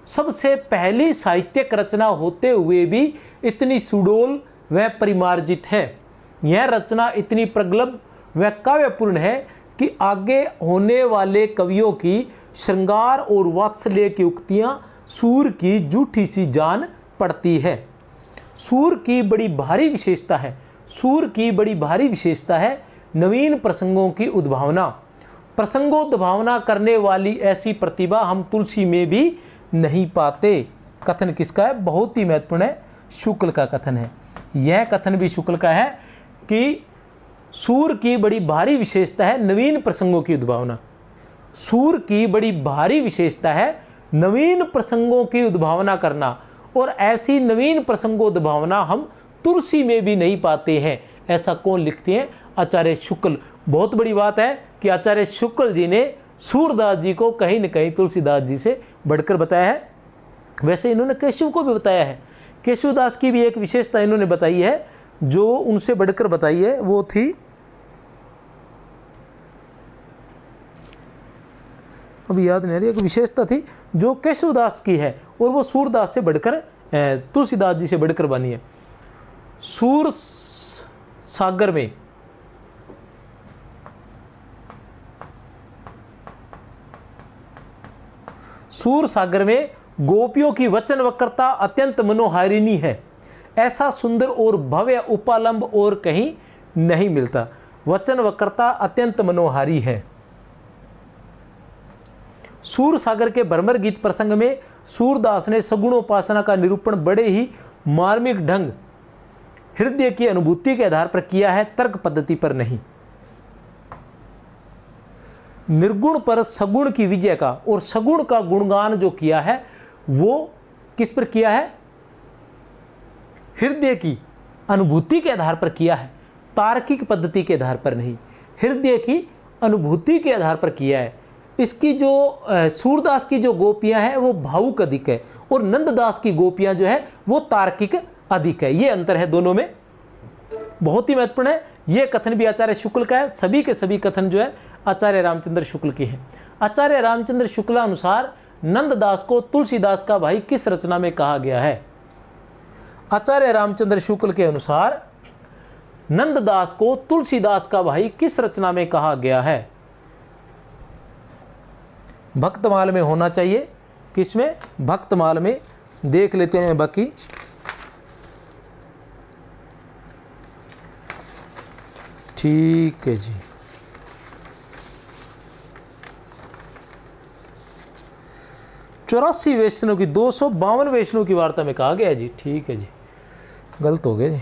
सबसे पहली साहित्यिक रचना होते हुए भी इतनी सुडोल व परिमार्जित है। यह रचना इतनी प्रगल्भ व काव्यपूर्ण है कि आगे होने वाले कवियों की श्रृंगार और वात्सल्य की उक्तियां सूर की जूठी सी जान पड़ती है। सूर की बड़ी भारी विशेषता है, सूर की बड़ी भारी विशेषता है नवीन प्रसंगों की उद्भावना। प्रसंगोद्भावना करने वाली ऐसी प्रतिभा हम तुलसी में भी नहीं पाते। कथन किसका है? बहुत ही महत्वपूर्ण है, शुक्ल का कथन है। यह कथन भी शुक्ल का है कि सूर की बड़ी भारी विशेषता है नवीन प्रसंगों की उद्भावना। सूर की बड़ी भारी विशेषता है नवीन प्रसंगों की उद्भावना करना, और ऐसी नवीन प्रसंगोद्भावना हम तुलसी में भी नहीं पाते हैं। ऐसा कौन लिखते हैं? आचार्य शुक्ल। बहुत बड़ी बात है कि आचार्य शुक्ल जी ने सूरदास जी को कहीं न कहीं तुलसीदास जी से बढ़कर बताया है। वैसे इन्होंने केशव को भी बताया है। केशवदास की भी एक विशेषता इन्होंने बताई है, जो उनसे बढ़कर बताई है, वो थी, अभी याद नहीं आ रही, एक विशेषता थी जो केशवदास की है और वो सूरदास से बढ़कर तुलसीदास जी से बढ़कर बनी है। सूर सागर में सूर सागर में गोपियों की वचन वक्रता अत्यंत मनोहारिणी है। ऐसा सुंदर और भव्य उपालंब और कहीं नहीं मिलता। वचन वक्रता अत्यंत मनोहारी है। सूर सागर के भरमर गीत प्रसंग में सूरदास ने सगुणोपासना का निरूपण बड़े ही मार्मिक ढंग, हृदय की अनुभूति के आधार पर किया है, तर्क पद्धति पर नहीं। निर्गुण पर सगुण की विजय का और सगुण का गुणगान जो किया है वो किस पर किया है? हृदय की अनुभूति के आधार पर किया है, तार्किक पद्धति के आधार पर नहीं। हृदय की अनुभूति के आधार पर किया है। इसकी जो सूरदास की जो गोपियां हैं वो भावुक अधिक है और नंददास की गोपियां जो है वो तार्किक अधिक है। ये अंतर है दोनों में, बहुत ही महत्वपूर्ण है। ये कथन भी आचार्य शुक्ल का है। सभी के सभी कथन जो है आचार्य रामचंद्र शुक्ल के हैं। आचार्य रामचंद्र शुक्ल अनुसार नंददास को तुलसीदास का भाई किस रचना में कहा गया है? आचार्य रामचंद्र शुक्ल के अनुसार नंददास को तुलसीदास का भाई किस रचना में कहा गया है? भक्तमाल में होना चाहिए। किसमें? भक्तमाल में। देख लेते हैं बाकी। ठीक है जी। चौरासी वैष्णव की 252 वैष्णव की वार्ता में कहा गया है जी। ठीक है जी, गलत हो गया जी।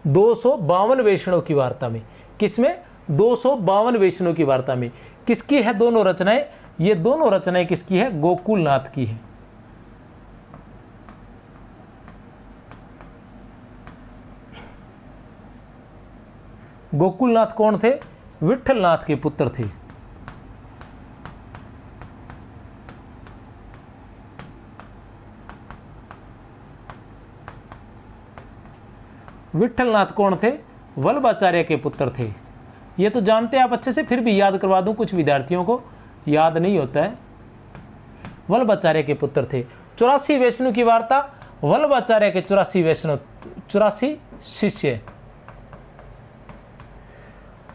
252 वैष्णव की वार्ता में, किसमें? 252 वैष्णव की वार्ता में। किसकी है दोनों रचनाएं? ये दोनों रचनाएं किसकी है? गोकुलनाथ की है। गोकुलनाथ कौन थे? विठलनाथ के पुत्र थे। विठलनाथ कौन थे? वल्लभाचार्य के पुत्र थे। ये तो जानते हैं आप अच्छे से, फिर भी याद करवा दूं, कुछ विद्यार्थियों को याद नहीं होता है। वल्लभाचार्य के पुत्र थे। 84 वैष्णव की वार्ता, वल्लभाचार्य के 84 वैष्णव, 84 शिष्य।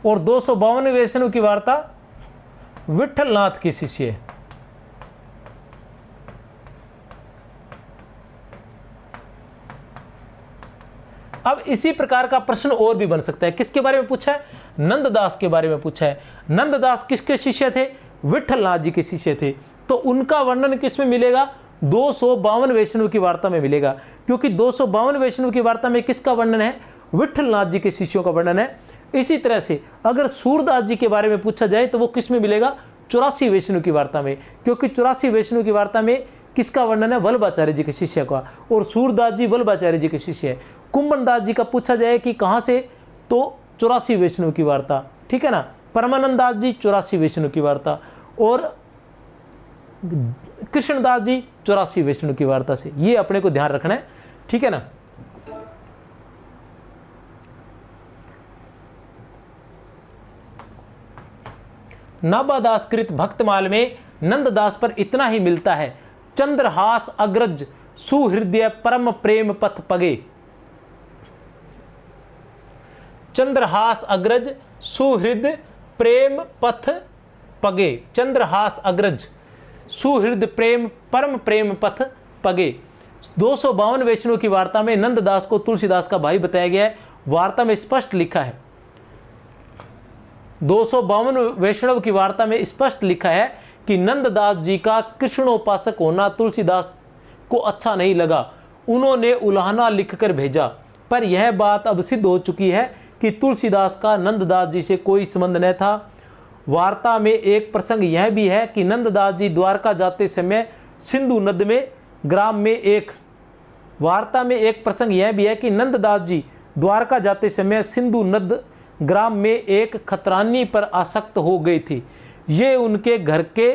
और 252 वैष्णव की वार्ता विठलनाथ के शिष्य। अब इसी प्रकार का प्रश्न और भी बन सकता है। किसके बारे में पूछा है? नंददास के बारे में पूछा है। नंददास किसके शिष्य थे? विठलनाथ जी के शिष्य थे। तो उनका वर्णन किसमें मिलेगा? 252 वैष्णव की वार्ता में मिलेगा, क्योंकि 252 वैष्णव की वार्ता में किसका वर्णन है? विठलनाथ जी के शिष्यों का वर्णन है। इसी तरह से अगर सूरदास जी के बारे में पूछा जाए तो वो किस में मिलेगा? 84 वैष्णव की वार्ता में, क्योंकि 84 वैष्णव की वार्ता में किसका वर्णन है? वल्लभाचार्य जी के शिष्य का, और सूरदास जी वल्लभाचार्य जी के शिष्य है। कुंभनदास जी का पूछा जाए कि कहाँ से, तो 84 वैष्णव की वार्ता, ठीक है ना। परमानंद दास जी 84 वैष्णव की वार्ता, और कृष्णदास जी 84 वैष्णव की वार्ता से। ये अपने को ध्यान रखना है, ठीक है ना। नाभादास कृत भक्तमाल में नंददास पर इतना ही मिलता है, चंद्रहास अग्रज सुहृदय परम प्रेम पथ पगे। चंद्रहास अग्रज सुहृद प्रेम पथ पगे। चंद्रहास अग्रज सुहृद प्रेम परम प्रेम पथ पगे। 252 वैष्णव की वार्ता में नंददास को तुलसीदास का भाई बताया गया है। वार्ता में स्पष्ट लिखा है, 252 वैष्णव की वार्ता में स्पष्ट लिखा है कि नंददास जी का कृष्णोपासक होना तुलसीदास को अच्छा नहीं लगा। उन्होंने उल्हाना लिखकर भेजा, पर यह बात अब सिद्ध हो चुकी है कि तुलसीदास का नंददास जी से कोई संबंध न था। वार्ता में एक प्रसंग यह भी है कि नंददास जी द्वारका जाते समय सिंधु नद में ग्राम में एक वार्ता में एक प्रसंग यह भी है कि नंददास जी द्वारका जाते समय सिंधु नद ग्राम में एक खतरानी पर आसक्त हो गए थे। ये उनके घर के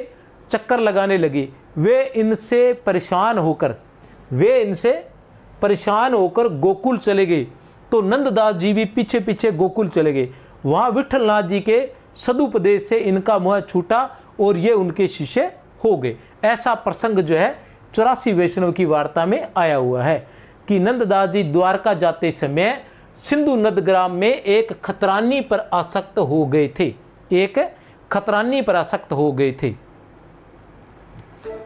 चक्कर लगाने लगे। वे इनसे परेशान होकर गोकुल चले गए, तो नंददास जी भी पीछे पीछे गोकुल चले गए। वहाँ विठलनाथ जी के सदुपदेश से इनका मोह छूटा और ये उनके शिष्य हो गए। ऐसा प्रसंग जो है 84 वैष्णव की वार्ता में आया हुआ है कि नंददास जी द्वारका जाते समय सिंधु नद ग्राम में एक खतरानी पर आसक्त हो गए थे। एक खतरानी पर आसक्त हो गए थे।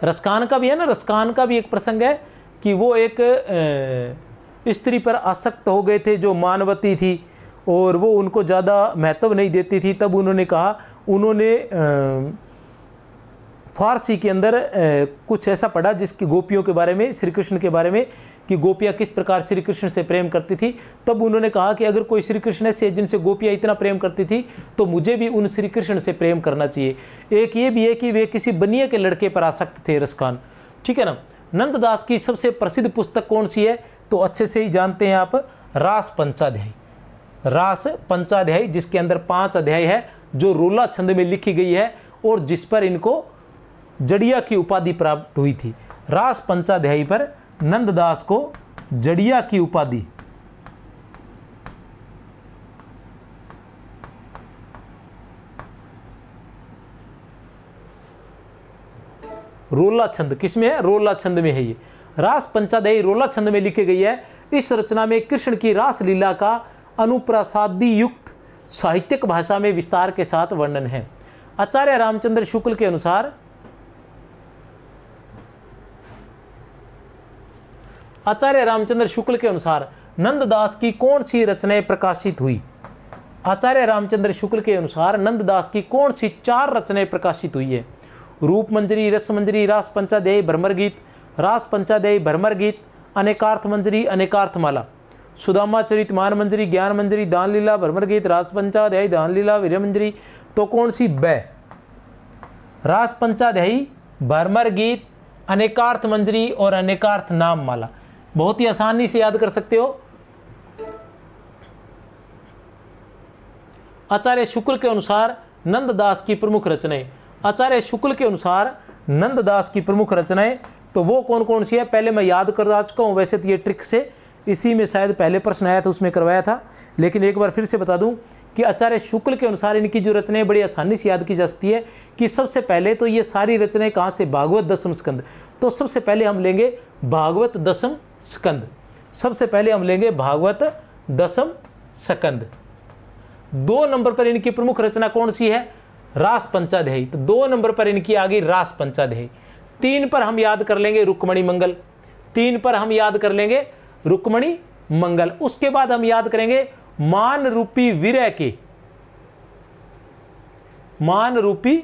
रसकान का भी है ना, रसकान का भी एक प्रसंग है कि वो एक स्त्री पर आसक्त हो गए थे जो मानवती थी और वो उनको ज़्यादा महत्व नहीं देती थी। तब उन्होंने कहा, उन्होंने फारसी के अंदर कुछ ऐसा पढ़ा जिसकी गोपियों के बारे में, श्री कृष्ण के बारे में, कि गोपियाँ किस प्रकार श्री कृष्ण से प्रेम करती थी। तब उन्होंने कहा कि अगर कोई श्री कृष्ण से जिनसे गोपियाँ इतना प्रेम करती थी तो मुझे भी उन श्री कृष्ण से प्रेम करना चाहिए। एक ये भी है कि वे किसी बनिए के लड़के पर आसक्त थे, रसकान, ठीक है ना। नंददास की सबसे प्रसिद्ध पुस्तक कौन सी है? तो अच्छे से ही जानते हैं आप, रास पंचाध्यायी। रास पंचाध्यायी जिसके अंदर 5 अध्याय है, जो रोला छंद में लिखी गई है और जिस पर इनको जड़िया की उपाधि प्राप्त हुई थी। रास पंचाध्यायी पर नंददास को जड़िया की उपाधि, रोला छंद किसमें है? रोला छंद में है। ये रास पंचाध्यायी रोला छंद में लिखी गई है। इस रचना में कृष्ण की रास लीला का अनुप्रासादी युक्त साहित्यिक भाषा में विस्तार के साथ वर्णन है। आचार्य रामचंद्र शुक्ल के अनुसार आचार्य रामचंद्र शुक्ल के अनुसार नंददास की कौन सी रचनाएं प्रकाशित हुई? आचार्य रामचंद्र शुक्ल के अनुसार नंददास की कौन सी 4 रचनाएं प्रकाशित हुई है? रूप मंजरी, रस मंजरी, रास पंचाध्यायी, भ्रमर गीत, रास पंचाध्यायी, भ्रमर गीत, अनेकार्थ मंजरी, अनेकार्थ माला, सुदामा चरित, मान मंजरी, ज्ञान मंजरी, दान लीला, भ्रमर गीत, रास पंचाध्यायी, दान लीला, वीर मंजरी। तो कौन सी ब? रास पंचाध्यायी, भ्रमर गीत, अनेकार्थ मंजरी और अनेकार्थ नाम माला। बहुत ही आसानी से याद कर सकते हो। आचार्य शुक्ल के अनुसार नंददास की प्रमुख रचनाएं। आचार्य शुक्ल के अनुसार नंददास की प्रमुख रचनाएं तो वो कौन कौन सी है? पहले मैं याद कर चुका हूं, वैसे तो ये ट्रिक से इसी में शायद पहले प्रश्न आया था, उसमें करवाया था, लेकिन एक बार फिर से बता दूं कि आचार्य शुक्ल के अनुसार इनकी जो रचनाएं बड़ी आसानी से याद की जा सकती है कि सबसे पहले तो ये सारी रचनाएं कहाँ से? भागवत दशम स्कंद। तो सबसे पहले हम लेंगे भागवत दशम स्कंद। सबसे पहले हम लेंगे भागवत दशम स्कंद। 2 नंबर पर इनकी प्रमुख रचना कौन सी है? रास पंचाध्यायी। तो 2 नंबर पर इनकी आ गई रास पंचाध्यायी। 3 पर हम याद कर लेंगे रुक्मणी मंगल। 3 पर हम याद कर लेंगे रुक्मणी मंगल। उसके बाद हम याद करेंगे मान रूपी विरह के, मान रूपी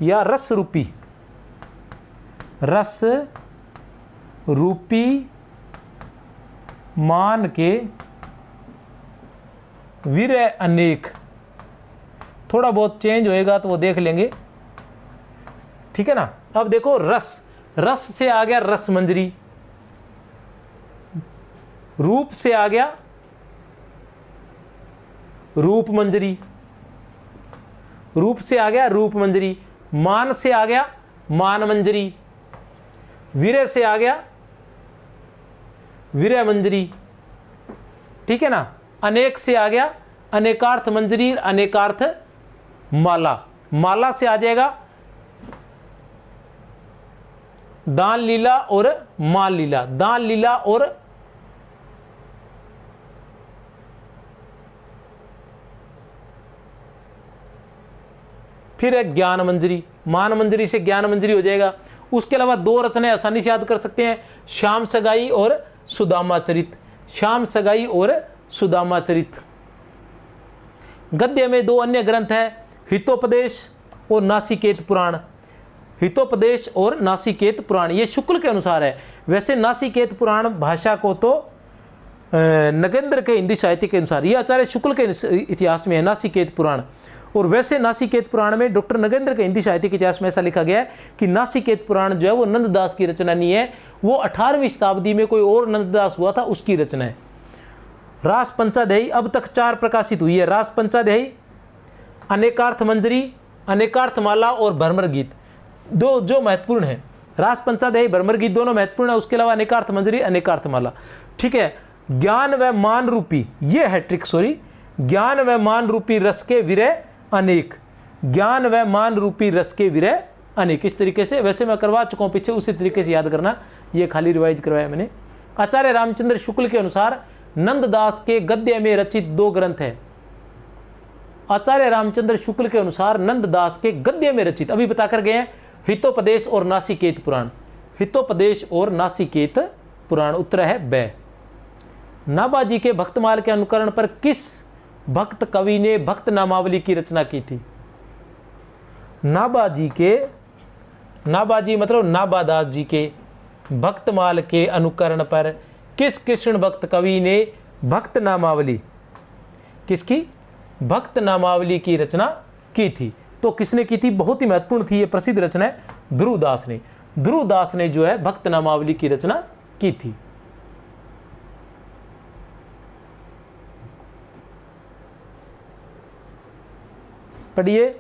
या रस रूपी, रस रूपी मान के विरह अनेक। थोड़ा बहुत चेंज होएगा तो वो देख लेंगे, ठीक है ना। अब देखो रस, रस से आ गया रस मंजरी, रूप से आ गया रूप मंजरी, रूप से आ गया रूप मंजरी, मान से आ गया मान मंजरी, विरह से आ गया विरह मंजरी, ठीक है ना। अनेक से आ गया अनेकार्थ मंजरी, अनेकार्थ माला, माला से आ जाएगा दान लीला और मान लीला, दान लीला और फिर है ज्ञान मंजरी, मान मंजरी से ज्ञान मंजरी हो जाएगा। उसके अलावा 2 रचनाएं आसानी से याद कर सकते हैं, श्याम सगाई और सुदामा चरित, श्याम सगाई और सुदामा चरित। गद्य में 2 अन्य ग्रंथ हैं, हितोपदेश और नासिकेत पुराण। हितोपदेश और नासिकेत पुराण ये शुक्ल के अनुसार है। वैसे नासिकेत पुराण भाषा को तो नगेंद्र के हिंदी साहित्य के अनुसार, ये आचार्य शुक्ल के इतिहास में है नासिकेत पुराण। और वैसे नासिकेत पुराण में डॉक्टर नगेंद्र के हिंदी साहित्य के इतिहास में ऐसा लिखा गया है कि नासिकेत पुराण जो है वो नंददास की रचना नहीं है, वो 18वीं शताब्दी में कोई और नंददास हुआ था उसकी रचना है। रास पंचाध्यायी अब तक 4 प्रकाशित हुई है, रास पंचाध्यायी, अनेकार्थ मंजरी, अनेकार्थ माला और भ्रमर गीत, 2 जो महत्वपूर्ण है। रास पंचाध्यायी भ्रमर गीत दोनों महत्वपूर्ण है, उसके अलावा अनेकार्थ मंजरी, अनेकार्थ माला, ठीक है। ज्ञान व मान रूपी, ये है ट्रिक, सॉरी, ज्ञान व मान रूपी रस के विरह अनेक, ज्ञान व मान रूपी रस के विरह अनेक। इस तरीके से, वैसे मैं करवा चुका हूं पीछे, उसी तरीके से याद करना, ये खाली रिवाइज करवाया मैंने। आचार्य रामचंद्र शुक्ल के अनुसार नंददास के गद्य में रचित 2 ग्रंथ हैं। आचार्य रामचंद्र शुक्ल के अनुसार नंददास के गद्य में रचित, अभी बताकर गए हैं, हितोपदेश और नासिकेत पुराण, हितोपदेश और नासिकेत पुराण। उत्तर है ब। नाभाजी के भक्तमाल के अनुकरण पर किस भक्त कवि ने भक्त नामावली की रचना की थी? नाभाजी के, नाभाजी मतलब नाभादास जी के भक्तमाल के अनुकरण पर किस कृष्ण भक्त कवि ने भक्त नामावली, किसकी? भक्त नामावली की रचना की थी। तो किसने की थी? बहुत ही महत्वपूर्ण थी, ये प्रसिद्ध रचना है ध्रुवदास ने। ध्रुवदास ने जो है भक्त नामावली की रचना की थी। पढ़िए।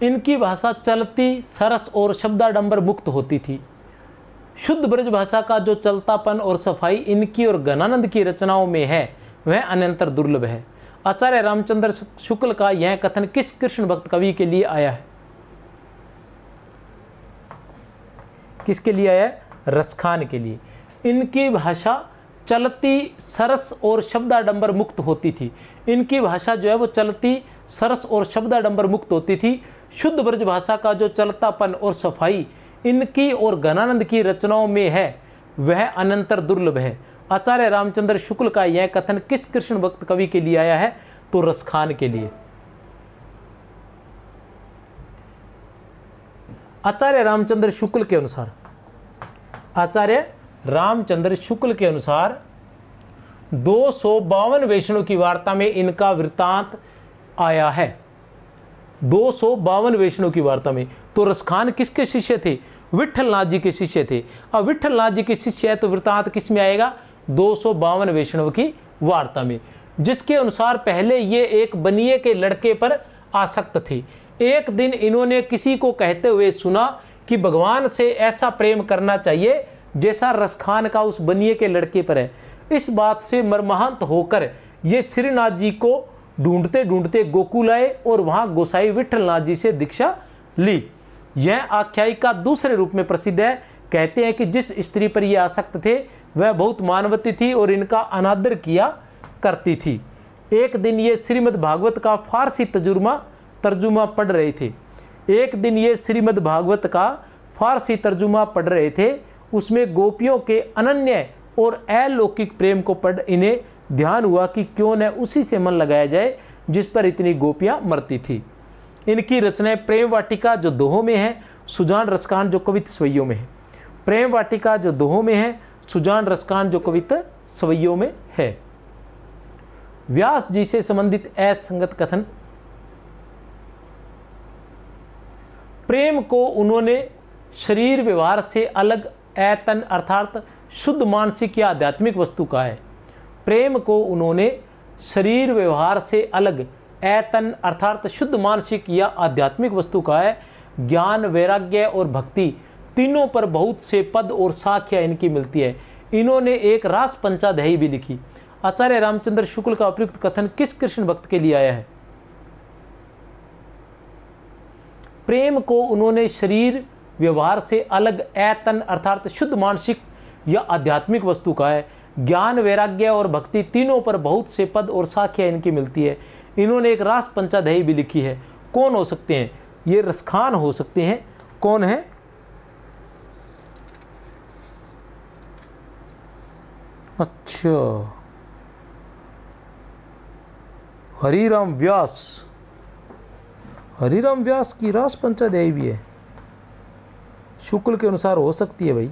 इनकी भाषा चलती, सरस और शब्दाडंबर मुक्त होती थी। शुद्ध ब्रज भाषा का जो चलतापन और सफाई इनकी और गणानंद की रचनाओं में है वह अनंतर दुर्लभ है। आचार्य रामचंद्र शुक्ल का यह कथन किस कृष्ण भक्त कवि के लिए आया है? किसके लिए आया है? रसखान के लिए। इनकी भाषा चलती, सरस और शब्दाडंबर मुक्त होती थी। इनकी भाषा जो है वो चलती, सरस और शब्दाडंबर मुक्त होती थी। शुद्ध ब्रज भाषा का जो चलतापन और सफाई इनकी और गणानंद की रचनाओं में है वह अनंतर दुर्लभ है। आचार्य रामचंद्र शुक्ल का यह कथन किस कृष्ण भक्त कवि के लिए आया है? तो रसखान के लिए। आचार्य रामचंद्र शुक्ल के अनुसार, आचार्य रामचंद्र शुक्ल के अनुसार 252 वैष्णव की वार्ता में इनका वृत्तांत आया है। 252 वैष्णव की वार्ता में। तो रसखान किसके शिष्य थे? विठलनाथ जी के शिष्य थे। अब विठलनाथ जी के शिष्य है तो वृत्तांत किस में आएगा? 252 वैष्णव की वार्ता में, जिसके अनुसार पहले ये एक बनिए के लड़के पर आसक्त थे। एक दिन इन्होंने किसी को कहते हुए सुना कि भगवान से ऐसा प्रेम करना चाहिए जैसा रसखान का उस बनिए के लड़के पर है। इस बात से मर्माहत होकर ये श्रीनाथ जी को ढूंढते ढूंढते गोकुल आए और वहां गोसाई विठलनाथ जी से दीक्षा ली। यह आख्यायिका दूसरे रूप में प्रसिद्ध है। कहते हैं कि जिस स्त्री पर ये आसक्त थे वह बहुत मानवती थी और इनका अनादर किया करती थी। एक दिन ये श्रीमद् भागवत का फारसी तर्जुमा पढ़ रहे थे। एक दिन ये श्रीमद् भागवत का फारसी तर्जुमा पढ़ रहे थे। उसमें गोपियों के अनन्य और अलौकिक प्रेम को पढ़ इन्हें ध्यान हुआ कि क्यों न उसी से मन लगाया जाए जिस पर इतनी गोपियां मरती थी। इनकी रचनाएं प्रेम वाटिका जो दोहों में है, सुजान रसकान जो कवित स्वैयों में है। प्रेम वाटिका जो दोहों में है, सुजान रसकान जो कवित स्वैयों में है। व्यास जी से संबंधित असंगत कथन। प्रेम को उन्होंने शरीर व्यवहार से अलग ऐतन अर्थात शुद्ध मानसिक या आध्यात्मिक वस्तु कहा है। प्रेम को उन्होंने शरीर व्यवहार से अलग ऐतन अर्थात शुद्ध मानसिक या आध्यात्मिक वस्तु कहा है। ज्ञान, वैराग्य और भक्ति तीनों पर बहुत से पद और साख्या इनकी मिलती है। इन्होंने एक रास पंचाध्यायी भी लिखी। आचार्य रामचंद्र शुक्ल का उपयुक्त कथन किस कृष्ण भक्त के लिए आया है? प्रेम को उन्होंने शरीर व्यवहार से अलग ऐतन अर्थात शुद्ध मानसिक या आध्यात्मिक वस्तु का है। ज्ञान, वैराग्य और भक्ति तीनों पर बहुत से पद और साख्या इनकी मिलती है। इन्होंने एक रास पंचाध्यायी भी लिखी है। कौन हो सकते हैं? ये रसखान हो सकते हैं। कौन है? अच्छा, हरिराम व्यास। हरिराम व्यास की रास पंचाध्यायी भी है। शुक्ल के अनुसार हो सकती है भाई।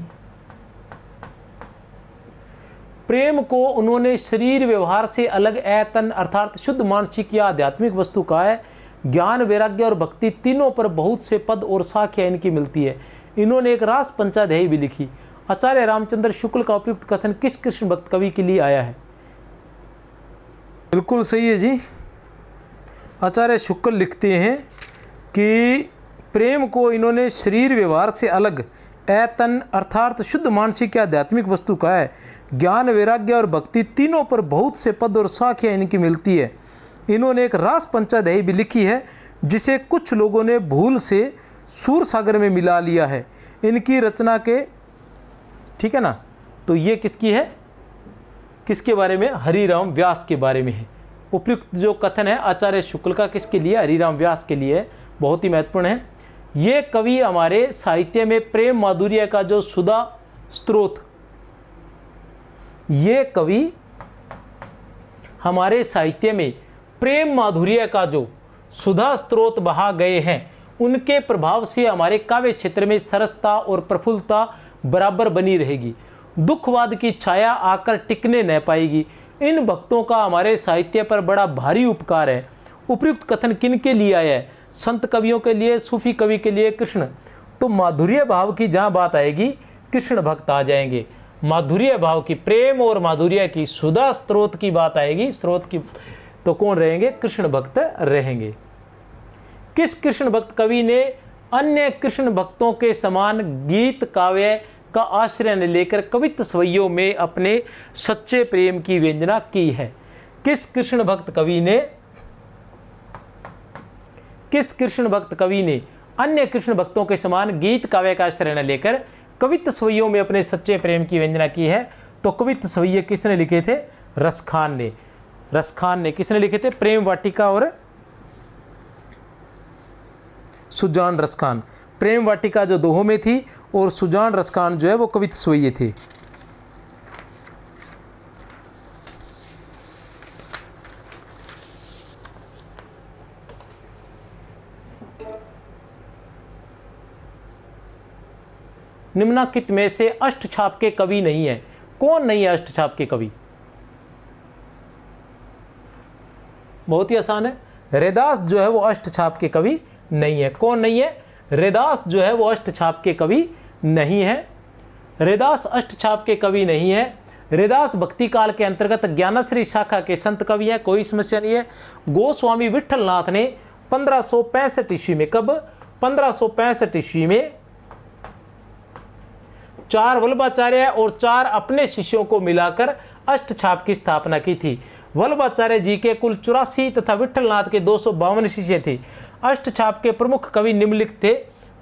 प्रेम को उन्होंने शरीर व्यवहार से अलग ऐतन अर्थात शुद्ध मानसिक या आध्यात्मिक वस्तु कहा है। ज्ञान, वैराग्य और भक्ति तीनों पर बहुत से पद और साख्या इनकी मिलती है। इन्होंने एक रास पंचाध्यायी भी लिखी। आचार्य रामचंद्र शुक्ल का उपयुक्त कथन किस कृष्ण भक्त कवि के लिए आया है? बिल्कुल सही है जी। आचार्य शुक्ल लिखते हैं कि प्रेम को इन्होंने शरीर व्यवहार से अलग ऐतन अर्थात शुद्ध मानसिक या आध्यात्मिक वस्तु कहा है। ज्ञान, वैराग्य और भक्ति तीनों पर बहुत से पद और साख्या इनकी मिलती है। इन्होंने एक रास पंचाध्यायी भी लिखी है जिसे कुछ लोगों ने भूल से सूर सागर में मिला लिया है। इनकी रचना के, ठीक है ना, तो ये किसकी है? किसके बारे में? हरिराम व्यास के बारे में है। उपयुक्त जो कथन है आचार्य शुक्ल का किसके लिए? हरिराम व्यास के लिए है। बहुत ही महत्वपूर्ण है। ये कवि हमारे साहित्य में प्रेम माधुर्य का जो सुधा स्रोत, ये कवि हमारे साहित्य में प्रेम माधुर्य का जो सुधा स्रोत बहा गए हैं, उनके प्रभाव से हमारे काव्य क्षेत्र में सरसता और प्रफुल्लता बराबर बनी रहेगी। दुखवाद की छाया आकर टिकने न पाएगी। इन भक्तों का हमारे साहित्य पर बड़ा भारी उपकार है। उपयुक्त कथन किन के लिए आया है? संत कवियों के लिए, सूफी कवि के लिए, कृष्ण। तो माधुर्य भाव की जहाँ बात आएगी कृष्ण भक्त आ जाएंगे। माधुर्य भाव की, प्रेम और माधुर्य की, सुधा स्रोत की बात आएगी, स्रोत की, तो कौन रहेंगे? कृष्ण भक्त रहेंगे। किस कृष्ण भक्त कवि ने अन्य कृष्ण भक्तों के समान गीत काव्य का आश्रय लेकर कवित्व सवैयों में अपने सच्चे प्रेम की व्यंजना की है? किस कृष्ण भक्त कवि ने अन्य कृष्ण भक्तों के समान गीत काव्य का आश्रय न लेकर कवित्व सवैयों में अपने सच्चे प्रेम की व्यंजना की है? तो कवित्व सवैये किसने लिखे थे? रसखान ने। किसने लिखे थे? प्रेम वाटिका और सुजान रसखान। प्रेम वाटिका जो दोहों में थी और सुजान रसखान जो है वो कवित्व सवैये थे। निम्नलिखित में से अष्टछाप के कवि नहीं है। कौन नहीं है अष्टछाप के कवि? बहुत ही आसान है। रैदास जो है वो अष्टछाप के कवि नहीं है। कौन नहीं है? रैदास जो है वो अष्टछाप के कवि नहीं है। रैदास अष्टछाप के कवि नहीं है। रैदास भक्ति काल के अंतर्गत ज्ञानश्री शाखा के संत कवि है, कोई समस्या नहीं है। गोस्वामी विठलनाथ ने 1565 ईस्वी में, कब? 1565 ईस्वी में 4 वल्लभाचार्य और 4 अपने शिष्यों को मिलाकर अष्टछाप की स्थापना की थी। वल्लभाचार्य जी के कुल 84 तथा विठलनाथ के 252 शिष्य थे। अष्टछाप के प्रमुख कवि निम्नलिखित थे: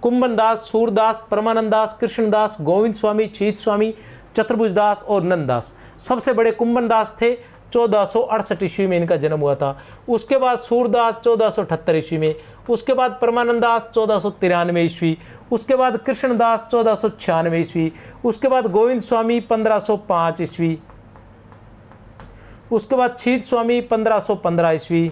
कुंभनदास, सूरदास, परमानंदास, कृष्णदास, गोविंद स्वामी, छीत स्वामी, चतुर्भुजदास और नंददास। सबसे बड़े कुंभनदास थे, 1468 ईस्वी में इनका जन्म हुआ था। उसके बाद सूरदास 1478 ईस्वी में, उसके बाद परमानंदास 1493 ईस्वी, उसके बाद कृष्णदास 1496 ईस्वी, उसके बाद गोविंद स्वामी 1505 ईस्वी, उसके बाद छीत स्वामी 1515 ईस्वी,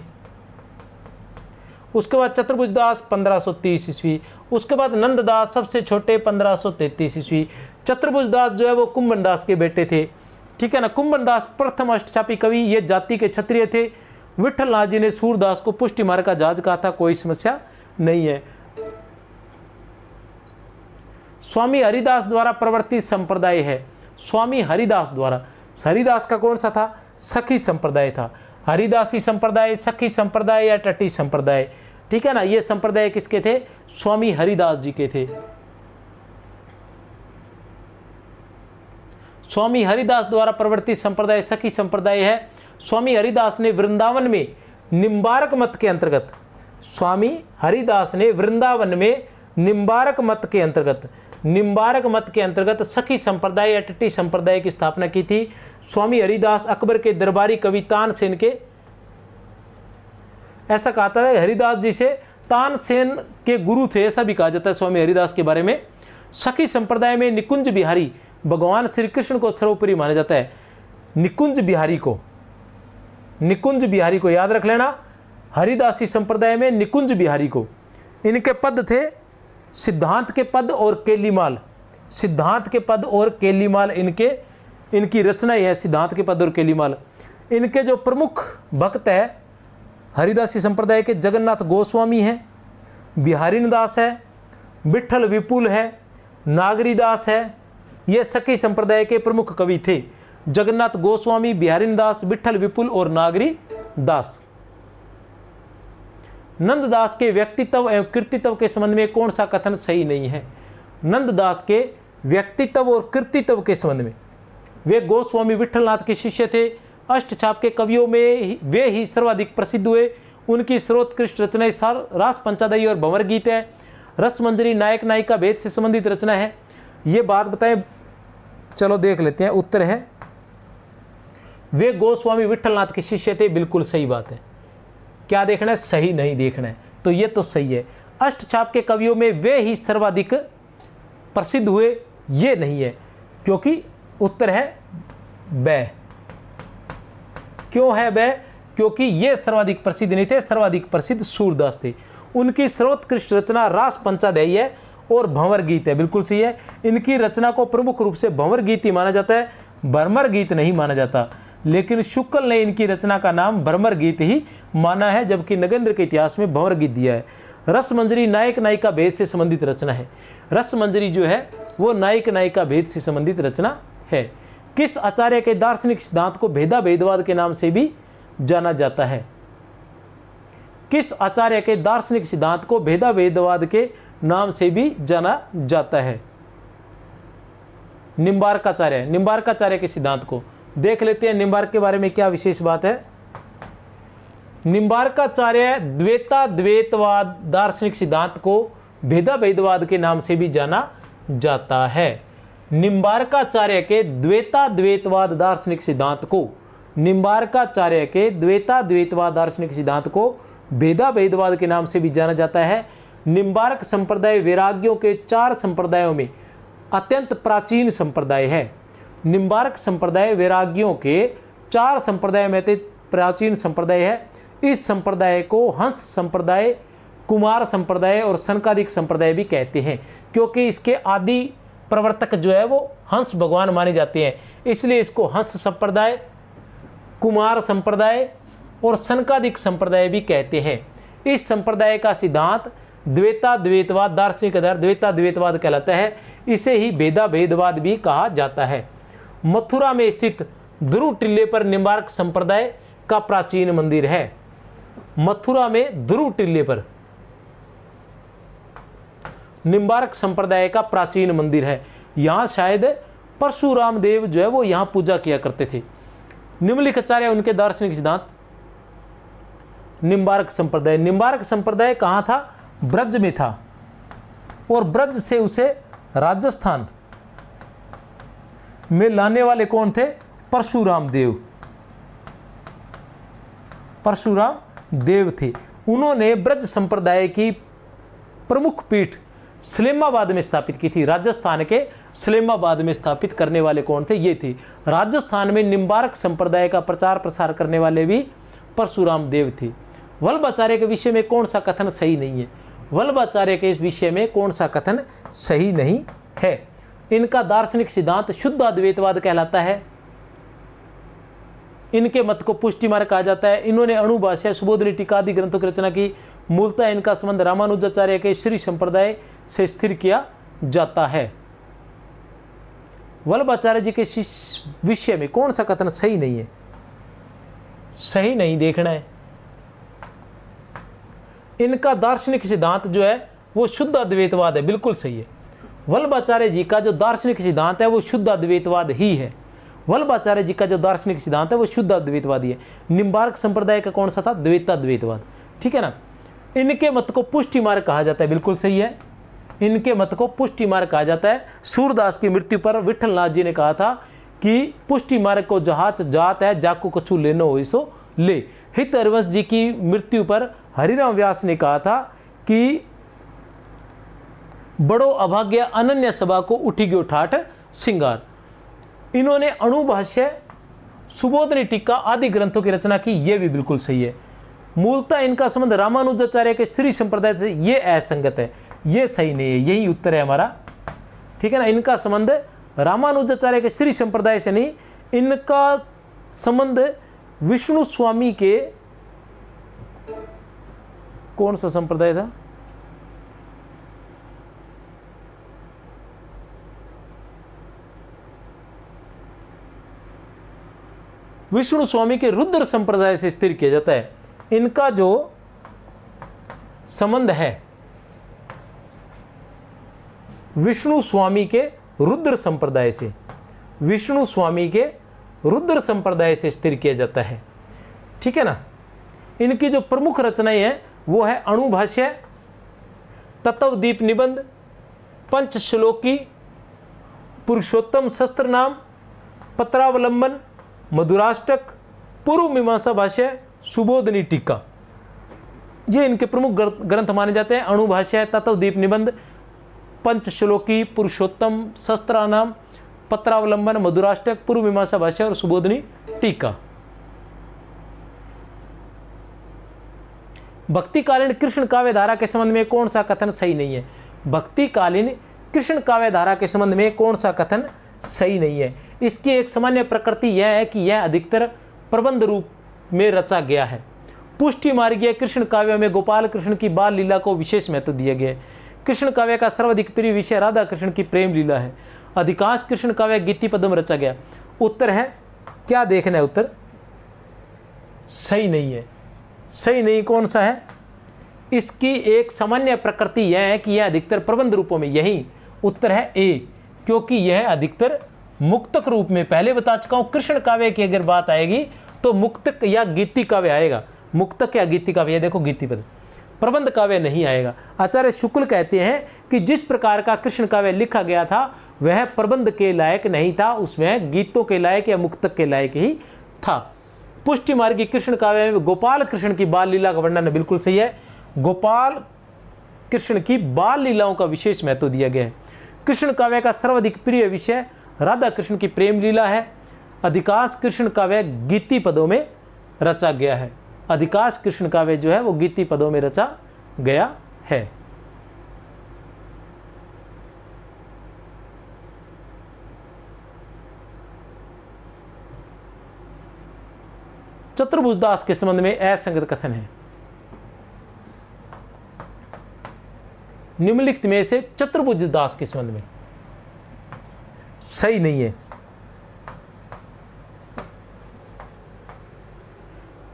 उसके बाद चतुर्भुजदास 1530 ईस्वी, उसके बाद नंददास सबसे छोटे 1533 ईस्वी। चतुर्भुजदास जो है वो कुंभनदास के बेटे थे, ठीक है ना। कुंभनदास प्रथम अष्टछापी कवि, ये जाति के क्षत्रिय थे। विठलनाथ जी ने सूरदास को पुष्टि मार्ग का जहाज कहा था, कोई समस्या नहीं है। स्वामी हरिदास द्वारा प्रवर्तित संप्रदाय है। स्वामी हरिदास द्वारा, हरिदास का कौन सा था? सखी संप्रदाय था। हरिदासी संप्रदाय, सखी संप्रदाय या टट्टी संप्रदाय, ठीक है ना। ये संप्रदाय किसके थे? स्वामी हरिदास जी के थे। स्वामी हरिदास द्वारा प्रवर्तित संप्रदाय सखी संप्रदाय है। स्वामी हरिदास ने वृंदावन में निम्बारक मत के अंतर्गत, स्वामी हरिदास ने वृंदावन में निम्बारक मत के अंतर्गत सखी संप्रदाय या टट्टी संप्रदाय की स्थापना की थी। स्वामी हरिदास अकबर के दरबारी कवि तानसेन के, ऐसा कहा था हरिदास जी से, तानसेन के गुरु थे, ऐसा भी कहा जाता है स्वामी हरिदास के बारे में। सखी संप्रदाय में निकुंज बिहारी भगवान श्री कृष्ण को सर्वोपरि माना जाता है। निकुंज बिहारी को याद रख लेना। हरिदासी संप्रदाय में निकुंज बिहारी को, इनके पद थे सिद्धांत के पद और केलीमाल, इनकी रचना ही है सिद्धांत के पद और केलीमाल। इनके जो प्रमुख भक्त है हरिदासी संप्रदाय के, जगन्नाथ गोस्वामी है, बिहारीन दास है, विठल विपुल है, नागरीदास है। ये सखी संप्रदाय के प्रमुख कवि थे, जगन्नाथ गोस्वामी, बिहारीन दास, विठल विपुल और नागरी दास। नंददास के व्यक्तित्व एवं कृतित्व के संबंध में कौन सा कथन सही नहीं है? नंददास के व्यक्तित्व और कृतित्व के संबंध में, वे गोस्वामी विठलनाथ के शिष्य थे। अष्टछाप के कवियों में वे ही सर्वाधिक प्रसिद्ध हुए। उनकी सर्वोत्कृष्ट रचनाएं रास पंचादयी और भंवर गीत है। रसमंजरी नायक नायिका भेद से संबंधित रचना है। ये बात बताएं, चलो देख लेते हैं। उत्तर है वे गोस्वामी विठलनाथ के शिष्य थे, बिल्कुल सही बात है। क्या देखना है? सही नहीं देखना है, तो ये तो सही है। अष्टछाप के कवियों में वे ही सर्वाधिक प्रसिद्ध हुए, ये नहीं है, क्योंकि उत्तर है बै। क्यों है बै? क्योंकि ये सर्वाधिक प्रसिद्ध नहीं थे, सर्वाधिक प्रसिद्ध सूरदास थे। उनकी सर्वोत्कृष्ट रचना रास पंचादयी है और भंवर गीत है, बिल्कुल सही है। इनकी रचना को प्रमुख रूप से भंवर गीत ही माना जाता है, भ्रमर गीत नहीं माना जाता। लेकिन शुक्ल ने इनकी रचना का नाम भ्रमर गीत ही माना है, जबकि नगेंद्र के इतिहास में भंवर गीत दिया है। रसमंजरी नायक नायिका भेद से संबंधित रचना है। रसमंजरी जो है वो नायक नायिका भेद से संबंधित रचना है। किस आचार्य के दार्शनिक सिद्धांत को भेदा भेदवाद के नाम से भी जाना जाता है? किस आचार्य के दार्शनिक सिद्धांत को भेदाभेदवाद के नाम से भी जाना जाता है? निम्बार्काचार्य। निम्बार्काचार्य के सिद्धांत को देख लेते हैं। निम्बार्क के बारे में क्या विशेष बात है? निम्बार्काचार्य द्वैताद्वैतवाद दार्शनिक सिद्धांत को भेदाभेदवाद के नाम से भी जाना जाता है। निम्बार्काचार्य के द्वैताद्वैतवाद दार्शनिक सिद्धांत को, निम्बार्काचार्य के द्वैताद्वैतवाद दार्शनिक सिद्धांत को भेदाभेदवाद के नाम से भी जाना जाता है। निम्बार्क संप्रदाय वैराग्यों के 4 संप्रदायों में अत्यंत प्राचीन संप्रदाय है। निम्बार्क संप्रदाय वैराग्यों के 4 संप्रदाय में अत्यंत प्राचीन संप्रदाय है। इस संप्रदाय को हंस संप्रदाय, कुमार संप्रदाय और सनकादिक संप्रदाय भी कहते हैं, क्योंकि इसके आदि प्रवर्तक जो है वो हंस भगवान माने जाते हैं, इसलिए इसको हंस संप्रदाय, कुमार संप्रदाय और सनकादिक संप्रदाय भी कहते हैं। इस संप्रदाय का सिद्धांत द्वैताद्वैतवाद, दार्शनिक आधार द्वैताद्वैतवाद कहलाता है। इसे ही भेदाभेदवाद भी कहा जाता है। मथुरा में स्थित ध्रुव टिल्ले पर निम्बार्क संप्रदाय का प्राचीन मंदिर है। मथुरा में ध्रुव टिल्ले पर निम्बार्क संप्रदाय का प्राचीन मंदिर है। यहाँ शायद परशुराम देव जो है वो यहाँ पूजा किया करते थे। निम्नलिखिताचार्य उनके दार्शनिक सिद्धांत। निम्बार्क संप्रदाय, निम्बार्क संप्रदाय कहाँ था? ब्रज में था, और ब्रज से उसे राजस्थान में लाने वाले कौन थे? परशुराम देव। परशुराम देव थे। उन्होंने ब्रज संप्रदाय की प्रमुख पीठ सलेमाबाद में स्थापित की थी। राजस्थान के सलेमाबाद में स्थापित करने वाले कौन थे? ये थे। राजस्थान में निम्बार्क संप्रदाय का प्रचार प्रसार करने वाले भी परशुराम देव थे। वल्लभाचार्य के विषय में कौन सा कथन सही नहीं है? वल्लभाचार्य के इस विषय में कौन सा कथन सही नहीं है? इनका दार्शनिक सिद्धांत शुद्ध अद्वैतवाद कहलाता है। इनके मत को पुष्टि मार्ग कहा जाता है। इन्होंने अणुभाष्य, सुबोधनी टीका आदि ग्रंथों की रचना की। मूलतः इनका संबंध रामानुजाचार्य के श्री संप्रदाय से स्थिर किया जाता है। वल्लभाचार्य जी के विषय में कौन सा कथन सही नहीं है? सही नहीं देखना है। इनका दार्शनिक सिद्धांत जो है वो शुद्ध अद्वैतवाद है, बिल्कुल सही है। वल्लभाचार्य जी का जो दार्शनिक सिद्धांत है वो शुद्ध अद्वैतवाद ही है। वल्लभाचार्य जी का जो दार्शनिक सिद्धांत है वो शुद्ध अद्वैतवादी है। निम्बार्क संप्रदाय का कौन सा था? द्वैताद्वैतवाद। ठीक है ना। इनके मत को पुष्टि मार्ग कहा जाता है, बिल्कुल सही है। इनके मत को पुष्टि मार्ग कहा जाता है। सूरदास की मृत्यु पर विठलनाथ जी ने कहा था कि पुष्टि मार्ग को जहाज जात है, जाको कछु लेनो हो सो ले। हित हरिवंश जी की मृत्यु पर हरिराम व्यास ने कहा था कि बड़ो अभाग्य अनन्य सभा को उठी गयो ठाठ सिंगार। इन्होंने अणुभाष्य, सुबोधनी टीका आदि ग्रंथों की रचना की, ये भी बिल्कुल सही है। मूलतः इनका संबंध रामानुजाचार्य के श्री संप्रदाय से, ये असंगत है, ये सही नहीं है। यही उत्तर है हमारा। ठीक है ना। इनका संबंध रामानुजाचार्य के श्री संप्रदाय से नहीं, इनका संबंध विष्णु स्वामी के कौन सा संप्रदाय था? विष्णु स्वामी के रुद्र संप्रदाय से स्थिर किया जाता है। इनका जो संबंध है विष्णु स्वामी के रुद्र संप्रदाय से, विष्णु स्वामी के रुद्र संप्रदाय से स्थिर किया जाता है। ठीक है ना। इनकी जो प्रमुख रचनाएं हैं वो है अणुभाष्य, तत्वदीप निबंध, पंचश्लोकी, पुरुषोत्तम शस्त्र नाम, पत्रावलंबन, मधुराष्टक, पूर्व मीमांसा भाष्य, सुबोधनी टीका। ये इनके प्रमुख ग्रंथ माने जाते हैं। अणुभाष्य, तत्वदीप निबंध, पंचश्लोकी, पुरुषोत्तम शस्त्रानाम, पत्रावलंबन, मधुराष्टक, पूर्व मीमांसा भाष्य और सुबोधनी टीका। भक्तिकालीन कृष्ण काव्य धारा के संबंध में कौन सा कथन सही नहीं है? भक्तिकालीन कृष्ण काव्य धारा के संबंध में कौन सा कथन सही नहीं है? इसकी एक सामान्य प्रकृति यह है कि यह अधिकतर प्रबंध रूप में रचा गया है। पुष्टि मार्गीय कृष्ण काव्य में गोपाल कृष्ण की बाल लीला को विशेष महत्व दिया गया है। कृष्ण काव्य का सर्वाधिक प्रिय विषय राधा कृष्ण की प्रेम लीला है। अधिकांश कृष्ण काव्य गीति पदम रचा गया। उत्तर है क्या? देखना है उत्तर। सही नहीं है। सही नहीं कौन सा है? इसकी एक सामान्य प्रकृति यह है कि यह अधिकतर प्रबंध रूपों में, यही उत्तर है ए, क्योंकि यह अधिकतर मुक्तक रूप में, पहले बता चुका हूं कृष्ण काव्य की अगर बात आएगी तो मुक्तक या गीति काव्य आएगा, मुक्तक या गीति काव्य, देखो गीति पद, प्रबंध काव्य नहीं आएगा। आचार्य शुक्ल कहते हैं कि जिस प्रकार का कृष्ण काव्य लिखा गया था वह प्रबंध के लायक नहीं था, उसमें गीतों के लायक या मुक्तक के लायक ही था। पुष्टि मार्गी कृष्ण काव्य में गोपाल कृष्ण की बाल लीला का वर्णन बिल्कुल सही है, गोपाल कृष्ण की बाल लीलाओं का विशेष महत्व दिया गया है। कृष्ण काव्य का सर्वाधिक प्रिय विषय राधा कृष्ण की प्रेम लीला है। अधिकांश कृष्ण काव्य गीति पदों में रचा गया है, अधिकांश कृष्ण काव्य जो है वो गीति पदों में रचा गया है। चतुर्भुज दास के संबंध में असंगत कथन है। निम्नलिखित में से चतुर्भुज दास के संबंध में सही नहीं है।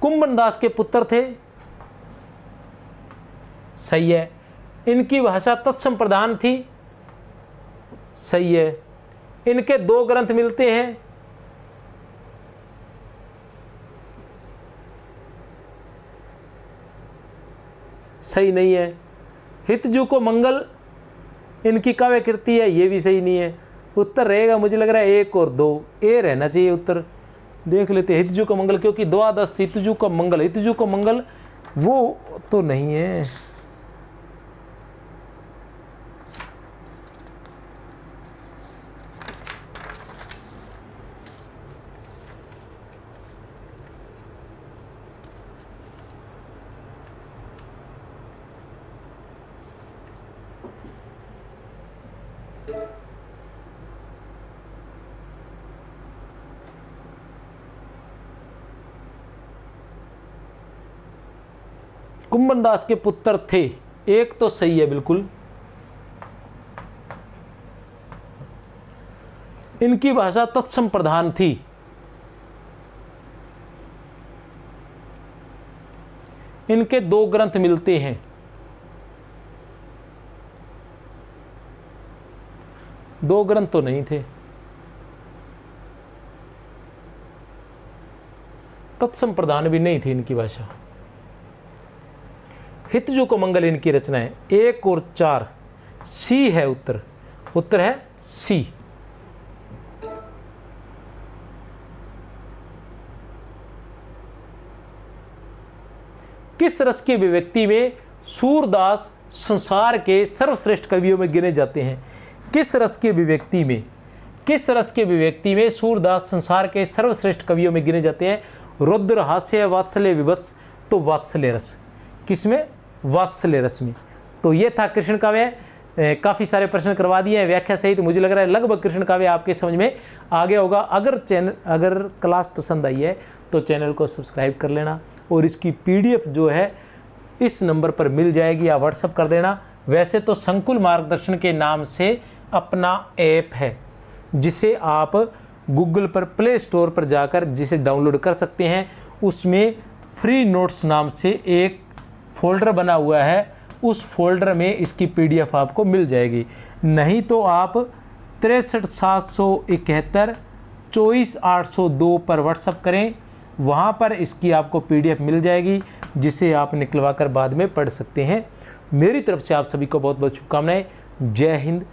कुंभन दास के पुत्र थे, सही है। इनकी भाषा तत्सम प्रधान थी, सही है। इनके 2 ग्रंथ मिलते हैं, सही नहीं है। हितजू को मंगल इनकी काव्य कृति है, ये भी सही नहीं है। उत्तर रहेगा मुझे लग रहा है 1 और 2, ए रहना चाहिए उत्तर। देख लेते हैं हितजू का मंगल, क्योंकि द्वादश हितजू का मंगल, हितजू का मंगल वो तो नहीं है। कुंभन दास के पुत्र थे, एक तो सही है बिल्कुल। इनकी भाषा तत्सम प्रधान थी, इनके 2 ग्रंथ मिलते हैं, दो ग्रंथ तो नहीं थे। तत्सम प्रधान भी नहीं थी इनकी भाषा। हितजू को मंगल इनकी रचना है। 1 और 4 सी है उत्तर, उत्तर है सी। किस रस की अभिव्यक्ति में सूरदास संसार के सर्वश्रेष्ठ कवियों में गिने जाते हैं? किस रस की अभिव्यक्ति में, किस रस की अभिव्यक्ति में सूरदास संसार के सर्वश्रेष्ठ कवियों में गिने जाते हैं? रुद्र, हास्य, वात्सल्य, विभत्स, तो वात्सल्य रस। किसमें? वात्सल्य रस में। तो ये था कृष्ण काव्य। काफ़ी सारे प्रश्न करवा दिए हैं व्याख्या सहित। मुझे लग रहा है लगभग कृष्ण काव्य आपके समझ में आ गया होगा। अगर क्लास पसंद आई है तो चैनल को सब्सक्राइब कर लेना, और इसकी PDF जो है इस नंबर पर मिल जाएगी, या व्हाट्सअप कर देना। वैसे तो संकुल मार्गदर्शन के नाम से अपना ऐप है, जिसे आप गूगल पर प्ले स्टोर पर जाकर जिसे डाउनलोड कर सकते हैं। उसमें फ्री नोट्स नाम से एक फ़ोल्डर बना हुआ है, उस फोल्डर में इसकी PDF आपको मिल जाएगी। नहीं तो आप 63 771 24 802 पर व्हाट्सअप करें, वहाँ पर इसकी आपको PDF मिल जाएगी, जिसे आप निकलवा कर बाद में पढ़ सकते हैं। मेरी तरफ से आप सभी को बहुत बहुत शुभकामनाएं। जय हिंद।